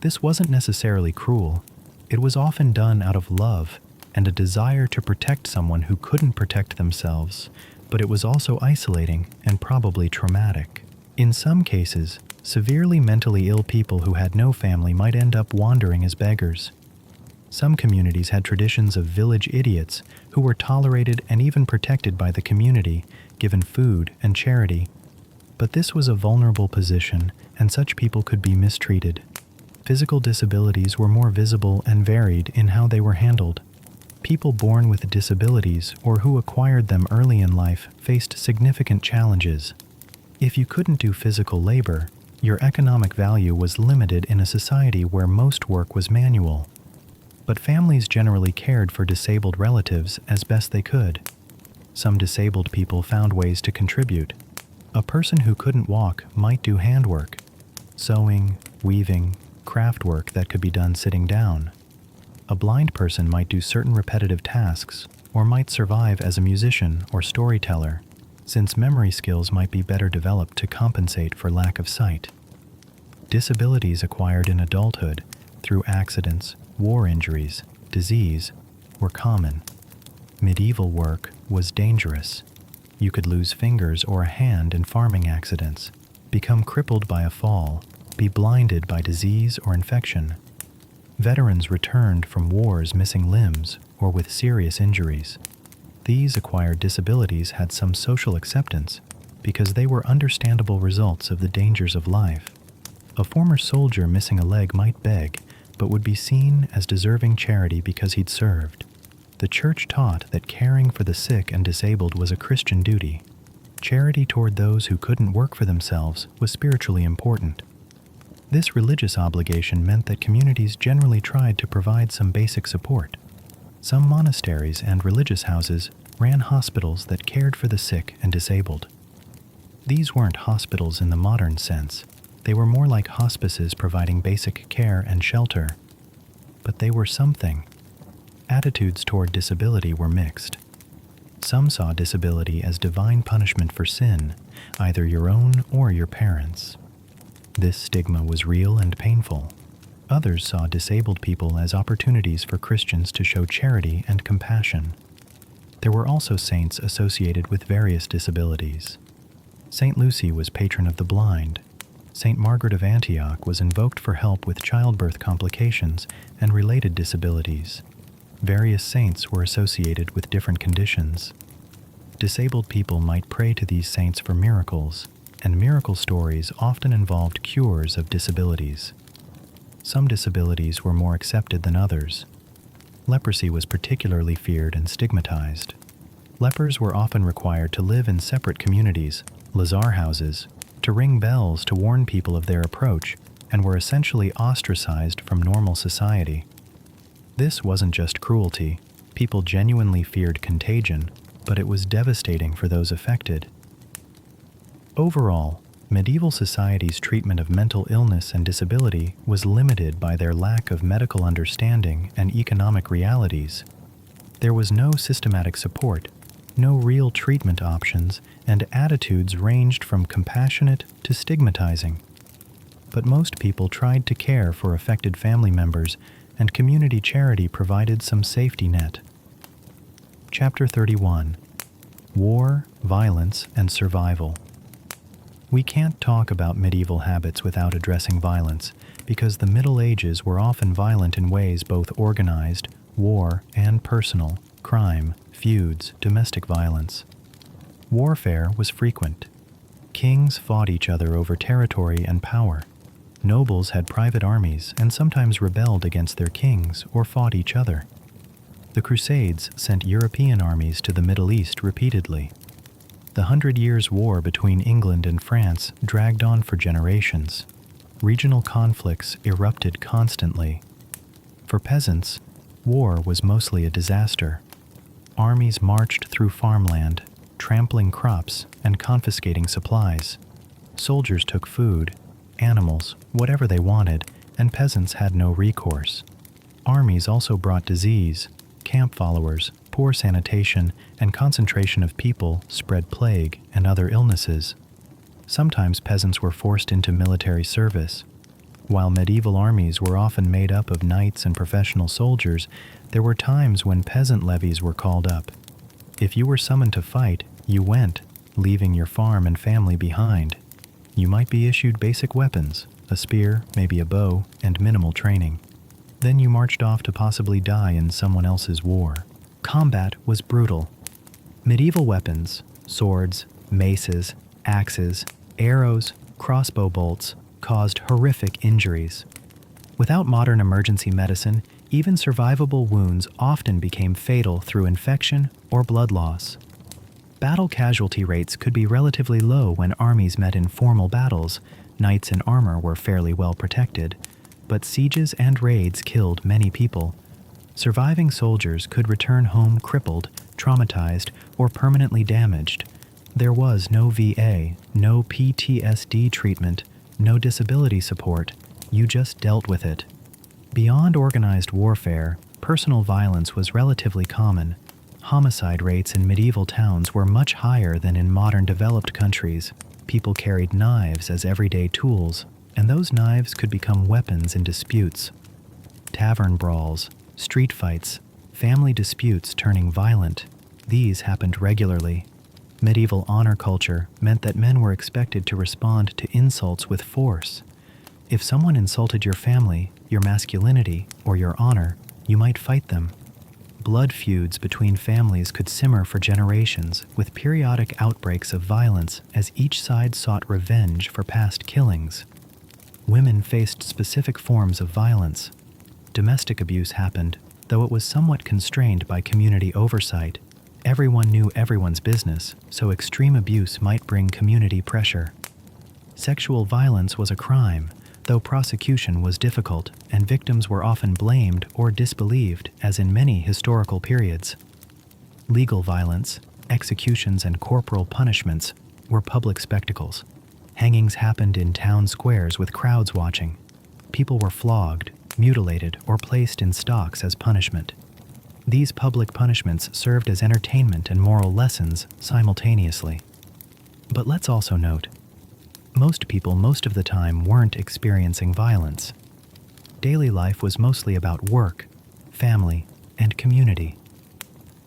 This wasn't necessarily cruel. It was often done out of love and a desire to protect someone who couldn't protect themselves, but it was also isolating and probably traumatic. In some cases, severely mentally ill people who had no family might end up wandering as beggars. Some communities had traditions of village idiots who were tolerated and even protected by the community, given food and charity. But this was a vulnerable position, and such people could be mistreated. Physical disabilities were more visible and varied in how they were handled. People born with disabilities or who acquired them early in life faced significant challenges. If you couldn't do physical labor, your economic value was limited in a society where most work was manual. But families generally cared for disabled relatives as best they could. Some disabled people found ways to contribute. A person who couldn't walk might do handwork, sewing, weaving, craft work that could be done sitting down. A blind person might do certain repetitive tasks or might survive as a musician or storyteller, since memory skills might be better developed to compensate for lack of sight. Disabilities acquired in adulthood through accidents, war injuries, disease were common. Medieval work was dangerous. You could lose fingers or a hand in farming accidents, become crippled by a fall, be blinded by disease or infection. Veterans returned from wars missing limbs or with serious injuries. These acquired disabilities had some social acceptance because they were understandable results of the dangers of life. A former soldier missing a leg might beg, but would be seen as deserving charity because he'd served. The church taught that caring for the sick and disabled was a Christian duty. Charity toward those who couldn't work for themselves was spiritually important. This religious obligation meant that communities generally tried to provide some basic support. Some monasteries and religious houses ran hospitals that cared for the sick and disabled. These weren't hospitals in the modern sense. They were more like hospices providing basic care and shelter. But they were something. Attitudes toward disability were mixed. Some saw disability as divine punishment for sin, either your own or your parents'. This stigma was real and painful. Others saw disabled people as opportunities for Christians to show charity and compassion. There were also saints associated with various disabilities. Saint Lucy was patron of the blind. Saint Margaret of Antioch was invoked for help with childbirth complications and related disabilities. Various saints were associated with different conditions. Disabled people might pray to these saints for miracles, and miracle stories often involved cures of disabilities. Some disabilities were more accepted than others. Leprosy was particularly feared and stigmatized. Lepers were often required to live in separate communities, lazar houses, to ring bells to warn people of their approach, and were essentially ostracized from normal society. This wasn't just cruelty. People genuinely feared contagion, but it was devastating for those affected. Overall, medieval society's treatment of mental illness and disability was limited by their lack of medical understanding and economic realities. There was no systematic support, no real treatment options, and attitudes ranged from compassionate to stigmatizing. But most people tried to care for affected family members, and community charity provided some safety net. Chapter 31. War, Violence, and Survival. We can't talk about medieval habits without addressing violence, because the Middle Ages were often violent in ways both organized, war, and personal, crime, feuds, domestic violence. Warfare was frequent. Kings fought each other over territory and power. Nobles had private armies and sometimes rebelled against their kings or fought each other. The Crusades sent European armies to the Middle East repeatedly. The 100 Years' War between England and France dragged on for generations. Regional conflicts erupted constantly. For peasants, war was mostly a disaster. Armies marched through farmland, trampling crops and confiscating supplies. Soldiers took food, animals, whatever they wanted, and peasants had no recourse. Armies also brought disease. Camp followers, poor sanitation, and concentration of people spread plague and other illnesses. Sometimes peasants were forced into military service. While medieval armies were often made up of knights and professional soldiers, there were times when peasant levies were called up. If you were summoned to fight, you went, leaving your farm and family behind. You might be issued basic weapons, a spear, maybe a bow, and minimal training. Then you marched off to possibly die in someone else's war. Combat was brutal. Medieval weapons, swords, maces, axes, arrows, crossbow bolts, caused horrific injuries. Without modern emergency medicine, even survivable wounds often became fatal through infection or blood loss. Battle casualty rates could be relatively low when armies met in formal battles. Knights in armor were fairly well protected, but sieges and raids killed many people. Surviving soldiers could return home crippled, traumatized, or permanently damaged. There was no VA, no PTSD treatment, no disability support. You just dealt with it. Beyond organized warfare, personal violence was relatively common. Homicide rates in medieval towns were much higher than in modern developed countries. People carried knives as everyday tools, and those knives could become weapons in disputes. Tavern brawls, street fights, family disputes turning violent, these happened regularly. Medieval honor culture meant that men were expected to respond to insults with force. If someone insulted your family, your masculinity, or your honor, you might fight them. Blood feuds between families could simmer for generations, with periodic outbreaks of violence as each side sought revenge for past killings. Women faced specific forms of violence. Domestic abuse happened, though it was somewhat constrained by community oversight. Everyone knew everyone's business, so extreme abuse might bring community pressure. Sexual violence was a crime, though prosecution was difficult, and victims were often blamed or disbelieved, as in many historical periods. Legal violence, executions, and corporal punishments were public spectacles. Hangings happened in town squares with crowds watching. People were flogged, mutilated, or placed in stocks as punishment. These public punishments served as entertainment and moral lessons simultaneously. But let's also note, most people most of the time weren't experiencing violence. Daily life was mostly about work, family, and community.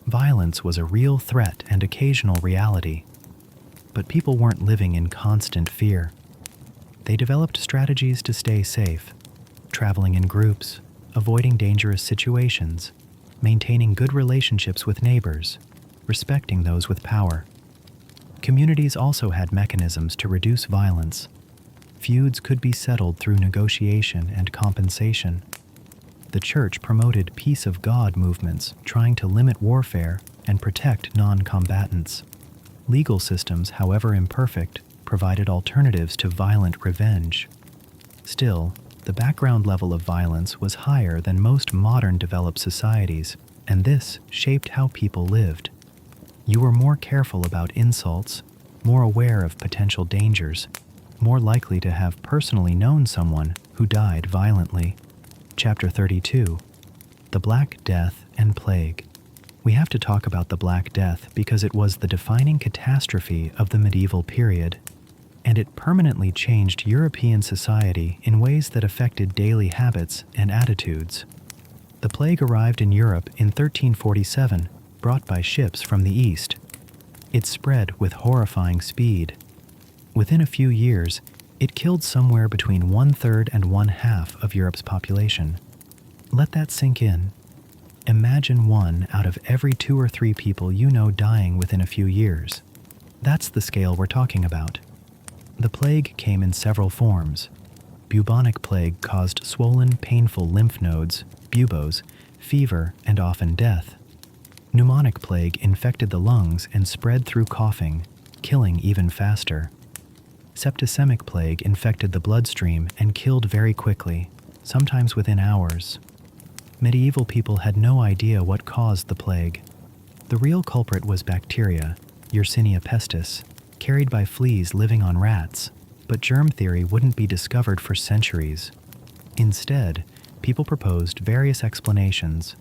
Violence was a real threat and occasional reality, but people weren't living in constant fear. They developed strategies to stay safe, traveling in groups, avoiding dangerous situations, maintaining good relationships with neighbors, respecting those with power. Communities also had mechanisms to reduce violence. Feuds could be settled through negotiation and compensation. The church promoted peace of God movements, trying to limit warfare and protect non-combatants. Legal systems, however imperfect, provided alternatives to violent revenge. Still, the background level of violence was higher than most modern developed societies, and this shaped how people lived. You were more careful about insults, more aware of potential dangers, more likely to have personally known someone who died violently. Chapter 32. The Black Death and Plague. We have to talk about the Black Death because it was the defining catastrophe of the medieval period, and it permanently changed European society in ways that affected daily habits and attitudes. The plague arrived in Europe in 1347, brought by ships from the east. It spread with horrifying speed. Within a few years, it killed somewhere between 1/3 and 1/2 of Europe's population. Let that sink in. Imagine 1 out of every 2 or 3 people you know dying within a few years. That's the scale we're talking about. The plague came in several forms. Bubonic plague caused swollen, painful lymph nodes, buboes, fever, and often death. Pneumonic plague infected the lungs and spread through coughing, killing even faster. Septicemic plague infected the bloodstream and killed very quickly, sometimes within hours. Medieval people had no idea what caused the plague. The real culprit was bacteria, Yersinia pestis, carried by fleas living on rats, but germ theory wouldn't be discovered for centuries. Instead, people proposed various explanations: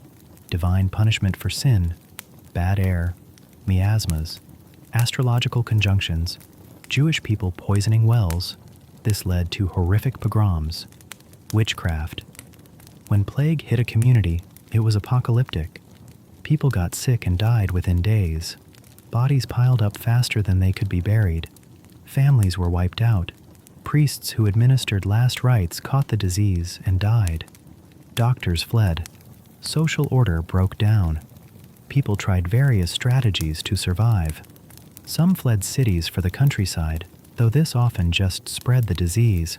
divine punishment for sin, bad air, miasmas, astrological conjunctions, Jewish people poisoning wells. This led to horrific pogroms, witchcraft. When plague hit a community, it was apocalyptic. People got sick and died within days. Bodies piled up faster than they could be buried. Families were wiped out. Priests who administered last rites caught the disease and died. Doctors fled. Social order broke down. People tried various strategies to survive. Some fled cities for the countryside, though this often just spread the disease.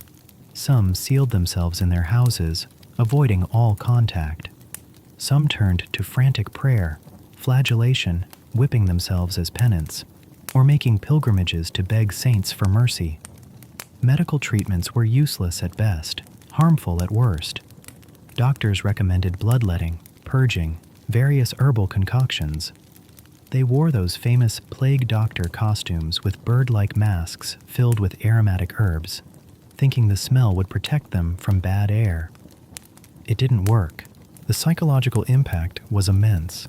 Some sealed themselves in their houses, avoiding all contact. Some turned to frantic prayer, flagellation, whipping themselves as penance, or making pilgrimages to beg saints for mercy. Medical treatments were useless at best, harmful at worst. Doctors recommended bloodletting, purging, various herbal concoctions. They wore those famous plague doctor costumes with bird-like masks filled with aromatic herbs, thinking the smell would protect them from bad air. It didn't work. The psychological impact was immense.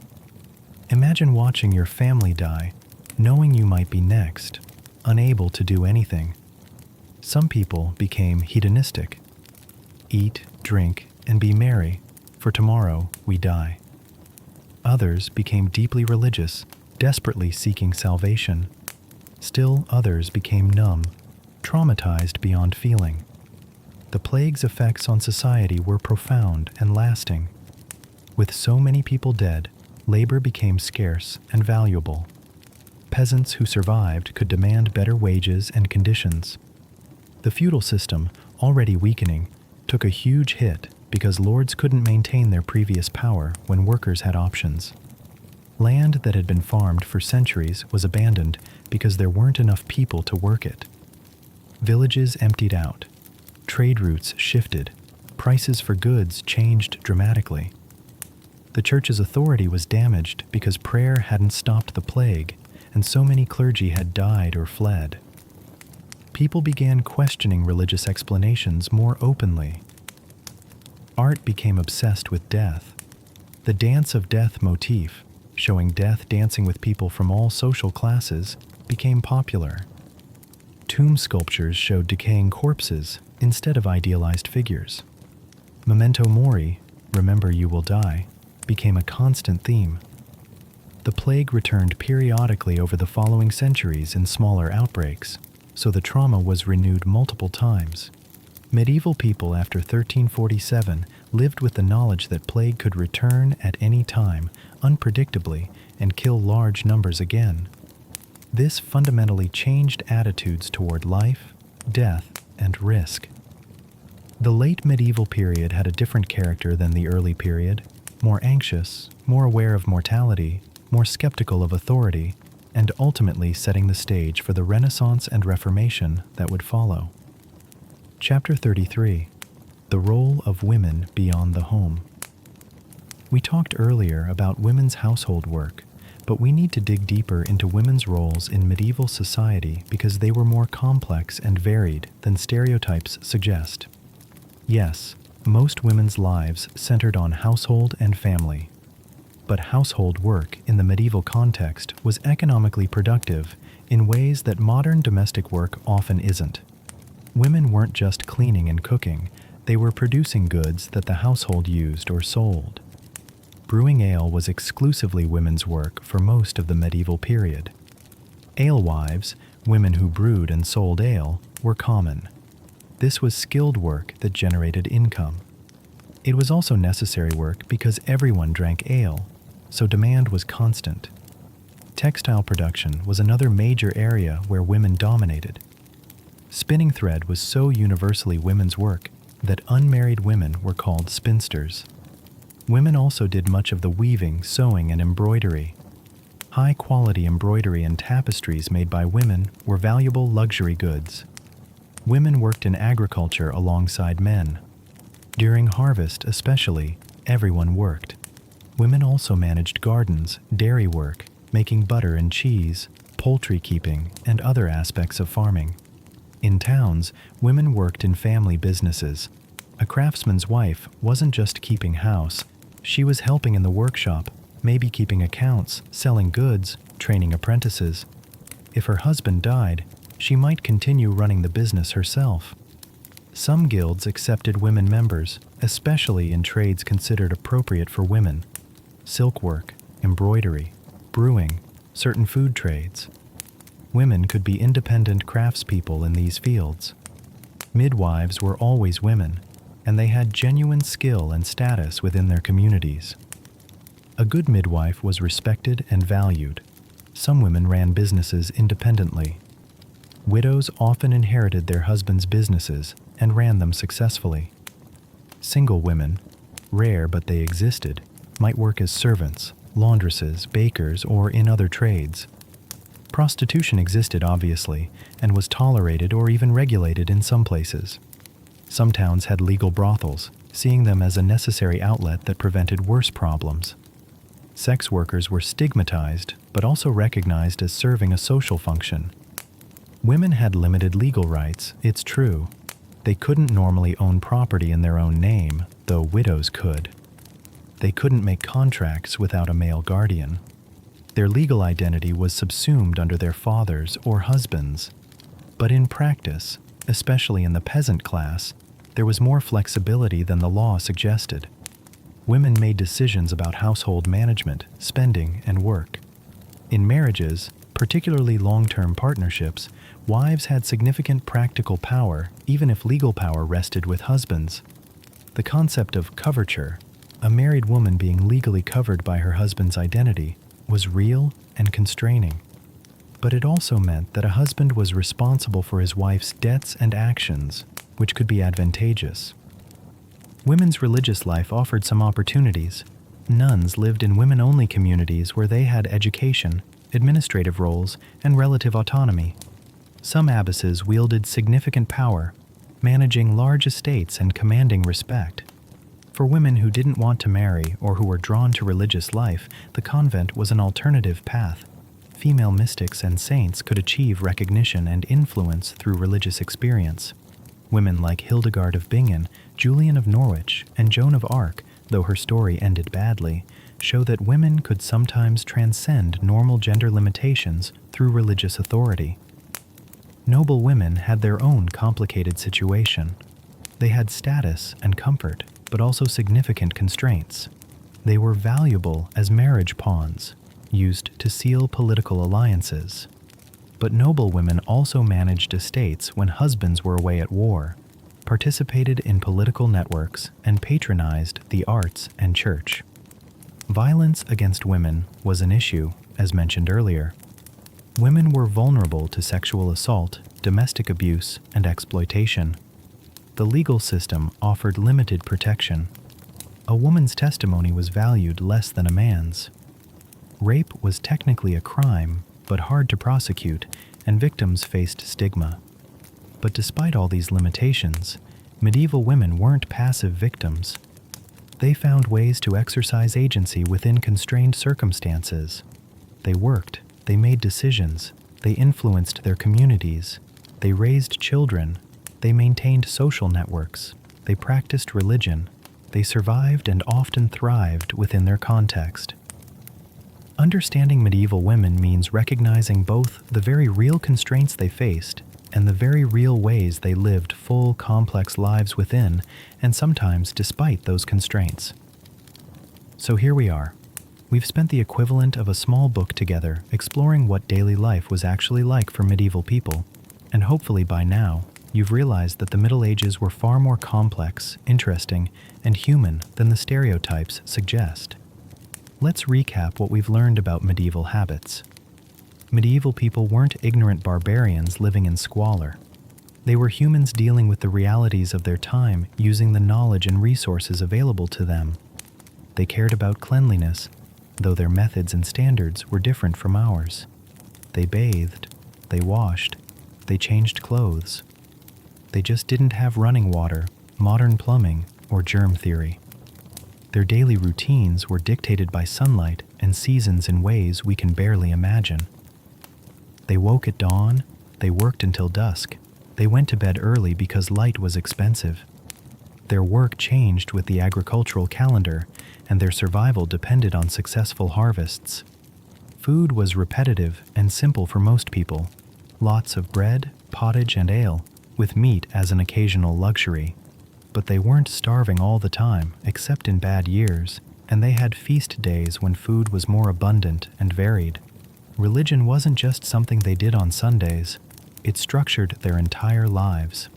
Imagine watching your family die, knowing you might be next, unable to do anything. Some people became hedonistic. Eat, drink, and be merry, for tomorrow we die. Others became deeply religious, desperately seeking salvation. Still others became numb, traumatized beyond feeling. The plague's effects on society were profound and lasting. With so many people dead, labor became scarce and valuable. Peasants who survived could demand better wages and conditions. The feudal system, already weakening, took a huge hit because lords couldn't maintain their previous power when workers had options. Land that had been farmed for centuries was abandoned because there weren't enough people to work it. Villages emptied out. Trade routes shifted. Prices for goods changed dramatically. The church's authority was damaged because prayer hadn't stopped the plague, and so many clergy had died or fled. People began questioning religious explanations more openly. Art became obsessed with death. The dance of death motif, showing death dancing with people from all social classes, became popular. Tomb sculptures showed decaying corpses instead of idealized figures. Memento mori, remember you will die, became a constant theme. The plague returned periodically over the following centuries in smaller outbreaks, so the trauma was renewed multiple times. Medieval people after 1347 lived with the knowledge that plague could return at any time, unpredictably, and kill large numbers again. This fundamentally changed attitudes toward life, death, and risk. The late medieval period had a different character than the early period, more anxious, more aware of mortality, more skeptical of authority, and ultimately setting the stage for the Renaissance and Reformation that would follow. Chapter 33. The Role of Women Beyond the Home. We talked earlier about women's household work, but we need to dig deeper into women's roles in medieval society because they were more complex and varied than stereotypes suggest. Yes, most women's lives centered on household and family. But household work in the medieval context was economically productive in ways that modern domestic work often isn't. Women weren't just cleaning and cooking, they were producing goods that the household used or sold. Brewing ale was exclusively women's work for most of the medieval period. Alewives, women who brewed and sold ale, were common. This was skilled work that generated income. It was also necessary work because everyone drank ale, so demand was constant. Textile production was another major area where women dominated. Spinning thread was so universally women's work that unmarried women were called spinsters. Women also did much of the weaving, sewing, and embroidery. High-quality embroidery and tapestries made by women were valuable luxury goods. Women worked in agriculture alongside men. During harvest especially, everyone worked. Women also managed gardens, dairy work, making butter and cheese, poultry keeping, and other aspects of farming. In towns, women worked in family businesses. A craftsman's wife wasn't just keeping house, she was helping in the workshop, maybe keeping accounts, selling goods, training apprentices. If her husband died, she might continue running the business herself. Some guilds accepted women members, especially in trades considered appropriate for women: silkwork, embroidery, brewing, certain food trades. Women could be independent craftspeople in these fields. Midwives were always women, and they had genuine skill and status within their communities. A good midwife was respected and valued. Some women ran businesses independently. Widows often inherited their husbands' businesses and ran them successfully. Single women, rare but they existed, might work as servants, laundresses, bakers, or in other trades. Prostitution existed, obviously, and was tolerated or even regulated in some places. Some towns had legal brothels, seeing them as a necessary outlet that prevented worse problems. Sex workers were stigmatized, but also recognized as serving a social function. Women had limited legal rights, it's true. They couldn't normally own property in their own name, though widows could. They couldn't make contracts without a male guardian. Their legal identity was subsumed under their fathers or husbands. But in practice, especially in the peasant class, there was more flexibility than the law suggested. Women made decisions about household management, spending, and work. In marriages, particularly long-term partnerships, wives had significant practical power, even if legal power rested with husbands. The concept of coverture, a married woman being legally covered by her husband's identity, was real and constraining. But it also meant that a husband was responsible for his wife's debts and actions, which could be advantageous. Women's religious life offered some opportunities. Nuns lived in women-only communities where they had education, administrative roles, and relative autonomy. Some abbesses wielded significant power, managing large estates and commanding respect. For women who didn't want to marry or who were drawn to religious life, the convent was an alternative path. Female mystics and saints could achieve recognition and influence through religious experience. Women like Hildegard of Bingen, Julian of Norwich, and Joan of Arc, though her story ended badly, show that women could sometimes transcend normal gender limitations through religious authority. Noble women had their own complicated situation. They had status and comfort, but also significant constraints. They were valuable as marriage pawns, used to seal political alliances. But noble women also managed estates when husbands were away at war, participated in political networks, and patronized the arts and church. Violence against women was an issue, as mentioned earlier. Women were vulnerable to sexual assault, domestic abuse, and exploitation. The legal system offered limited protection. A woman's testimony was valued less than a man's. Rape was technically a crime, but hard to prosecute, and victims faced stigma. But despite all these limitations, medieval women weren't passive victims. They found ways to exercise agency within constrained circumstances. They worked, they made decisions, they influenced their communities, they raised children, they maintained social networks, they practiced religion, they survived and often thrived within their context. Understanding medieval women means recognizing both the very real constraints they faced and the very real ways they lived full, complex lives within, and sometimes despite those constraints. So here we are. We've spent the equivalent of a small book together exploring what daily life was actually like for medieval people, and hopefully by now, you've realized that the Middle Ages were far more complex, interesting, and human than the stereotypes suggest. Let's recap what we've learned about medieval habits. Medieval people weren't ignorant barbarians living in squalor. They were humans dealing with the realities of their time using the knowledge and resources available to them. They cared about cleanliness, though their methods and standards were different from ours. They bathed, they washed, they changed clothes. They just didn't have running water, modern plumbing, or germ theory. Their daily routines were dictated by sunlight and seasons in ways we can barely imagine. They woke at dawn, they worked until dusk, they went to bed early because light was expensive. Their work changed with the agricultural calendar, and their survival depended on successful harvests. Food was repetitive and simple for most people. Lots of bread, pottage, and ale, with meat as an occasional luxury. But they weren't starving all the time, except in bad years, and they had feast days when food was more abundant and varied. Religion wasn't just something they did on Sundays, it structured their entire lives.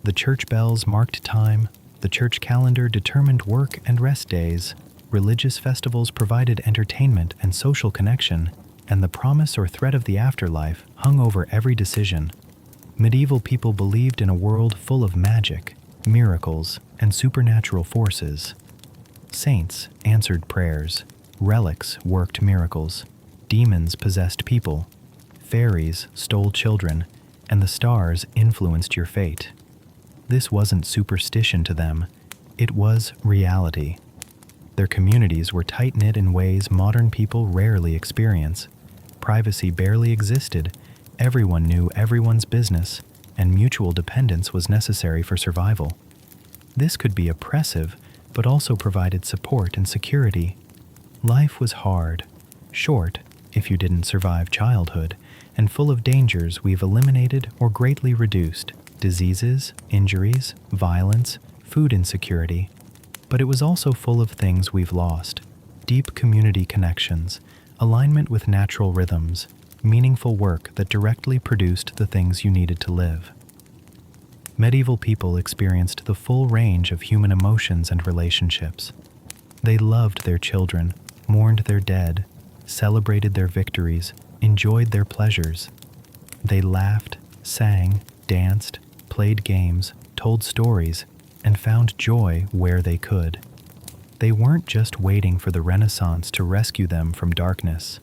The church bells marked time, the church calendar determined work and rest days, religious festivals provided entertainment and social connection, and the promise or threat of the afterlife hung over every decision. Medieval people believed in a world full of magic, miracles, and supernatural forces. Saints answered prayers, relics worked miracles, demons possessed people, fairies stole children, and the stars influenced your fate. This wasn't superstition to them, it was reality. Their communities were tight-knit in ways modern people rarely experience. Privacy barely existed, everyone knew everyone's business, and mutual dependence was necessary for survival. This could be oppressive, but also provided support and security. Life was hard, short if you didn't survive childhood, and full of dangers we've eliminated or greatly reduced: diseases, injuries, violence, food insecurity. But it was also full of things we've lost: deep community connections, alignment with natural rhythms, meaningful work that directly produced the things you needed to live. Medieval people experienced the full range of human emotions and relationships. They loved their children, mourned their dead, celebrated their victories, enjoyed their pleasures. They laughed, sang, danced, played games, told stories, and found joy where they could. They weren't just waiting for the Renaissance to rescue them from darkness.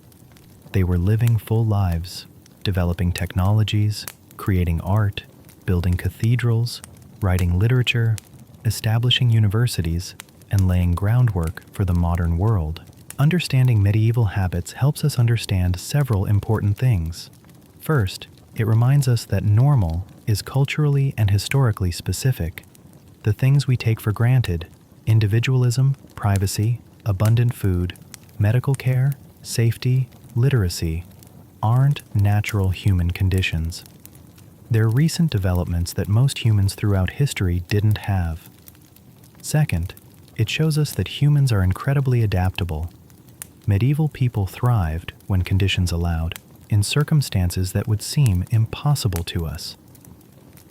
They were living full lives, developing technologies, creating art, building cathedrals, writing literature, establishing universities, and laying groundwork for the modern world. Understanding medieval habits helps us understand several important things. First, it reminds us that normal is culturally and historically specific. The things we take for granted, individualism, privacy, abundant food, medical care, safety, literacy, aren't natural human conditions. They're recent developments that most humans throughout history didn't have. Second, it shows us that humans are incredibly adaptable. Medieval people thrived, when conditions allowed, in circumstances that would seem impossible to us.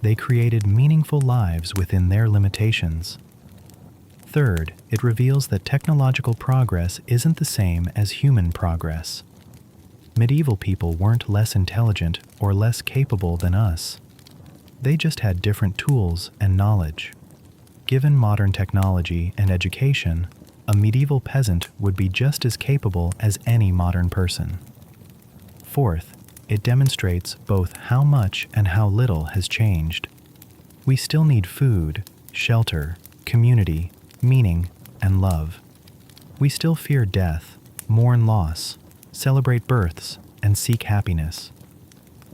They created meaningful lives within their limitations. Third, it reveals that technological progress isn't the same as human progress. Medieval people weren't less intelligent or less capable than us. They just had different tools and knowledge. Given modern technology and education, a medieval peasant would be just as capable as any modern person. Fourth, it demonstrates both how much and how little has changed. We still need food, shelter, community, meaning, and love. We still fear death, mourn loss, celebrate births, and seek happiness.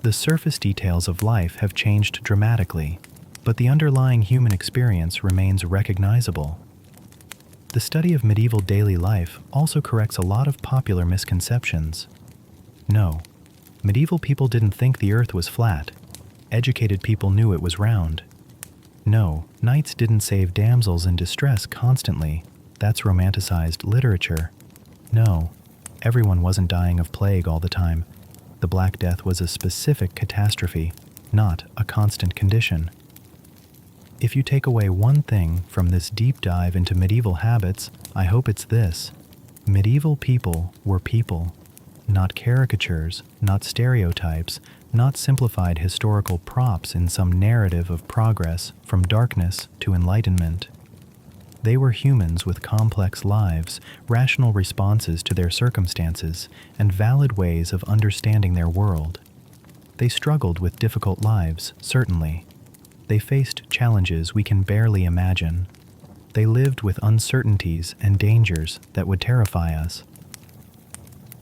The surface details of life have changed dramatically, but the underlying human experience remains recognizable. The study of medieval daily life also corrects a lot of popular misconceptions. No, medieval people didn't think the earth was flat. Educated people knew it was round. No, knights didn't save damsels in distress constantly. That's romanticized literature. No, everyone wasn't dying of plague all the time. The Black Death was a specific catastrophe, not a constant condition. If you take away one thing from this deep dive into medieval habits, I hope it's this: medieval people were people, not caricatures, not stereotypes, not simplified historical props in some narrative of progress from darkness to enlightenment. They were humans with complex lives, rational responses to their circumstances, and valid ways of understanding their world. They struggled with difficult lives, certainly. They faced challenges we can barely imagine. They lived with uncertainties and dangers that would terrify us.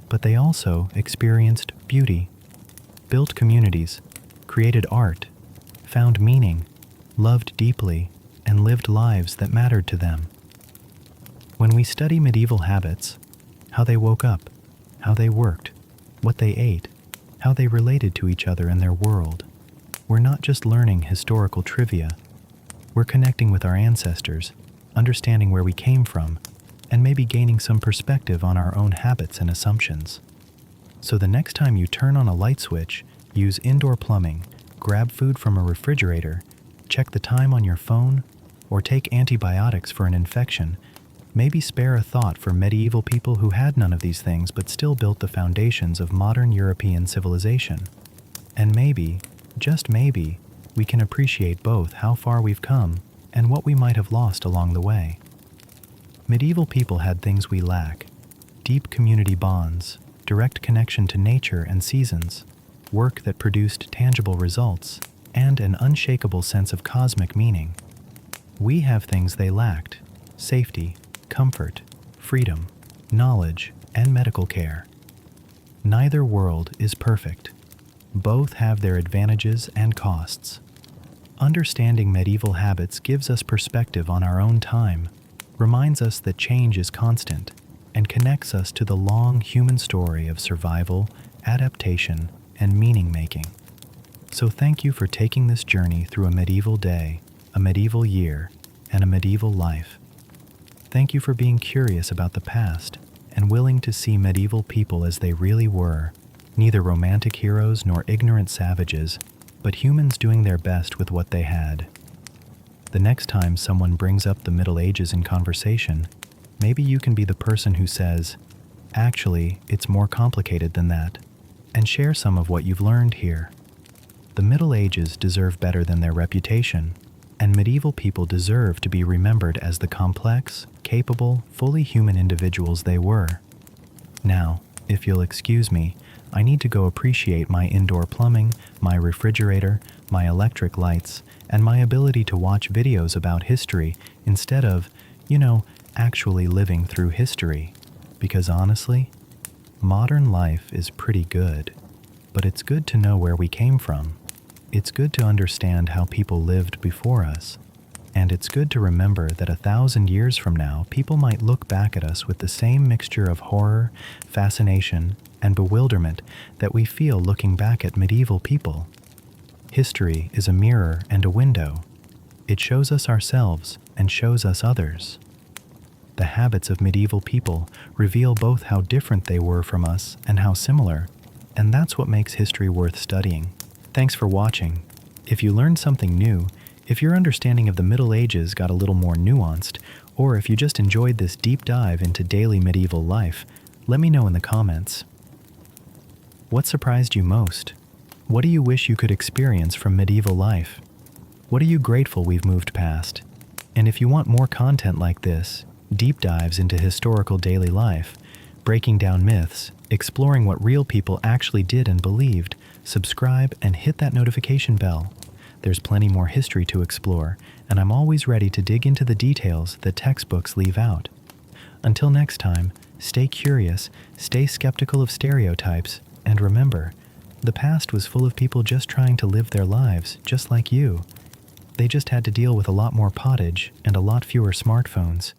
But they also experienced beauty, built communities, created art, found meaning, loved deeply, and lived lives that mattered to them. When we study medieval habits, how they woke up, how they worked, what they ate, how they related to each other and their world, we're not just learning historical trivia. We're connecting with our ancestors, understanding where we came from, and maybe gaining some perspective on our own habits and assumptions. So the next time you turn on a light switch, use indoor plumbing, grab food from a refrigerator, check the time on your phone, or take antibiotics for an infection, maybe spare a thought for medieval people who had none of these things but still built the foundations of modern European civilization. And maybe, just maybe, we can appreciate both how far we've come and what we might have lost along the way. Medieval people had things we lack: deep community bonds, direct connection to nature and seasons, work that produced tangible results, and an unshakable sense of cosmic meaning. We have things they lacked: safety, comfort, freedom, knowledge, and medical care. Neither world is perfect. Both have their advantages and costs. Understanding medieval habits gives us perspective on our own time, reminds us that change is constant, and connects us to the long human story of survival, adaptation, and meaning-making. So thank you for taking this journey through a medieval day, a medieval year, and a medieval life. Thank you for being curious about the past and willing to see medieval people as they really were, neither romantic heroes nor ignorant savages, but humans doing their best with what they had. The next time someone brings up the Middle Ages in conversation, maybe you can be the person who says, "Actually, it's more complicated than that," and share some of what you've learned here. The Middle Ages deserve better than their reputation, and medieval people deserve to be remembered as the complex, capable, fully human individuals they were. Now, if you'll excuse me, I need to go appreciate my indoor plumbing, my refrigerator, my electric lights, and my ability to watch videos about history instead of, actually living through history. Because honestly, modern life is pretty good, but it's good to know where we came from. It's good to understand how people lived before us. And it's good to remember that 1,000 years from now, people might look back at us with the same mixture of horror, fascination, and bewilderment that we feel looking back at medieval people. History is a mirror and a window. It shows us ourselves and shows us others. The habits of medieval people reveal both how different they were from us and how similar, and that's what makes history worth studying. Thanks for watching. If you learned something new, if your understanding of the Middle Ages got a little more nuanced, or if you just enjoyed this deep dive into daily medieval life, let me know in the comments. What surprised you most? What do you wish you could experience from medieval life? What are you grateful we've moved past? And if you want more content like this, deep dives into historical daily life, breaking down myths, exploring what real people actually did and believed, subscribe and hit that notification bell. There's plenty more history to explore, and I'm always ready to dig into the details that textbooks leave out. Until next time, stay curious, stay skeptical of stereotypes, and remember, the past was full of people just trying to live their lives just like you. They just had to deal with a lot more pottage and a lot fewer smartphones.